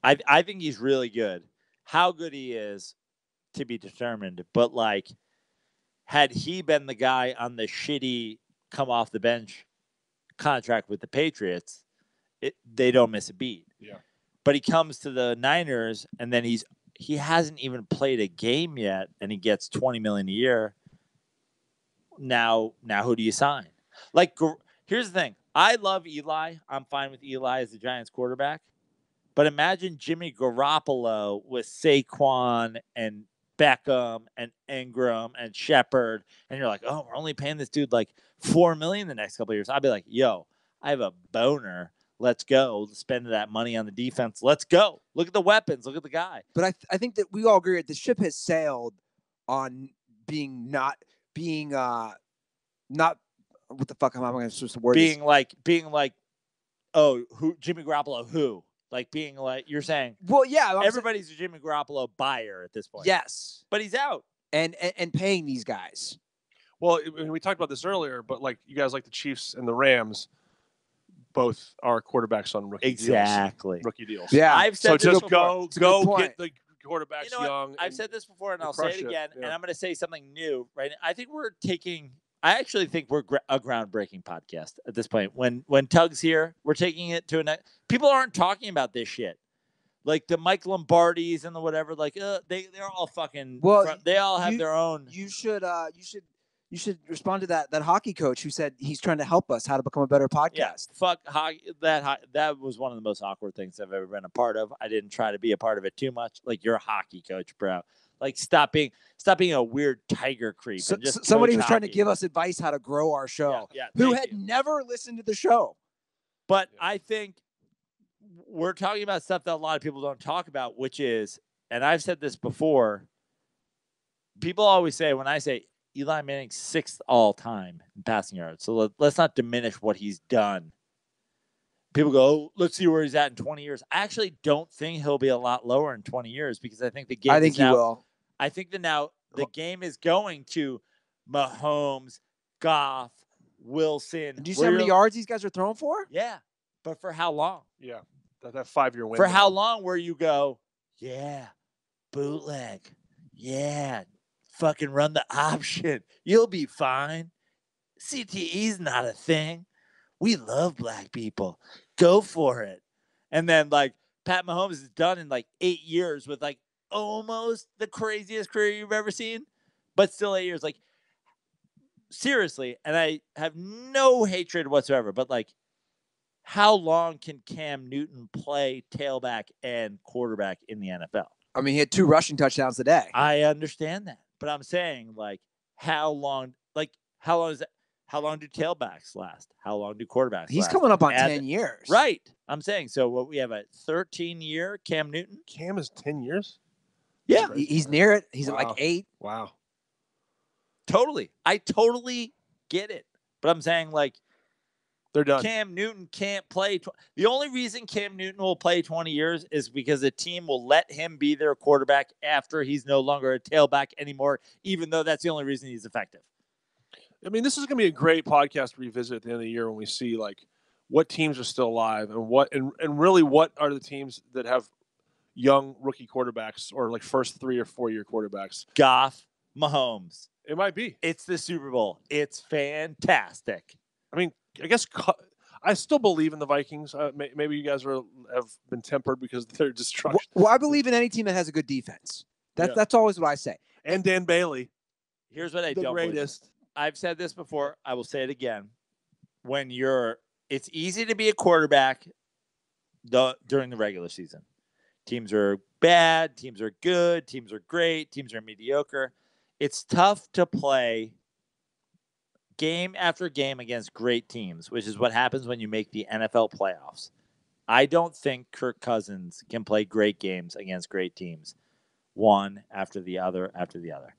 I think he's really good. How good he is to be determined. But, had he been the guy on the shitty come off the bench contract with the Patriots, they don't miss a beat. Yeah. But he comes to the Niners, and then he hasn't even played a game yet, and he gets $20 million a year. Now who do you sign? Here's the thing. I love Eli. I'm fine with Eli as the Giants quarterback. But imagine Jimmy Garoppolo with Saquon and Beckham and Ingram and Shepard, and you're like, oh, we're only paying this dude like $4 million the next couple of years, I'd be like, yo, I have a boner. Let's go. Spend that money on the defense. Let's go. Look at the weapons. Look at the guy. But I think that we all agree that the ship has sailed on not what the fuck am I going to switch the word? Being like, oh, who Jimmy Garoppolo? Who? Like being like you're saying. Well, yeah, everybody's a Jimmy Garoppolo buyer at this point. Yes, but he's out and paying these guys. Well, we talked about this earlier, but like you guys, like the Chiefs and the Rams, both are quarterbacks on rookie deals. Yeah, I've said so. Just go get the quarterbacks young. I've said this before, and I'll say it again. Yeah. And I'm going to say something new. Right? I actually think we're a groundbreaking podcast at this point. When Tug's here, we're taking it to people aren't talking about this shit. Like the Mike Lombardis and the whatever, like they're all fucking. Well, they all have their own. You should respond to that hockey coach who said he's trying to help us how to become a better podcast. Yeah, fuck hockey. That was one of the most awkward things I've ever been a part of. I didn't try to be a part of it too much. Like you're a hockey coach, bro. Like stop being a weird tiger creep. And just somebody who's trying to give us advice how to grow our show. Yeah, who had never listened to the show. But I think we're talking about stuff that a lot of people don't talk about, which is, and I've said this before. People always say when I say Eli Manning's 6th all time in passing yards, so let's not diminish what he's done. People go, oh, let's see where he's at in 20 years. I actually don't think he'll be a lot lower in 20 years because I think the game. I think he will. I think that now the game is going to Mahomes, Goff, Wilson. Do you see how many yards these guys are throwing for? Yeah, but for how long? Yeah, that 5-year win. For how long where you go, yeah, bootleg, yeah, fucking run the option. You'll be fine. CTE's not a thing. We love black people. Go for it. And then like Pat Mahomes is done in like 8 years with like almost the craziest career you've ever seen, but still 8 years. Like seriously, and I have no hatred whatsoever, but like how long can Cam Newton play tailback and quarterback in the NFL? I mean, he had 2 rushing touchdowns today. I understand that, but I'm saying like how long is that? How long do tailbacks last? How long do quarterbacks last? He's coming up on 10 years. Right. I'm saying, so what we have a 13-year Cam Newton? Cam is 10 years? Yeah. He's near it. He's at like 8. Wow. Totally. I totally get it. But I'm saying, like, they're done. Cam Newton can't play. The only reason Cam Newton will play 20 years is because the team will let him be their quarterback after he's no longer a tailback anymore, even though that's the only reason he's effective. I mean, this is going to be a great podcast to revisit at the end of the year when we see like what teams are still alive and really what are the teams that have young rookie quarterbacks or like first 3 or 4 year quarterbacks. Goff, Mahomes. It might be. It's the Super Bowl. It's fantastic. I mean, I guess I still believe in the Vikings. Maybe you guys have been tempered because of their destruction. Well, I believe in any team that has a good defense. That's always what I say. And Dan Bailey. Here's what I don't greatest. Believe. I've said this before. I will say it again. It's easy to be a quarterback during the regular season. Teams are bad. Teams are good. Teams are great. Teams are mediocre. It's tough to play game after game against great teams, which is what happens when you make the NFL playoffs. I don't think Kirk Cousins can play great games against great teams, one after the other after the other.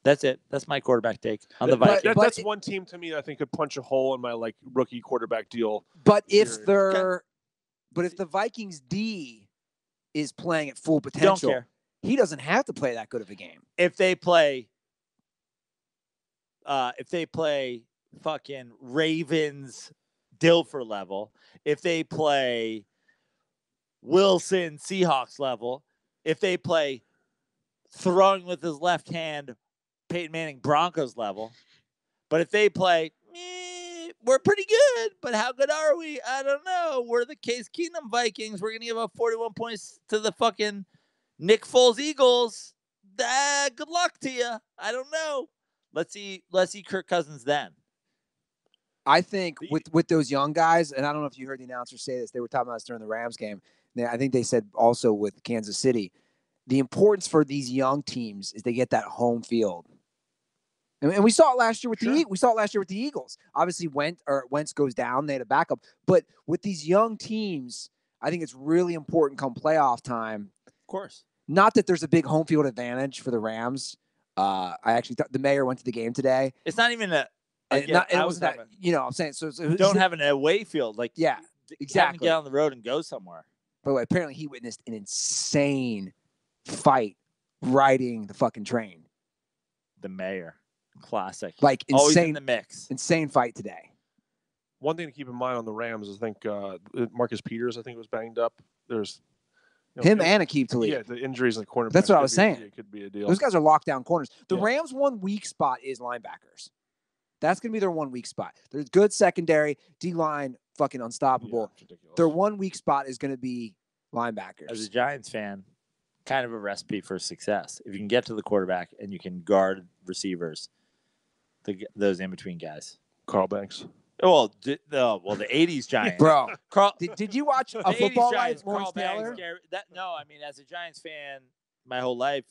That's it. That's my quarterback take on the Vikings. That's one team to me I think could punch a hole in my like rookie quarterback deal. But if the Vikings D is playing at full potential, he doesn't have to play that good of a game. If they play fucking Ravens Dilfer level, if they play Wilson Seahawks level, if they play throwing with his left hand Peyton Manning Broncos level, but if they play, we're pretty good, but how good are we? I don't know. We're the Case Keenum Vikings. We're going to give up 41 points to the fucking Nick Foles Eagles. Good luck to you. I don't know. Let's see Kirk Cousins then. I think with those young guys, and I don't know if you heard the announcer say this, they were talking about this during the Rams game. I think they said also with Kansas City, the importance for these young teams is they get that home field. And we saw it last year with the Eagles. Obviously, Wentz goes down, they had a backup. But with these young teams, I think it's really important come playoff time. Of course. Not that there's a big home field advantage for the Rams. I actually thought the mayor went to the game today. It's not even a. It wasn't that, I'm saying. So don't have an away field. Like, yeah, exactly. Get on the road and go somewhere. By the way, apparently he witnessed an insane fight riding the fucking train. The mayor. Classic. Like insane. Always in the mix. Insane fight today. One thing to keep in mind on the Rams is I think Marcus Peters, was banged up. There's him and Aqib Talib. Yeah, the injuries in the corner. That's what I was saying. It could be a deal. Those guys are lockdown corners. The Rams' one weak spot is linebackers. That's going to be their one weak spot. There's good secondary, D-line, fucking unstoppable. Yeah, their one weak spot is going to be linebackers. As a Giants fan, kind of a recipe for success. If you can get to the quarterback and you can guard receivers, those in-between guys. Carl Banks. Well, the 80s Giants. Bro, did you watch a football life, Lawrence Taylor? As a Giants fan, my whole life,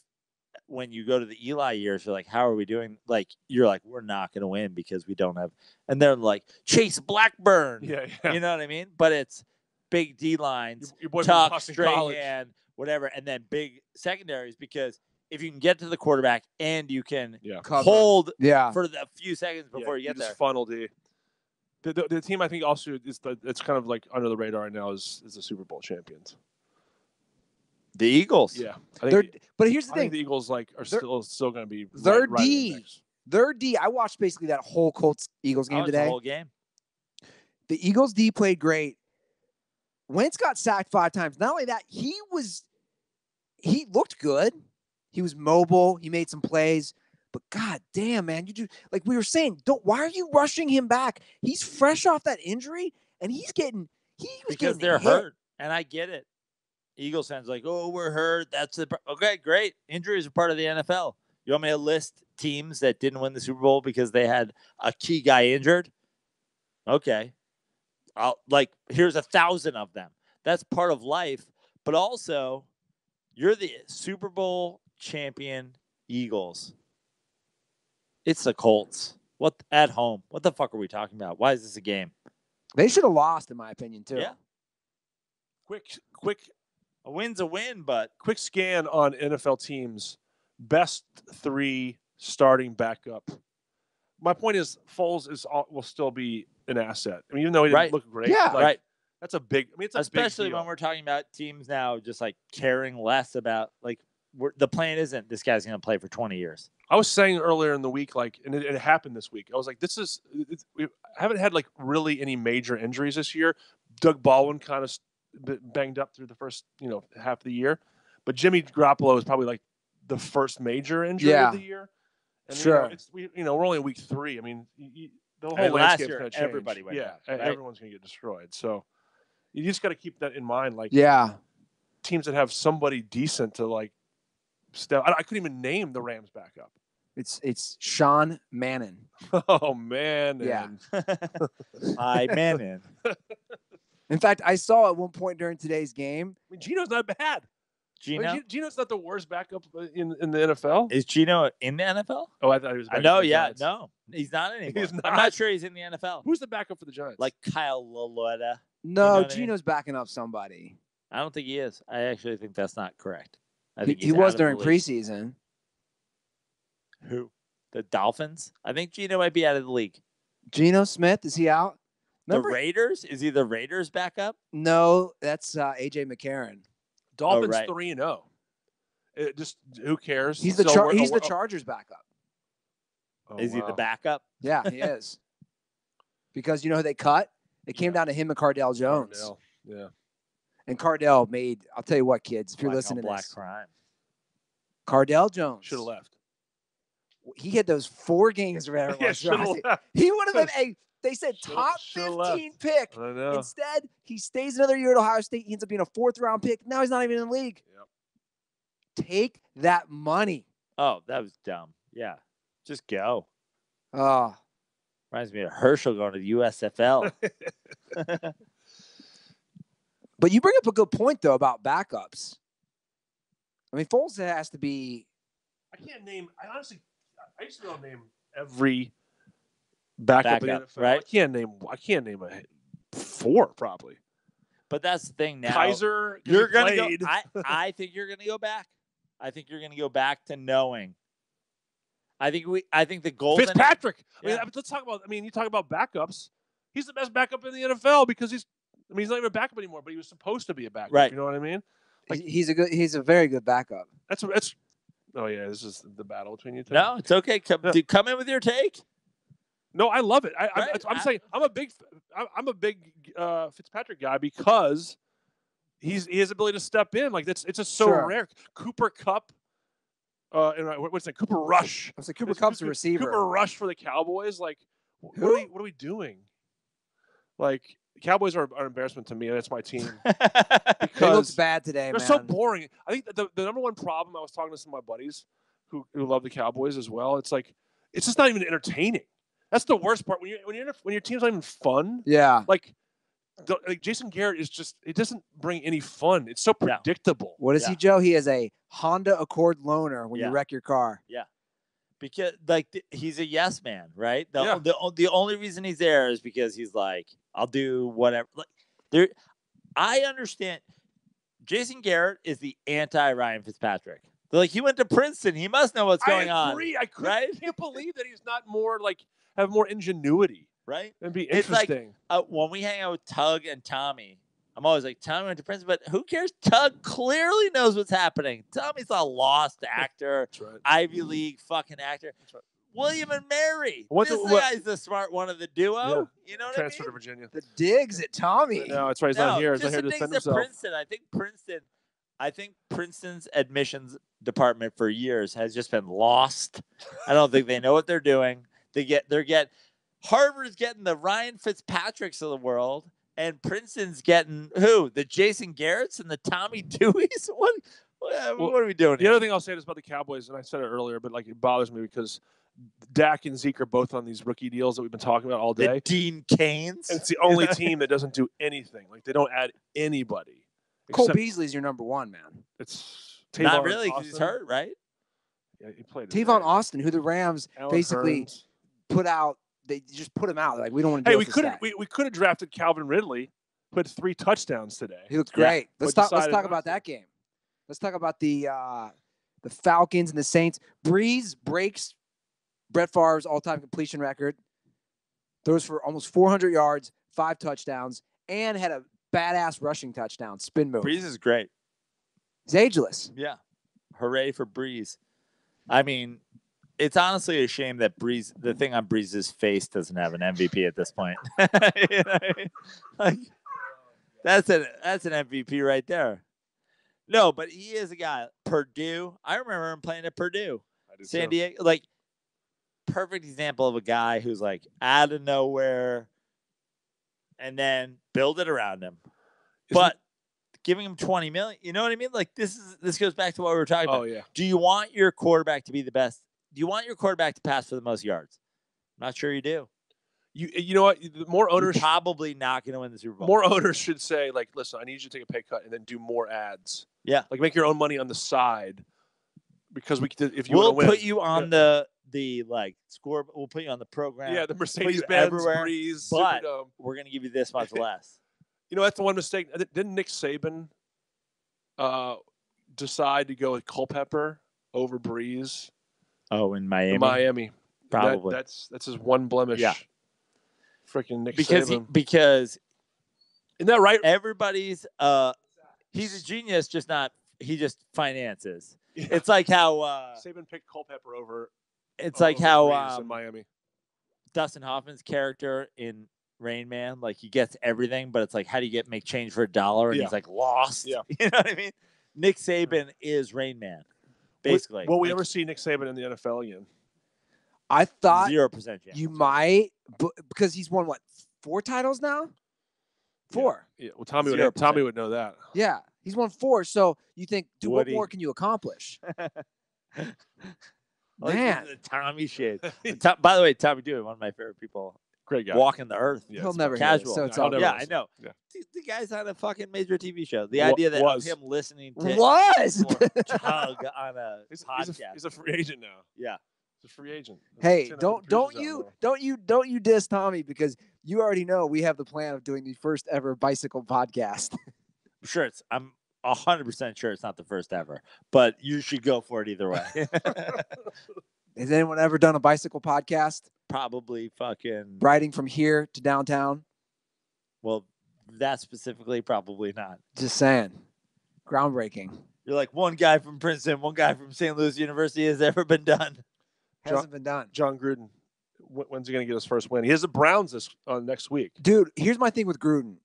when you go to the Eli years, you're like, how are we doing? Like, you're like, we're not going to win because we don't have. And they're like, Chase Blackburn. Yeah. You know what I mean? But it's big D lines, Tuck, Strahan, whatever, and then big secondaries because if you can get to the quarterback and you can hold for a few seconds before you get there. Funnel D. The team I think also it's kind of like under the radar right now is the Super Bowl champions. The Eagles. Yeah. But here's the thing. The Eagles are still going to be their D. I watched basically that whole Colts-Eagles game today. The whole game. The Eagles D played great. Wentz got sacked 5 times. Not only that, he looked good. He was mobile. He made some plays. But god damn, man, like we were saying, why are you rushing him back? He's fresh off that injury, and because they're hurt, and I get it. Eagles fans like, oh, we're hurt. Okay, great. Injuries are part of the NFL. You want me to list teams that didn't win the Super Bowl because they had a key guy injured? Okay, here's 1,000 of them. That's part of life. But also, you're the Super Bowl champion Eagles. It's the Colts. At home? What the fuck are we talking about? Why is this a game? They should have lost, in my opinion, too. Yeah. Quick. A win's a win, but quick scan on NFL teams. Best 3 starting backup. My point is, Foles will still be an asset. I mean, even though he didn't look great, right? That's a big. I mean, it's especially big deal. When we're talking about teams now, just like caring less about the plan isn't this guy's going to play for 20 years. I was saying earlier in the week, and it happened this week. I was like, we haven't had really any major injuries this year. Doug Baldwin kind of banged up through the first, half of the year, but Jimmy Garoppolo is probably the first major injury of the year. And, sure. We're only in week 3. I mean, the whole landscape's going to change. Everybody went down, right? Everyone's going to get destroyed. So you just got to keep that in mind. Teams that have somebody decent to step. I couldn't even name the Rams backup. It's Sean Mannon. Oh man. Yeah. Hi, Mannon. In fact, I saw at one point during today's game. I mean, Gino's not bad. Gino's not the worst backup in the NFL. Is Gino in the NFL? Oh, I thought he was. No, he's not anymore. I'm not sure he's in the NFL. Who's the backup for the Giants? Like Kyle Lalota. No, Gino's backing up somebody. I don't think he is. I actually think that's not correct. I think he was during preseason. Who? The Dolphins? I think Gino might be out of the league. Geno Smith, is he out? Remember? The Raiders? Is he the Raiders backup? No, that's AJ McCarron. Dolphins 3-0. Just who cares? He's the Chargers backup. Oh, is he the backup? Yeah, he is. Because you know who they cut? It came down to him and Cardell Jones. Cardell. Yeah. And Cardell made, I'll tell you what, kids, if you're listening to this. Crime. Cardell Jones. Should have left. He had those 4 games where he would have been they said top 15 pick. I know. Instead, he stays another year at Ohio State. He ends up being a 4th round pick. Now he's not even in the league. Yep. Take that money. Oh, that was dumb. Yeah. Just go. Oh. Reminds me of Herschel going to the USFL. But you bring up a good point, though, about backups. I mean, Foles has to be. I can't name. I used to be able to name every backup in the NFL. Right? I can't name a 4 probably. But that's the thing now. Kaiser, you're gonna played. go. I think you're gonna go back. I think you're gonna go back to knowing. I think the golden Fitzpatrick. Yeah. I mean, let's talk about. I mean, you talk about backups. He's the best backup in the NFL because he's not even a backup anymore, but he was supposed to be a backup. Right. You know what I mean? Like, he's a very good backup. That's. Oh yeah, this is the battle between you two. No, it's okay. Come in with your take. No, I love it. I'm saying I'm a big Fitzpatrick guy because he has the ability to step in. Like it's just so rare. Cooper Kupp. What's that? Cooper Rush. I was like, Cooper Kupp's a receiver. Cooper Rush for the Cowboys. Like, what are we doing? Like, the Cowboys are an embarrassment to me. That's my team. They looked bad today, they're so boring. I think the number one problem, I was talking to some of my buddies who love the Cowboys as well. It's like, it's just not even entertaining. That's the worst part. When your team's not even fun. Yeah. Like Jason Garrett is just, it doesn't bring any fun. It's so predictable. What is he, Joe? He is a Honda Accord loaner when you wreck your car. Yeah. Because he's a yes man, right? The only reason he's there is because he's like, I'll do whatever. Like I understand. Jason Garrett is the anti Ryan Fitzpatrick. Like, he went to Princeton. He must know what's going on. I agree. I can't believe that he's not more have more ingenuity. Right? It'd be interesting. It's like when we hang out with Tug and Tommy, I'm always like, Tommy went to Princeton, but who cares? Tug clearly knows what's happening. Tommy's a lost actor, That's right. Ivy League fucking actor. That's right. William and Mary. This guy's the smart one of the duo. Yeah. You know what Transfer I mean? to Virginia. The digs at Tommy. No, that's right. He's not here. He's not here to defend himself. Princeton. I think Princeton's admissions department for years has just been lost. I don't think they know what they're doing. Harvard's getting the Ryan Fitzpatricks of the world, and Princeton's getting who? The Jason Garretts and the Tommy Deweys? What are we doing here? The other thing I'll say is about the Cowboys, and I said it earlier, but it bothers me because Dak and Zeke are both on these rookie deals that we've been talking about all day. The Dean Canes. And it's the only team that doesn't do anything. Like, they don't add anybody. Cole Beasley's your number one, man. It's not really because he's hurt, right? Yeah, he played. Tavon Austin, who the Rams basically put out. They just put him out. Like, we don't want to. Hey, we could have drafted Calvin Ridley, who had 3 touchdowns today. He looked great. Let's talk about that game. Let's talk about the Falcons and the Saints. Breeze breaks Brett Favre's all-time completion record. Throws for almost 400 yards, 5 touchdowns, and had a badass rushing touchdown, spin move. Breeze is great. He's ageless. Yeah. Hooray for Breeze. I mean, it's honestly a shame that the thing on Breeze's face doesn't have an MVP at this point. You know what I mean? Like, that's an MVP right there. No, but he is a guy. Purdue. I remember him playing at Purdue. San Diego. Like, perfect example of a guy who's like out of nowhere and then build it around him. But giving him $20 million, you know what I mean? Like, this goes back to what we were talking about. Oh, yeah. Do you want your quarterback to be the best? Do you want your quarterback to pass for the most yards? I'm not sure you do. You know what? More owners probably not going to win the Super Bowl. More owners should say, like, listen, I need you to take a pay cut and then do more ads. Yeah, like, make your own money on the side, because if you want to win, we'll put you on the like score. We'll put you on the program. Yeah, the Mercedes-Benz Breeze, but Superdome. We're going to give you this much less. You know, that's the one mistake. Didn't Nick Saban decide to go with Culpepper over Breeze? Oh, in Miami. Miami, probably. That's his one blemish. Yeah. Freaking Nick Saban. Because isn't that right? Everybody's he's a genius, he just finances. Yeah. It's like how Saban picked Culpepper over. It's like how in Miami. Dustin Hoffman's character in Rain Man, like, he gets everything, but it's like, how do you make change for $1? And he's like lost. Yeah. You know what I mean? Nick Saban is Rain Man, basically. Will we ever see Nick Saban in the NFL again? I thought 0% chance. You might, because he's won 4 titles now? 4. Yeah. Well, Tommy would know that. Yeah, he's won 4. So you think, what more can you accomplish? Man, the Tommy shade. By the way, Tommy Dewey, one of my favorite people Great guy. walking the earth. Yeah, He'll it's never fine. hear this, Casual. so it's Yeah, all he'll good. never I listen. know. Yeah. The guy's on a fucking major TV show. The idea that of him listening to Was. Tug on a podcast. He's a free agent now. Yeah. He's a free agent. Hey, Saying that to the producers out there. don't you diss Tommy, because you already know we have the plan of doing the first ever bicycle podcast. I'm 100% sure it's not the first ever, but you should go for it either way. Has anyone ever done a bicycle podcast? Probably fucking. Riding from here to downtown? Well, that specifically, probably not. Just saying. Groundbreaking. You're like one guy from Princeton, one guy from St. Louis University has ever been done. Hasn't been done. John Gruden. When's he going to get his first win? He has the Browns next week. Dude, here's my thing with Gruden.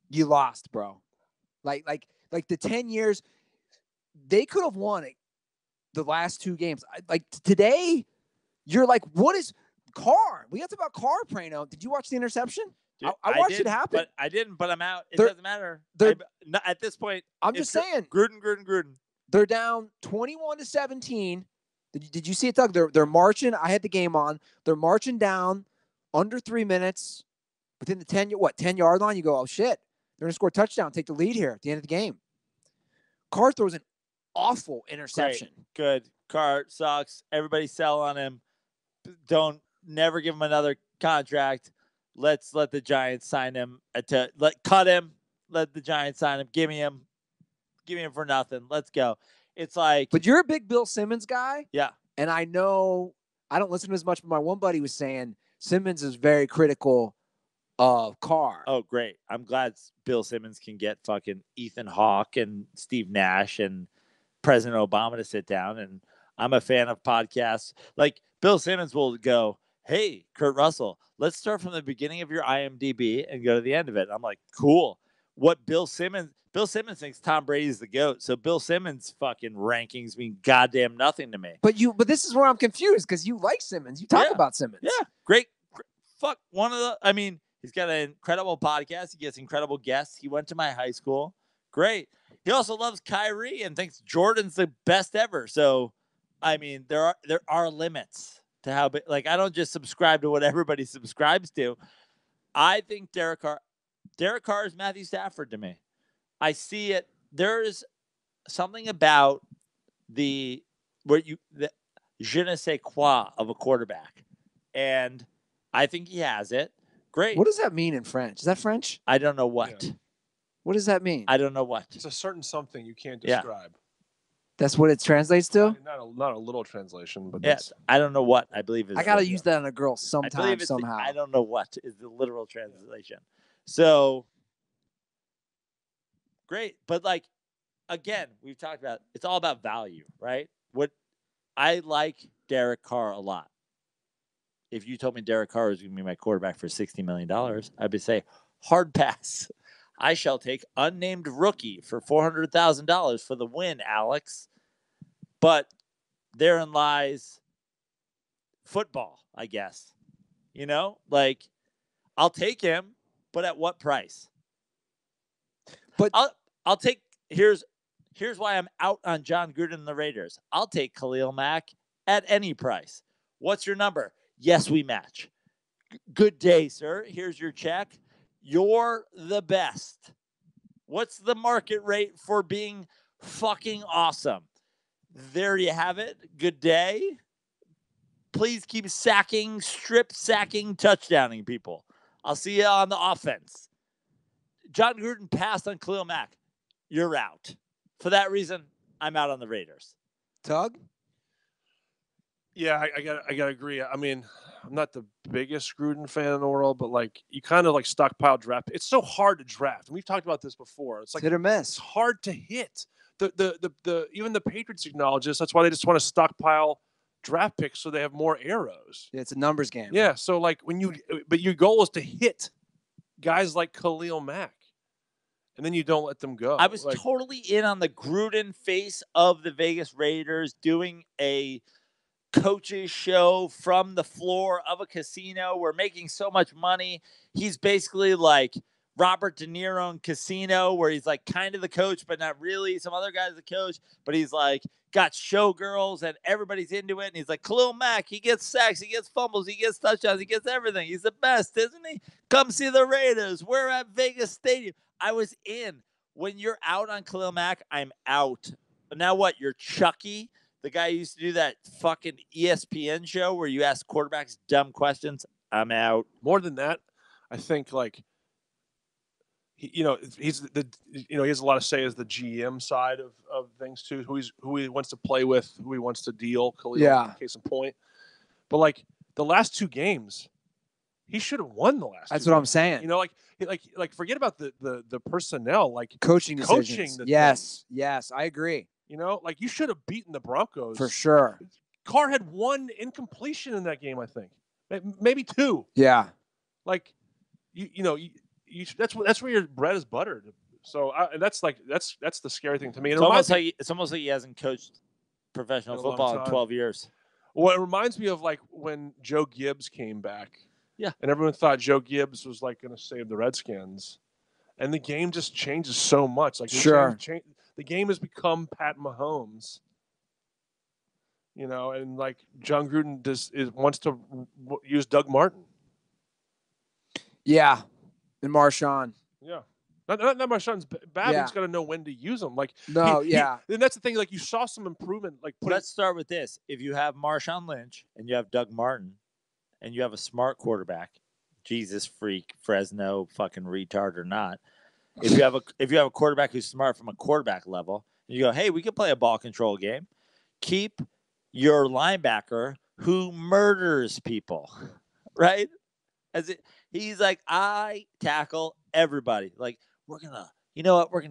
You lost, bro. Like the 10 years, they could have won it the last 2 games. Like today, you're like, what is Carr? We talked about Carr, Prano. Did you watch the interception? Dude, I watched it happen. But I didn't, but I'm out. It They're- doesn't matter. they're- At this point, I'm just saying. Gruden. They're down 21-17. Did you see it, Doug? They're marching. I had the game on. They're marching down under 3 minutes within the 10-yard line. You go, oh shit, they're gonna score a touchdown, take the lead here at the end of the game. Carr throws an awful interception. Good. Carr sucks. Everybody sell on him. Never give him another contract. Let's let the Giants sign him. Cut him. Let the Giants sign him. Give me him for nothing. Let's go. It's like, But you're a big Bill Simmons guy. yeah. And I know I don't listen to as much, but my one buddy was saying Simmons is very critical of Carr. Oh, great. I'm glad Bill Simmons can get fucking Ethan Hawke and Steve Nash and President Obama to sit down. And I'm a fan of podcasts. Like Bill Simmons will go, hey, Kurt Russell, let's start from the beginning of your IMDb and go to the end of it. I'm like, cool. What Bill Simmons thinks Tom Brady's the GOAT. So Bill Simmons' fucking rankings mean goddamn nothing to me. But this is where I'm confused, because you like Simmons. You talk about Simmons. Yeah. Great. Fuck. He's got an incredible podcast. He gets incredible guests. He went to my high school. Great. He also loves Kyrie and thinks Jordan's the best ever. So, I mean, there are limits to how big. Like, I don't just subscribe to what everybody subscribes to. I think Derek Carr is Matthew Stafford to me. I see it. There's something about the je ne sais quoi of a quarterback, and I think he has it. Great. What does that mean in French? Is that French? I don't know what. Yeah. What does that mean? I don't know what. It's a certain something you can't Yeah. describe. That's what it translates to? Not a little translation, but Yes, I don't know what. I believe is. I got to use that on a girl I sometime, believe it's somehow. I don't know what is the literal translation. So great, but like again, we've talked about it's all about value, right? What I like Derek Carr a lot. If you told me Derek Carr was going to be my quarterback for $60 million, I would say hard pass. I shall take unnamed rookie for $400,000 for the win, Alex. But therein lies football, I guess. You know, like I'll take him, but at what price? But I'll take here's why I'm out on John Gruden and the Raiders. I'll take Khalil Mack at any price. What's your number? Yes, we match. Good day, sir. Here's your check. You're the best. What's the market rate for being fucking awesome? There you have it. Good day. Please keep strip sacking, touchdowning people. I'll see you on the offense. John Gruden passed on Khalil Mack. You're out. For that reason, I'm out on the Raiders. Tug? Yeah, I gotta agree. I mean, I'm not the biggest Gruden fan in the world, but like you kind of like stockpile draft. It's so hard to draft, and we've talked about this before. It's like Hit or it's miss. hard to hit. The even the Patriots acknowledge this. That's why they just want to stockpile draft picks so they have more arrows. It's a numbers game. Yeah. So like but your goal is to hit guys like Khalil Mack, and then you don't let them go. I was like, totally in on the Gruden face of the Vegas Raiders doing a coach's show from the floor of a casino. We're making so much money. He's basically like, Robert De Niro in Casino, where he's like kind of the coach, but not really. Some other guy's the coach, but he's like got showgirls and everybody's into it. And he's like, Khalil Mack, he gets sacks, he gets fumbles, he gets touchdowns, he gets everything. He's the best, isn't he? Come see the Raiders. We're at Vegas Stadium. I was in. When you're out on Khalil Mack, I'm out. But now what? You're Chucky, the guy who used to do that fucking ESPN show where you ask quarterbacks dumb questions. I'm out. More than that, I think like he has a lot of say as the GM side of things too. Who he wants to play with, who he wants to deal. Khalil, case in point. But like the last 2 games, he should have won the last. That's what I'm saying. You know, like forget about the personnel, like coaching decisions. Yes, I agree. You know, like you should have beaten the Broncos for sure. Carr had 1 incompletion in that game, I think, maybe 2. Yeah, like that's where your bread is buttered. So that's the scary thing to me. It's almost like he hasn't coached professional football in 12 years. Well, it reminds me of like when Joe Gibbs came back. Yeah. And everyone thought Joe Gibbs was like going to save the Redskins. And the game just changes so much. Like the game has become Pat Mahomes. You know, and like John Gruden wants to use Doug Martin. Yeah. And Marshawn. Yeah. Not Marshawn's bad. Yeah. He's got to know when to use them. Like and that's the thing. Like you saw some improvement. Like let's start with this. If you have Marshawn Lynch and you have Doug Martin, and you have a smart quarterback, Jesus freak, Fresno fucking retard or not. If you have a quarterback who's smart from a quarterback level, and you go, hey, we can play a ball control game. Keep your linebacker who murders people, right? He's like, I tackle everybody. Like we're gonna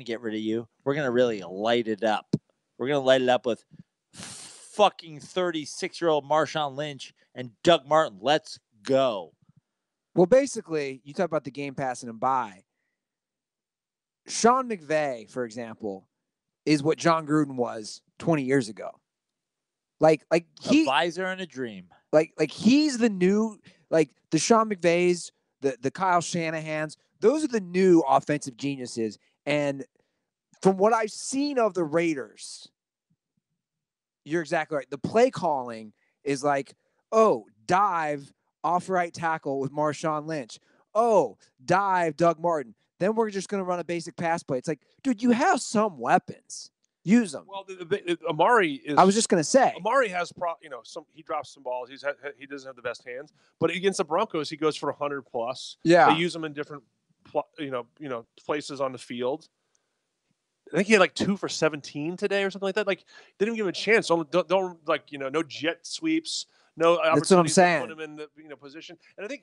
get rid of you. We're gonna really light it up. We're gonna light it up with fucking 36-year-old Marshawn Lynch and Doug Martin. Let's go. Well, basically, you talk about the game passing him by. Sean McVay, for example, is what John Gruden was 20 years ago. Like a visor and a dream. Like he's the new, like the Sean McVays, the Kyle Shanahans. Those are the new offensive geniuses. And from what I've seen of the Raiders, you're exactly right. The play calling is like, oh, dive off right tackle with Marshawn Lynch. Oh, dive Doug Martin. Then we're just going to run a basic pass play. It's like, dude, you have some weapons. Use them. Well, Amari is. I was just going to say. Amari has, he drops some balls. He doesn't have the best hands. But against the Broncos, he goes for 100+. Yeah. They use him in different, places on the field. I think he had like 2 for 17 today or something like that. Like, they didn't give him a chance. Don't no jet sweeps, no opportunities to put him in the position. And I think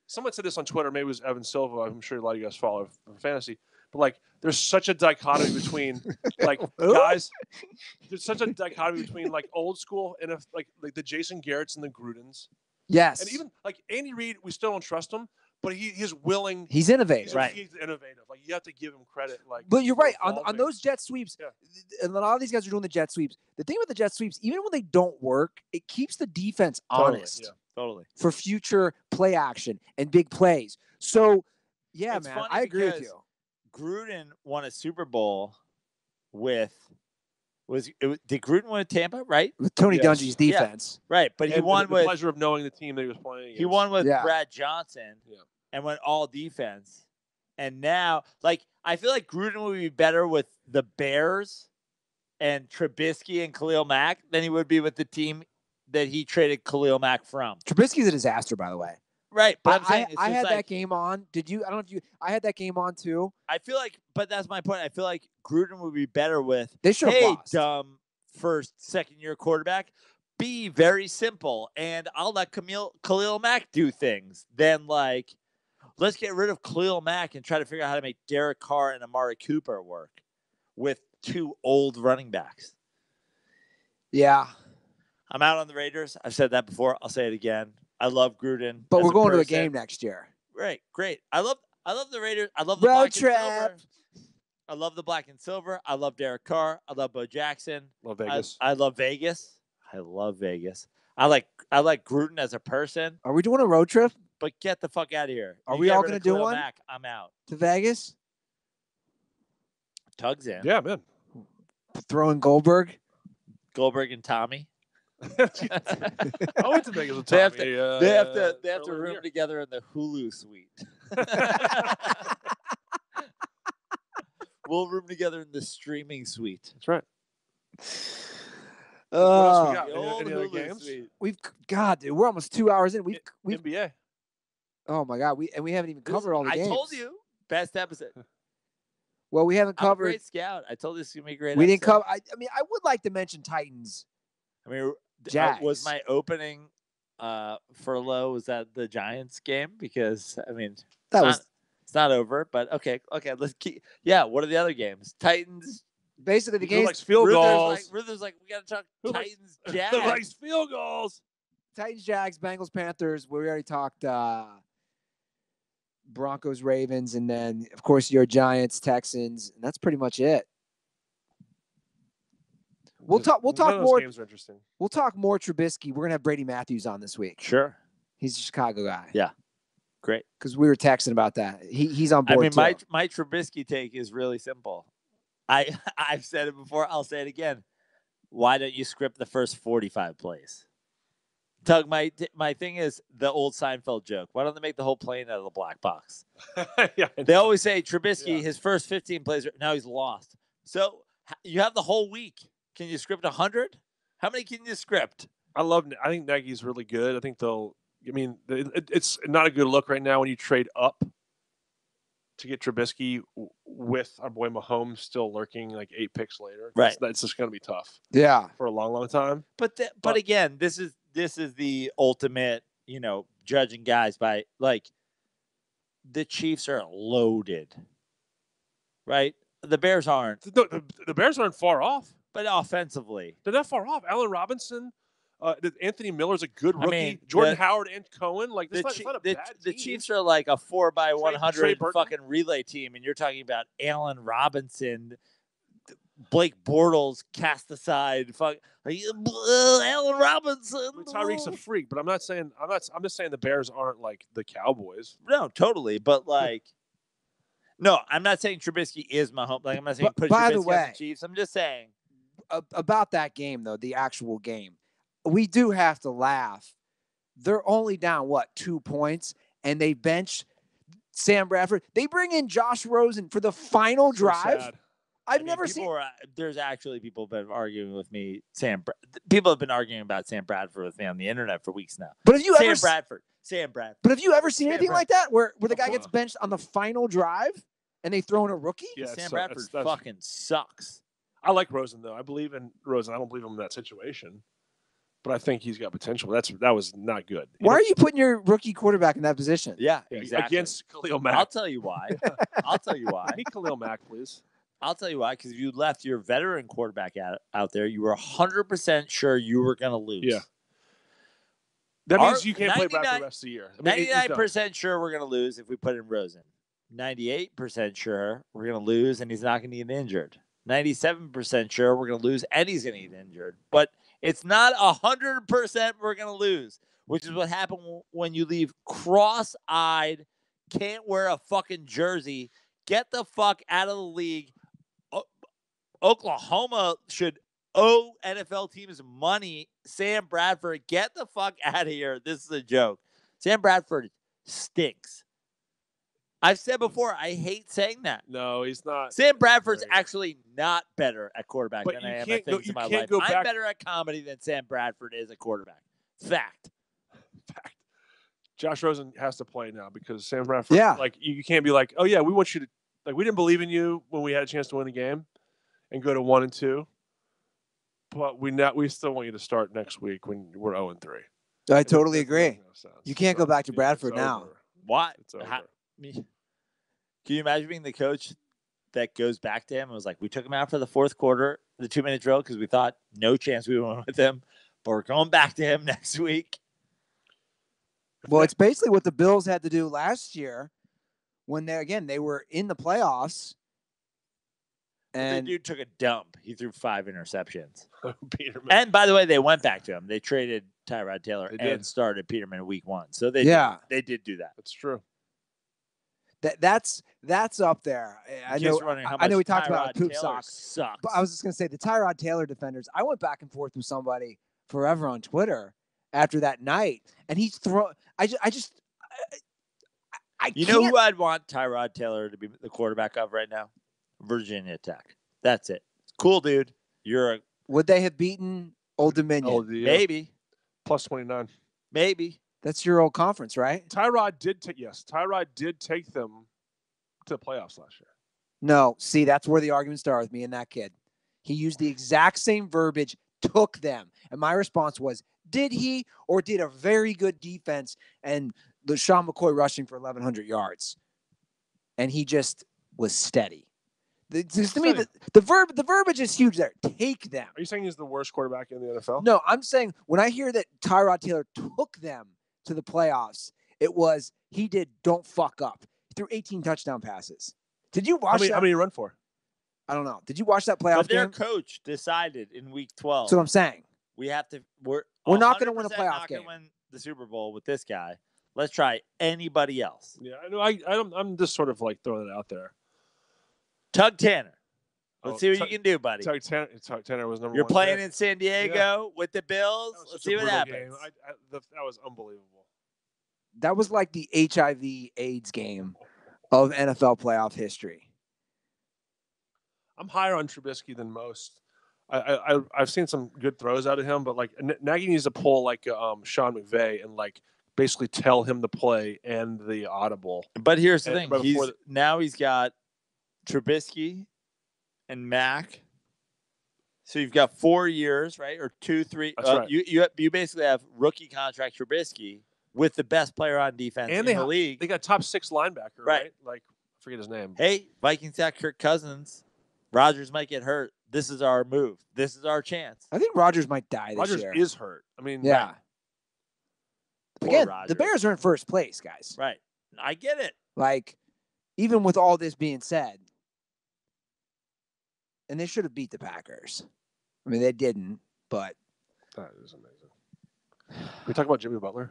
someone said this on Twitter. Maybe it was Evan Silva. I'm sure a lot of you guys follow for fantasy. But like, there's such a dichotomy between like guys. There's such a dichotomy between like old school and like the Jason Garretts and the Grudens. Yes. And even like Andy Reid, we still don't trust him. But he's willing. He's innovative. Right. He's innovative. Like you have to give him credit. Like, but you're right on those jet sweeps. Yeah. And a lot of these guys are doing the jet sweeps. The thing with the jet sweeps, even when they don't work, it keeps the defense honest. Yeah. Totally. For future play action and big plays. So, yeah, man, I agree with you. Gruden won a Super Bowl with. Did Gruden win at Tampa, right? With Tony Dungy's defense. Yeah. Right, but he won with... the pleasure of knowing the team that he was playing against. He won with Brad Johnson and went all defense. And now, like, I feel like Gruden would be better with the Bears and Trubisky and Khalil Mack than he would be with the team that he traded Khalil Mack from. Trubisky's a disaster, by the way. Right, but I had that game on. Did you? I don't know if you. I had that game on too. I feel like, but that's my point. I feel like Gruden would be better with. They should have lost. Dumb second-year quarterback. Be very simple, and I'll let Khalil Mack do things. Then like, let's get rid of Khalil Mack and try to figure out how to make Derek Carr and Amari Cooper work with 2 old running backs. Yeah, I'm out on the Raiders. I've said that before. I'll say it again. I love Gruden. But we're going to a game next year. Right. Great. I love the Raiders. I love the road black trip. And silver. I love the black and silver. I love Derek Carr. I love Bo Jackson. Love Vegas. I love Vegas. I love Vegas. I like Gruden as a person, Are we doing a road trip but get the fuck out of here. Are You we get all rid gonna of do Khalil one? Mack, I'm out. to Vegas? Tug's in. Yeah, man. Throwing Goldberg? Goldberg and Tommy. I went to Vegas with They have Tommy. to. They have to earlier in the room year. together in the Hulu suite. We'll room together in the streaming suite. That's right. What else we got? The Any old other Hulu games? suite. God, dude, we're almost 2 hours in. We've NBA. oh my God, we haven't even covered all the games. I told you, best episode. Well, we haven't I'm a covered. great scout. I told you this is gonna be a great. We didn't episode. cover. I mean, I would like to mention Titans. I mean, Jags. was my opening furlough was that the Giants game? Because I mean, it's not over, but okay, let's keep. Yeah, what are the other games? Titans. Basically the Who games. likes field goals? Ruther's like, we gotta talk Who likes- Titans. Jags. Who likes field goals? Titans, Jags, Bengals, Panthers. We already talked Broncos, Ravens, and then of course your Giants, Texans, and that's pretty much it. We'll talk None of those more. games are interesting. We'll talk more Trubisky. We're gonna have Brady Matthews on this week. Sure. He's a Chicago guy. Yeah. Great. Because we were texting about that. He's on I board. mean, too. my Trubisky take is really simple. I've said it before. I'll say it again. Why don't you script the first 45 plays? Tug, my thing is the old Seinfeld joke. Why don't they make the whole plane out of the black box? Yeah, They always say Trubisky, Yeah. his first 15 plays, now he's lost. So you have the whole week. Can you script 100? How many can you script? I think Nagy's really good. I think it's not a good look right now when you trade up to get Trubisky with our boy Mahomes still lurking like 8 picks later. Right. That's just going to be tough. Yeah. For a long, long time. But again, this is the ultimate, judging guys by like the Chiefs are loaded, right? The Bears aren't, The Bears aren't far off. but offensively, They're not far off. Allen Robinson, Anthony Miller's a good rookie. mean, Jordan Howard and Cohen, like the, it's not a bad the team. Chiefs are like a 4x100 Trey Burton. fucking relay team, and you're talking about Allen Robinson, Blake Bortles cast aside, Allen Robinson. Tyreek's a freak, but I'm just saying the Bears aren't like the Cowboys. No, totally, but like. No, I'm not saying Trubisky is Mahomes. Like I'm not saying put by the Trubisky on way, the Chiefs. I'm just saying about that game though, the actual game. We do have to laugh. They're only down 2 points, and they bench Sam Bradford. They bring in Josh Rosen for the final drive. Sad. I've never seen. There's actually people have been arguing with me. People have been arguing about Sam Bradford with me on the internet for weeks now. But have you ever Sam Bradford. But have you ever seen anything like that where the guy Oh, gets benched on the final drive and they throw in a rookie? Yeah, Sam Bradford fucking sucks. I like Rosen though. I believe in Rosen. I don't believe him in that situation, but I think he's got potential. That was not good. Why are you putting your rookie quarterback in that position? Yeah, exactly. Against Khalil Mack. I'll tell you why. Meet Khalil Mack, please. I'll tell you why. Because if you left your veteran quarterback out there, you were 100% sure you were going to lose. Yeah. That means you can't play Brad for the rest of the year. 99% sure we're going to lose if we put in Rosen. 98% sure we're going to lose and he's not going to get injured. 97% sure we're going to lose and he's going to get injured. But it's not 100% we're going to lose, which is what happened when you leave cross-eyed, can't wear a fucking jersey, get the fuck out of the league. Oklahoma should owe NFL teams money. Sam Bradford, get the fuck out of here. This is a joke. Sam Bradford stinks. I've said before, I hate saying that. No, he's not. Sam Bradford's actually not better at quarterback But than you I am can't at things you in my can't life. go I'm back- better at comedy than Sam Bradford is at quarterback. Fact. Josh Rosen has to play now because Sam Bradford. Yeah. Like you can't be like, oh yeah, we want you to we didn't believe in you when we had a chance to win the game, and go to 1-2. But we still want you to start next week when we're 0-3. I totally That agree. makes no sense. You can't go back to Yeah, Bradford it's now. over. What? It's over. Can you imagine being the coach that goes back to him and was like, we took him out for the fourth quarter, the 2-minute drill, because we thought no chance we would win with him, but we're going back to him next week. Well, it's basically what the Bills had to do last year when they were in the playoffs. And the dude took a dump. He threw 5 interceptions. Peterman. And by the way, they went back to him. They traded Tyrod Taylor They and did. started Peterman in week 1. So they did do that. That's true. That's up there. I know. I know we talked about poop Taylor socks. sucks. But I was just gonna say the Tyrod Taylor defenders. I went back and forth with somebody forever on Twitter after that night, and he's thrown. I You can't. know who I'd want Tyrod Taylor to be the quarterback of right now? Virginia Tech. That's it. Cool, dude. Would they have beaten Old Dominion? Maybe. Plus 29. Maybe. That's your old conference, right? Tyrod did take them to the playoffs last year. No, see, that's where the argument started with me and that kid. He used the exact same verbiage, took them. And my response was, did he, or did a very good defense and LaShawn McCoy rushing for 1,100 yards? And he just was steady. To me, the verbiage is huge there. Take them. Are you saying he's the worst quarterback in the NFL? No, I'm saying when I hear that Tyrod Taylor took them to the playoffs, it was he did don't fuck up. He threw 18 touchdown passes. Did you watch that? How many you run for? I don't know. Did you watch that playoff But their game? coach decided in week 12. That's what I'm saying. We're not going to win a playoff not game. Win the Super Bowl with this guy. Let's try anybody else. Yeah, I know. I'm just sort of like throwing it out there. Tug Tanner. Let's see what you can do, buddy. Tug Tanner was number 1. You're playing in San Diego with the Bills. Let's see what happens. That was unbelievable. That was like the HIV/AIDS game of NFL playoff history. I'm higher on Trubisky than most. I've seen some good throws out of him, but like Nagy needs to pull like Sean McVay and like basically tell him the play and the audible. But here's the thing: he's got Trubisky and Mac. So you've got 4 years, right, or 2, 3. That's right. You basically have rookie contract Trubisky with the best player on defense in the league. They got top 6 linebacker, right? Like I forget his name. Hey, Vikings got Kirk Cousins. Rodgers might get hurt. This is our move. This is our chance. I think Rodgers might die this year. Rodgers is hurt. I mean, yeah. Again, Rodgers. The Bears are in first place, guys. Right. I get it. Like, even with all this being said, and they should have beat the Packers. I mean, they didn't, but that is amazing. We talk about Jimmy Butler.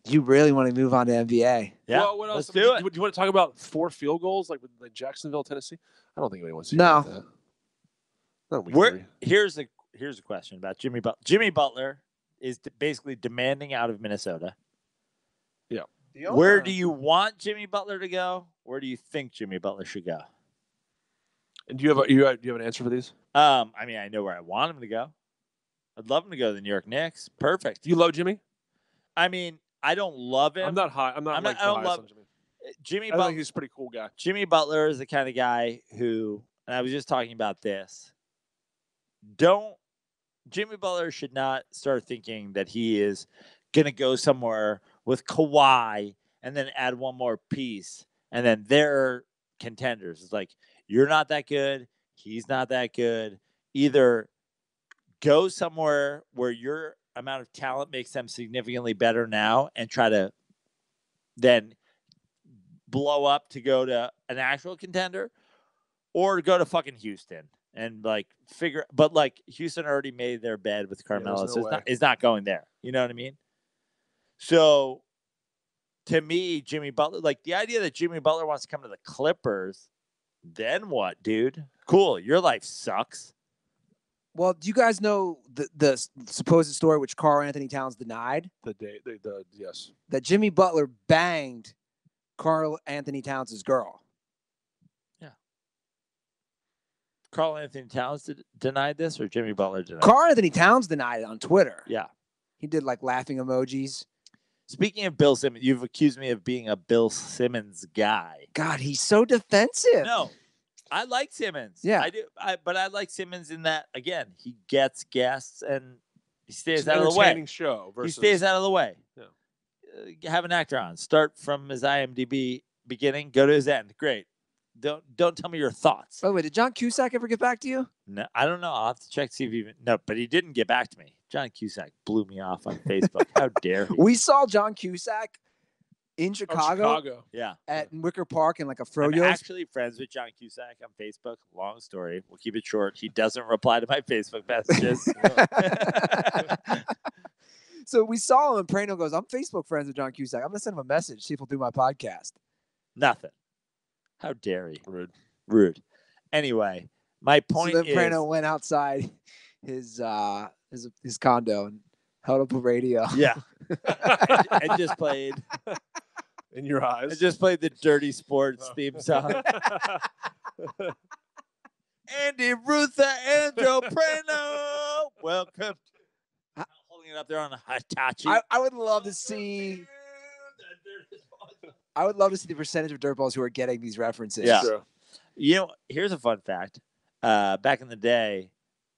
You really want to move on to NBA? Yeah. Well, what else? Let's do it. Do you want to talk about 4 field goals like with Jacksonville, Tennessee? I don't think anyone wants to. No. Here's a question about Jimmy Butler. Jimmy Butler is basically demanding out of Minnesota. Yeah. Where do you want Jimmy Butler to go? Where do you think Jimmy Butler should go? And do you have an answer for these? I mean, I know where I want him to go. I'd love him to go to the New York Knicks. Perfect. Do you love Jimmy? I mean, I don't love him. I'm not high. I don't love Jimmy. I think he's a pretty cool guy. Jimmy Butler is the kind of guy who, and I was just talking about this. Jimmy Butler should not start thinking that he is going to go somewhere with Kawhi and then add one more piece and then they're contenders. It's like, you're not that good. He's not that good. Either go somewhere where your amount of talent makes them significantly better now and try to then blow up to go to an actual contender, or go to fucking Houston and like but like Houston already made their bed with Carmelo, so it's not going there. You know what I mean? So to me, Jimmy Butler, like the idea that Jimmy Butler wants to come to the Clippers, then what, dude? Cool. Your life sucks. Well, do you guys know the supposed story which Karl Anthony Towns denied? Yes. That Jimmy Butler banged Karl Anthony Towns' girl. Yeah. Karl Anthony Towns denied this, or Jimmy Butler denied it? Karl Anthony Towns denied it on Twitter. Yeah. He did like laughing emojis. Speaking of Bill Simmons, you've accused me of being a Bill Simmons guy. God, he's so defensive. No. I like Simmons. Yeah. I do. But I like Simmons in that, again, he gets guests and he stays It's out an of the way. entertaining show versus... He stays out of the way. Yeah. Have an actor on. Start from his IMDb beginning, go to his end. Great. Don't tell me your thoughts. By the way, did John Cusack ever get back to you? No, I don't know. I'll have to check to see if he even... No, but he didn't get back to me. John Cusack blew me off on Facebook. How dare he? We saw John Cusack in Oh, Chicago, Yeah. at Wicker Park in like a I'm Froyo's. actually friends with John Cusack on Facebook. Long story. We'll keep it short. He doesn't reply to my Facebook messages. So we saw him, and Prano goes, "I'm Facebook friends with John Cusack. I'm gonna send him a message, see if he'll do my podcast." Nothing. How dare you? Rude. Anyway, my point so then is, Prano went outside his condo and held up a radio. yeah, and just played. In your eyes. I just played the Dirty Sports theme song. Andy Ruther and Joe Prano. Welcome. I'm holding it up there on a Hitachi. I would love to see. I would love to see the percentage of dirtballs who are getting these references. Yeah. True. You know, here's a fun fact. Back in the day,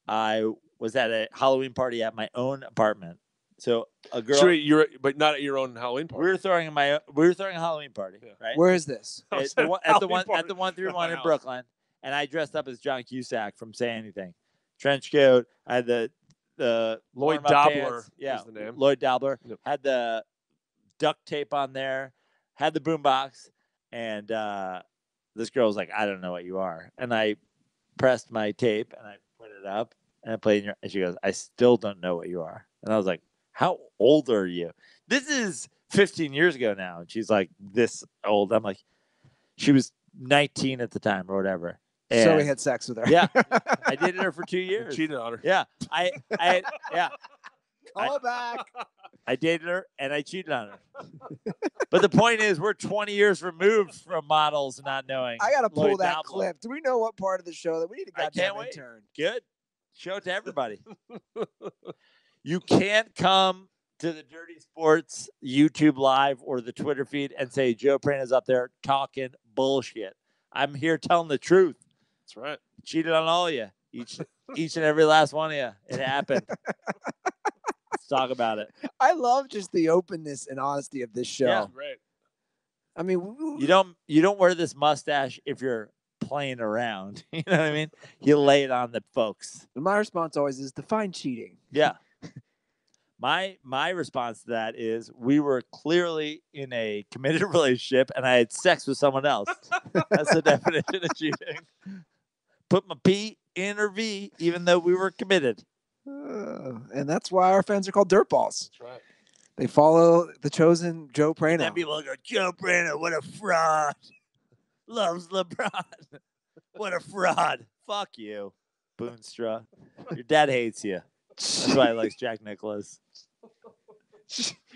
I was at a Halloween party at my own apartment. So a girl. Sure, but not at your own Halloween party. We were throwing a Halloween party, right? Where is this? At the 131 in Brooklyn, and I dressed up as John Cusack from Say Anything, trench coat. I had the Lloyd warm-up Dobler pants. Yeah, is the name. Lloyd Dobler. Yep. Had the duct tape on there, had the boombox, and this girl was like, "I don't know what you are," and I pressed my tape and I put it up and I played and she goes, "I still don't know what you are," and I was like, "How old are you?" This is 15 years ago now. And she's like, "This old." I'm like, she was 19 at the time or whatever. And So we had sex with her. yeah, I dated her for 2 years. Cheated on her. Yeah, I Call back. I dated her and I cheated on her. But the point is, we're 20 years removed from models not knowing. I gotta pull Lloyd that Dobler. clip. Do we know what part of the show that we need a I goddamn can't wait. intern? Good. Show it to everybody. You can't come to the Dirty Sports YouTube live or the Twitter feed and say Joe Prano's up there talking bullshit. I'm here telling the truth. That's right. Cheated on all of you. Each and every last one of you. It happened. Let's talk about it. I love just the openness and honesty of this show. Yeah. Right. I mean, You don't wear this mustache if you're playing around. You know what I mean? You lay it on the folks. my response always is define cheating. Yeah. My response to that is we were clearly in a committed relationship and I had sex with someone else. That's the definition of cheating. Put my P in her V even though we were committed. And that's why our fans are called dirtballs. That's right. They follow the chosen Joe Prano. Then people go, Joe Prano, what a fraud. Loves LeBron. What a fraud. Fuck you, Boonstra. Your dad hates you. That's why he likes Jack Nicklaus.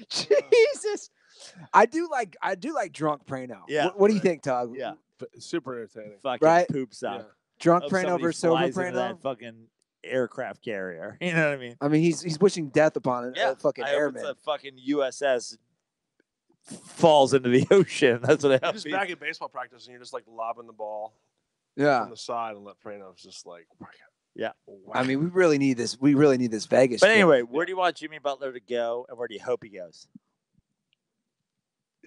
Jesus. I do like drunk Prano. Yeah. What do you think, Tug? Yeah. But super entertaining. Fucking Right? poop sock. Yeah. Drunk Hope Prano somebody versus sober flies into Prano. that fucking aircraft carrier. You know what I mean? I mean, he's wishing death upon a fucking I hope airman. it's a fucking USS falls into the ocean. That's what I You're hope. just back at baseball practice and you're just like lobbing the ball Yeah. on the side and let Prano's just like, Yeah. I mean, we really need this. We really need this Vegas. But trip. anyway, where do you want Jimmy Butler to go, and where do you hope he goes?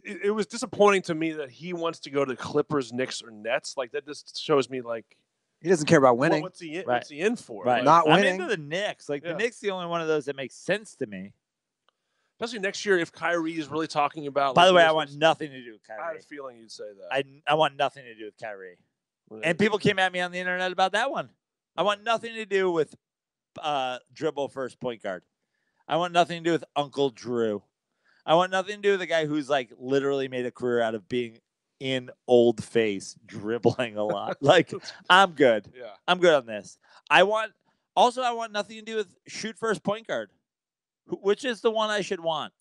it was disappointing to me that he wants to go to Clippers, Knicks, or Nets. Like that just shows me like he doesn't care about winning. what's he in? Right. What's he in for? Right. Like, Not I'm winning. into the Knicks. Like Yeah. the Knicks, the only one of those that makes sense to me. especially next year if Kyrie is really talking about. By like, the way, I this want was- nothing to do with I had Kyrie. a feeling you'd say that. I want nothing to do with Kyrie. And people came at me on the internet about that one. I want nothing to do with dribble first point guard. I want nothing to do with Uncle Drew. I want nothing to do with the guy who's like literally made a career out of being in old face dribbling a lot. Like I'm good. Yeah. I'm good on this. I want nothing to do with shoot first point guard, which is the one I should want.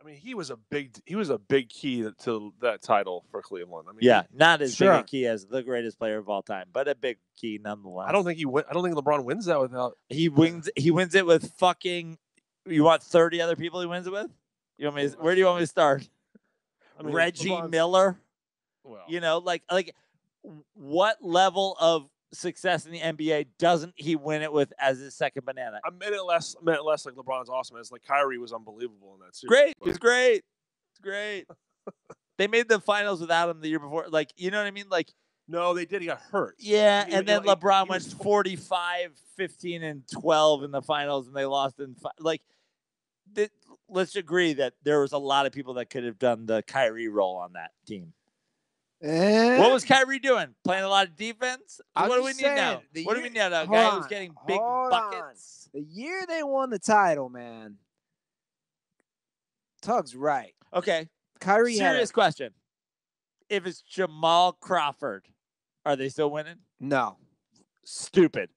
I mean, he was a big key to that title for Cleveland. I mean, Yeah, not as Sure. big a key as the greatest player of all time, but a big key nonetheless. I don't think LeBron wins that without. He wins it with fucking. You want 30 other people he wins it with? Where do you want me to start? I mean, Reggie LeBron's- Miller. Well, You know, like what level of success in the NBA doesn't he win it with as his second banana? I meant it less. Like LeBron's awesome. It's like Kyrie was unbelievable in that series. Great. but- He's great. It's great. They made the finals without him the year before. Like, you know what I mean? Like, No, they did. He got hurt. yeah, He- and then like, LeBron he went was 45, 15, and 12 in the finals, and they lost in like let's agree that there was a lot of people that could have done the Kyrie role on that team. What was Kyrie doing? Playing a lot of defense? What do we need now? What do we need now? A guy who's getting big buckets? The year they won the title, man. Tug's right. Okay. Kyrie Serious question. If it's Jamal Crawford, are they still winning? No. Stupid.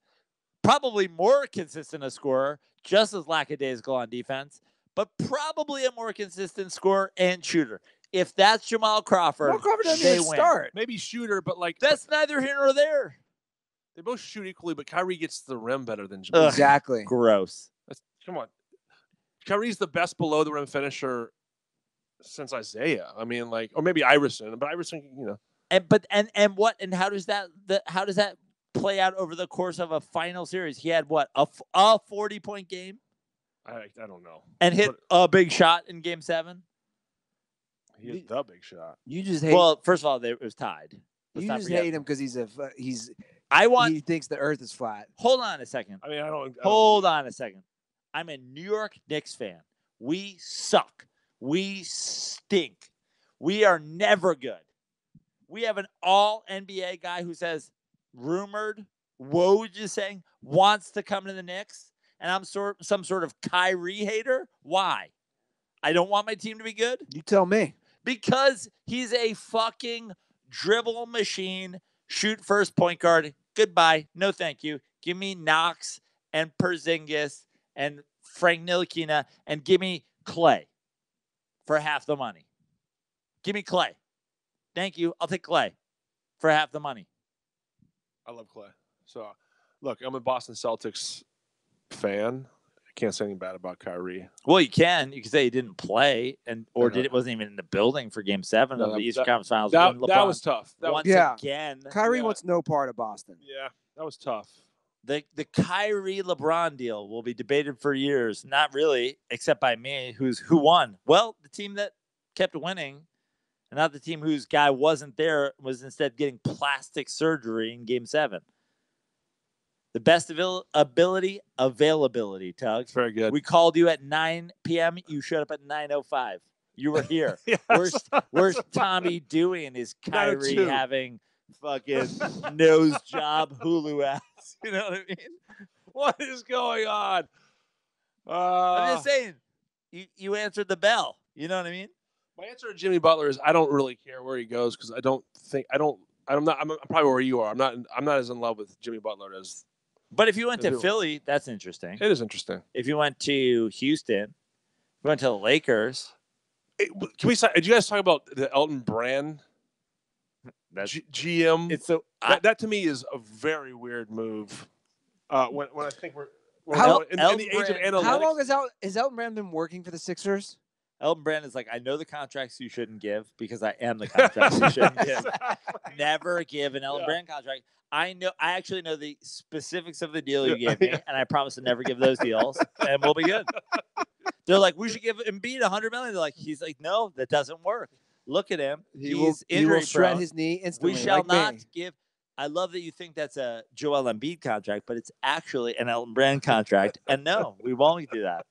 Probably more consistent a scorer, just as lackadaisical on defense, but probably a more consistent scorer and shooter. If that's Jamal Crawford, doesn't they even win. start. Maybe shooter, but like That's neither here nor there. they both shoot equally, but Kyrie gets to the rim better than Jamal. Exactly. Gross. Come on. Kyrie's the best below the rim finisher since Isaiah. I mean, like, or maybe Iverson, but Iverson, you know. And how does that play out over the course of a final series? He had what, a 40-point game? I don't know. And hit a big shot in game 7? He hit the big shot. You just hate. Well, first of all, it was tied. You just hate him because he thinks the Earth is flat. Hold on a second. I mean, Hold on a second. I'm a New York Knicks fan. We suck. We stink. We are never good. We have an all-NBA guy who says, rumored, Woj is saying, wants to come to the Knicks, and I'm some sort of Kyrie hater? Why? I don't want my team to be good? You tell me. Because he's a fucking dribble machine, shoot first point guard. Goodbye. No, thank you. Give me Knox and Porzingis and Frank Ntilikina and give me Clay for half the money. Give me Clay. Thank you. I'll take Clay for half the money. I love Clay. So, look, I'm a Boston Celtics fan. I can't say anything bad about Kyrie. Well, you can. You can say he didn't play wasn't even in the building for Game 7 of the Eastern Conference Finals. That was tough. Again. Kyrie wants no part of Boston. Yeah, that was tough. The Kyrie LeBron deal will be debated for years. Not really, except by me. Who won? Well, the team that kept winning, and not the team whose guy wasn't there, was instead getting plastic surgery in Game 7. The best availability, Tug. Very good. We called you at 9 p.m. You showed up at 9:05. You were here. Yes. Where's Tommy Dewey and his Kyrie having fucking nose job Hulu ass? You know what I mean? What is going on? I'm just saying. You answered the bell. You know what I mean? My answer to Jimmy Butler is I don't really care where he goes because I'm probably where you are. I'm not as in love with Jimmy Butler as. But if you went to Philly, that's interesting. It is interesting. If you went to Houston, if you went to the Lakers. Did you guys talk about the Elton Brand GM? It's so that to me is a very weird move. When I think we're in the age of analytics. How long has Elton Brand been working for the Sixers? Elton Brand is like, I know the contracts you shouldn't give because I am the contracts you shouldn't give. Never give an Elton Brand contract. I actually know the specifics of the deal you gave me, and I promise to never give those deals, and we'll be good. They're like, we should give Embiid $100 million. He's like, no, that doesn't work. Look at him. He will shred his knee instantly. We shall not give. I love that you think that's a Joel Embiid contract, but it's actually an Elton Brand contract. And no, we won't do that.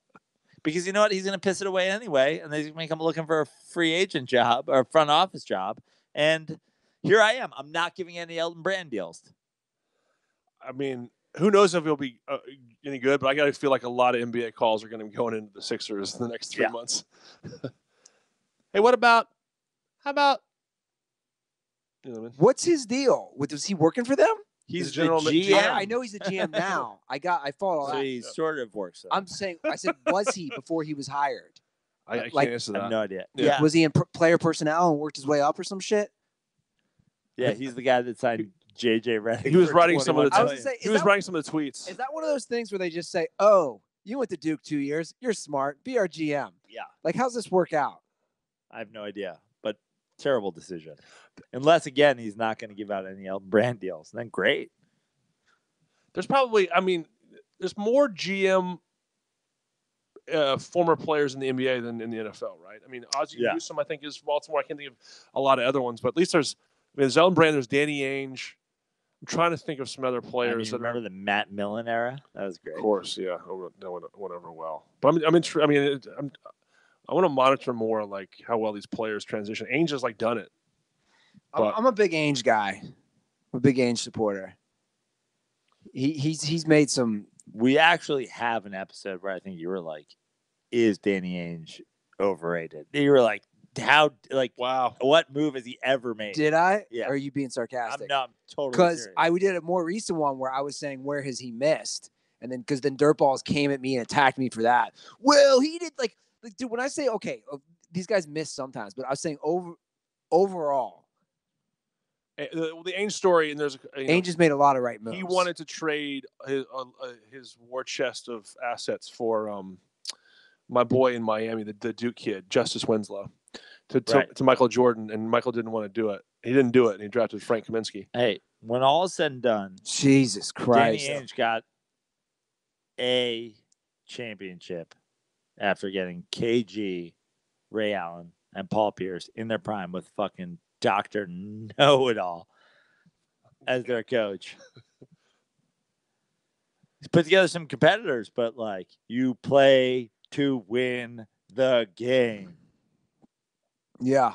Because you know what? He's going to piss it away anyway, and they're going to make him looking for a free agent job or a front office job. And here I am. I'm not giving any Elton Brand deals. I mean, who knows if he'll be any good, but I got to feel like a lot of NBA calls are going to be going into the Sixers in the next 3 months. Hey, how about, you know what I mean? What's his deal? Was he working for them? He's the general GM. I know he's the GM now. I follow So that. he sort of works. I said, was he before he was hired? I can't answer I that. have no idea. Yeah. Was he in player personnel and worked his way up or some shit? Yeah, he's the guy that signed JJ Redick. He was writing some of the writing some of the tweets. Is that one of those things where they just say, "Oh, you went to Duke 2 years. You're smart. Be our GM." Yeah. Like, how's this work out? I have no idea, but terrible decision. Unless, again, he's not going to give out any Elton Brand deals. Then great. There's probably, there's more GM former players in the NBA than in the NFL, right? I mean, Ozzie Newsome, I think, is Baltimore. I can't think of a lot of other ones, but at least there's Elton Brand, there's Danny Ainge. I'm trying to think of some other players. Remember the Matt Millen era? That was great. Of course, yeah. That went over well. But I want to monitor more like how well these players transition. Ainge has like done it. I'm a big Ainge guy. I'm a big Ainge supporter. He's made some. We actually have an episode where I think you were like, "Is Danny Ainge overrated?" You were like, "How? Like, Wow. What move has he ever made?" Did I? Yeah. Or are you being sarcastic? I'm totally because serious. we did a more recent one where I was saying where has he missed, and then because then Dirtballs came at me and attacked me for that. Well, he did like dude. When I say okay, these guys miss sometimes, but I was saying overall. The Ainge story, and there's Ainge has made a lot of right moves. He wanted to trade his war chest of assets for my boy in Miami, the Duke kid, Justice Winslow, to Michael Jordan, and Michael didn't want to do it. He didn't do it, and he drafted Frank Kaminsky. Hey, when all is said and done, Jesus Christ, Danny Ainge got a championship after getting KG, Ray Allen, and Paul Pierce in their prime with fucking Dr. Know-It-All as their coach. He's put together some competitors, but like you play to win the game. Yeah.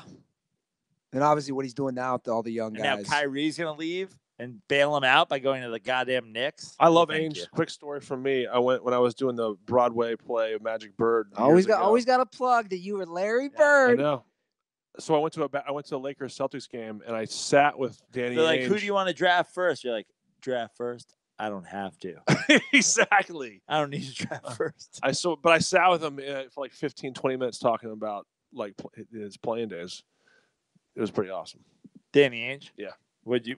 And obviously what he's doing now with all the young guys. And now Kyrie's going to leave and bail him out by going to the goddamn Knicks. I love Ainge. Quick story from me. I went when I was doing the Broadway play of Magic Bird. Always got a plug that you were Larry Bird. I know. So I went to a Lakers Celtics game and I sat with Danny. They're like, Ainge. who do you want to draft first? You're like, draft first. I don't have to. Exactly. I don't need to draft first. I sat with him for like 15, 20 minutes talking about like his playing days. It was pretty awesome. Danny Ainge? Yeah.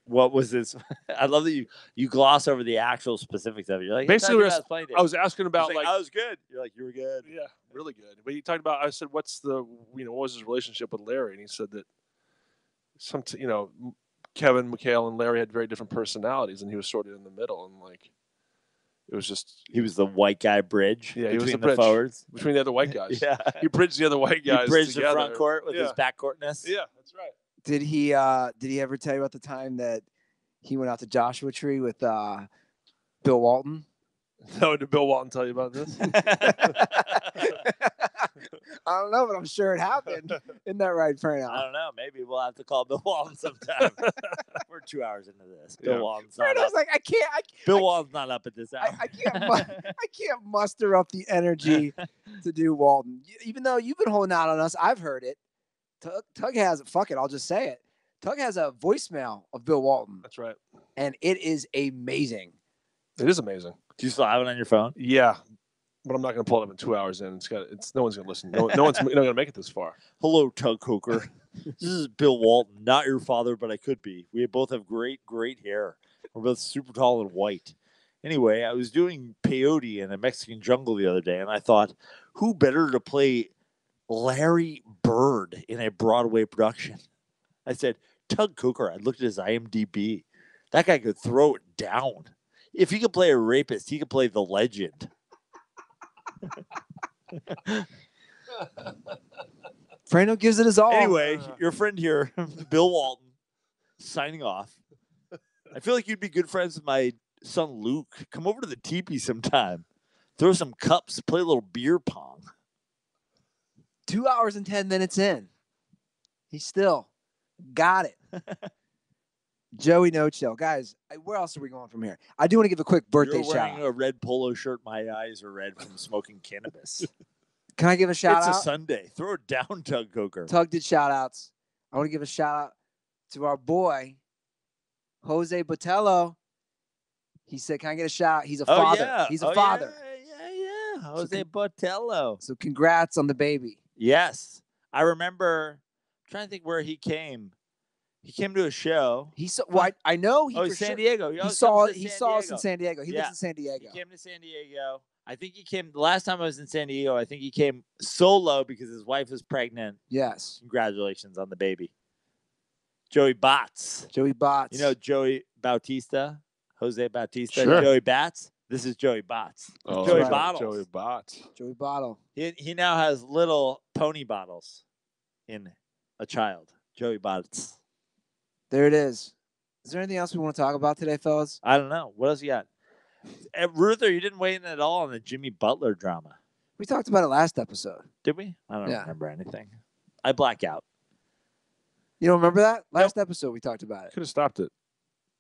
What was this? I love that you gloss over the actual specifics of it. You're like, basically, I was asking about like, I was good. You're like, you were good. Yeah, really good. But he talked about, I said, what was his relationship with Larry? And he said that Kevin McHale and Larry had very different personalities, and he was sort of in the middle, and like it was just he was the white guy bridge. Yeah, between he was the bridge forwards between the other white guys. Yeah, he bridged the other white guys. He bridged together. the front court with his back courtness. Yeah, that's right. Did he ever tell you about the time that he went out to Joshua Tree with Bill Walton? No, did Bill Walton tell you about this? I don't know, but I'm sure it happened. Isn't that right, Prano? I don't know. Maybe we'll have to call Bill Walton sometime. We're 2 hours into this. Bill Walton's not up. Like, Bill Walton's not up at this hour. I can't muster up the energy to do Walton. Even though you've been holding out on us, I've heard it. Tug has, fuck it, I'll just say it. Tug has a voicemail of Bill Walton. That's right. And it is amazing. It is amazing. Do you still have it on your phone? Yeah. But I'm not going to pull it up in 2 hours in. No one's going to listen. No one's going to make it this far. Hello, Tug Coker. This is Bill Walton. Not your father, but I could be. We both have great, great hair. We're both super tall and white. Anyway, I was doing peyote in a Mexican jungle the other day, and I thought, who better to play Larry Bird in a Broadway production? I said, Tug Coker. I looked at his IMDb. That guy could throw it down. If he could play a rapist, he could play the legend. Frano gives it his all. Anyway, your friend here, Bill Walton, signing off. I feel like you'd be good friends with my son Luke. Come over to the teepee sometime. Throw some cups, play a little beer pong. 2 hours and 10 minutes in. He still got it. Joey No Chill. Guys, where else are we going from here? I do want to give a quick birthday You're shout wearing a red polo shirt. My eyes are red from smoking cannabis. Can I give a shout out? It's a Sunday. Throw it down, Tug Coker. Tug did shout outs. I want to give a shout out to our boy, Jose Botello. He said, can I get a shout out? He's a father. Yeah. He's a father. Yeah. Jose Botello. So congrats on the baby. Yes. I remember, I'm trying to think where he came. He came to a show. He saw. Well, I know. San Diego. He saw us in San Diego. He lives in San Diego. He came to San Diego. I think he came. The last time I was in San Diego, I think he came solo because his wife was pregnant. Yes. Congratulations on the baby. Joey Botts. Joey Botts. You know Joey Bautista? Jose Bautista? Sure. Joey Bats? This is Joey Botts. Oh, Joey right. Bottles. Joey Botts. Joey Bottle. He now has little pony bottles in a child. Joey Botts. There it is. Is there anything else we want to talk about today, fellas? I don't know. What else you got? Ruther, you didn't weigh in at all on the Jimmy Butler drama. We talked about it last episode. Did we? I don't Yeah. remember anything. I black out. You don't remember that? Last episode we talked about it Could have stopped it.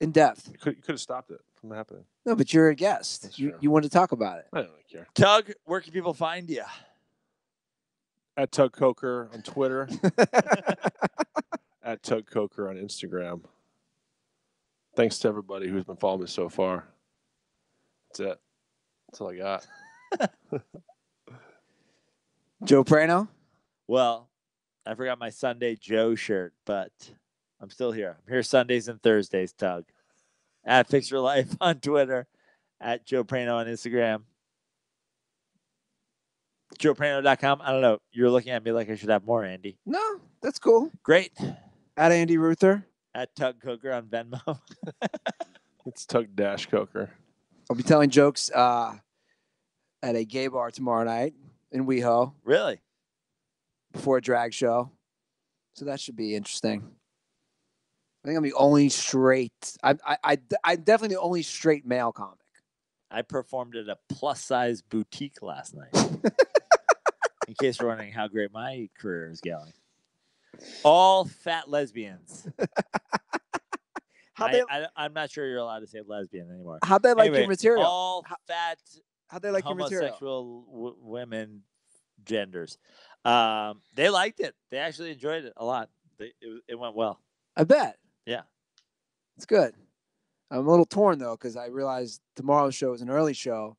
in depth. You could have stopped it from happening. No, but you're a guest. That's You true. wanted to talk about it. I don't really care. Tug, where can people find you? At Tug Coker on Twitter. At Tug Coker on Instagram. Thanks to everybody who's been following me so far. That's it. That's all I got. Joe Prano? Well, I forgot my Sunday Joe shirt, but I'm still here. I'm here Sundays and Thursdays, Tug. At Fix Your Life on Twitter. At Joe Prano on Instagram. JoePrano.com. I don't know. You're looking at me like I should have more, Andy. No, that's cool. Great. At Andy Ruther. At Tug Coker on Venmo. It's Tug Coker. I'll be telling jokes at a gay bar tomorrow night in WeHo Really? before a drag show. So that should be interesting. I think I'm the only straight. I'm definitely the only straight male comic. I performed at a plus-size boutique last night. In case you're wondering how great my career is going. All fat lesbians. I'm not sure you're allowed to say lesbian anymore. How'd they like Anyway, your material? All fat How'd they like your material? homosexual women genders. They liked it. They actually enjoyed it a lot. It went well. I bet. Yeah. It's good. I'm a little torn, though, because I realized tomorrow's show is an early show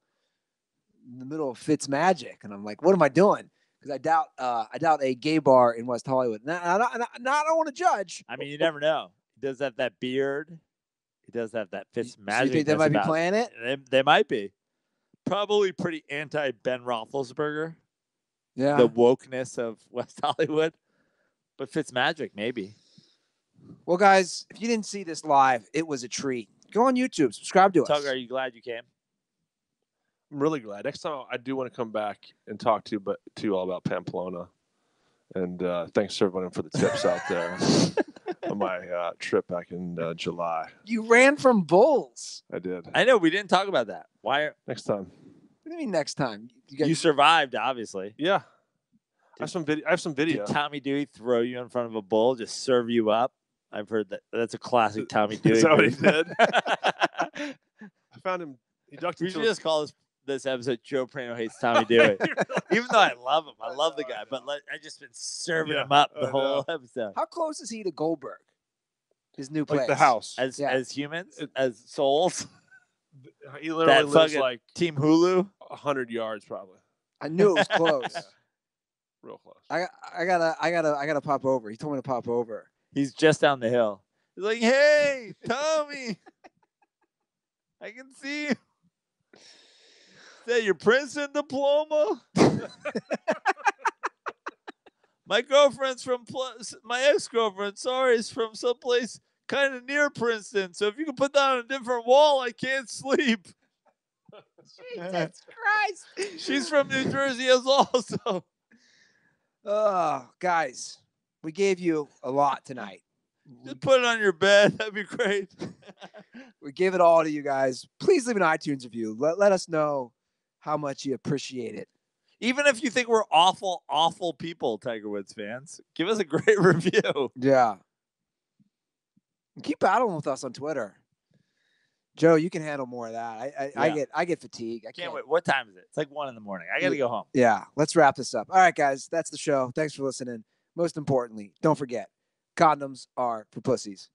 in the middle of Fitzmagic. And I'm like, what am I doing? Because I doubt a gay bar in West Hollywood. Now, I don't want to judge. I mean, you never know. He does have that beard. He does have that Fitzmagic. So you think they might be playing it? They might be. Probably pretty anti-Ben Roethlisberger. Yeah. The wokeness of West Hollywood. But Fitzmagic, maybe. Well, guys, if you didn't see this live, it was a treat. Go on YouTube. Subscribe to us. Tug, are you glad you came? I'm really glad. Next time I do want to come back and talk to you all about Pamplona. And thanks to everyone for the tips out there on my trip back in July. You ran from bulls. I did. I know we didn't talk about that. Why? Next time. What do you mean next time? You survived, obviously. Yeah. I have some video. Did Tommy Dewey throw you in front of a bull, just serve you up? I've heard that. That's a classic Tommy Dewey. Is that what he move. did? I found him. He ducked We into should just call this episode Joe Prano Hates Tommy Dewey. Even though I love him. I love the guy. But I just been serving him up the whole episode. How close is he to Goldberg? His new place. like the house. As humans? As souls? He literally lives fucking like Team Hulu? 100 yards probably. I knew it was close. Yeah. Real close. I gotta pop over. He told me to pop over. He's just down the hill. He's like, hey, Tommy. I can see you. Is that your Princeton diploma? My girlfriend's from my ex-girlfriend, sorry, is from someplace kind of near Princeton. So if you can put that on a different wall, I can't sleep. Jesus Christ. She's from New Jersey as also. Oh, guys, we gave you a lot tonight. Just put it on your bed. That'd be great. We gave it all to you guys. Please leave an iTunes review. Let us know how much you appreciate it. Even if you think we're awful, awful people, Tiger Woods fans, give us a great review. Yeah. And keep battling with us on Twitter. Joe, you can handle more of that. I get fatigue. I Can't wait. What time is it? It's like 1 a.m. I got to go home. Yeah. Let's wrap this up. All right, guys. That's the show. Thanks for listening. Most importantly, don't forget, condoms are for pussies.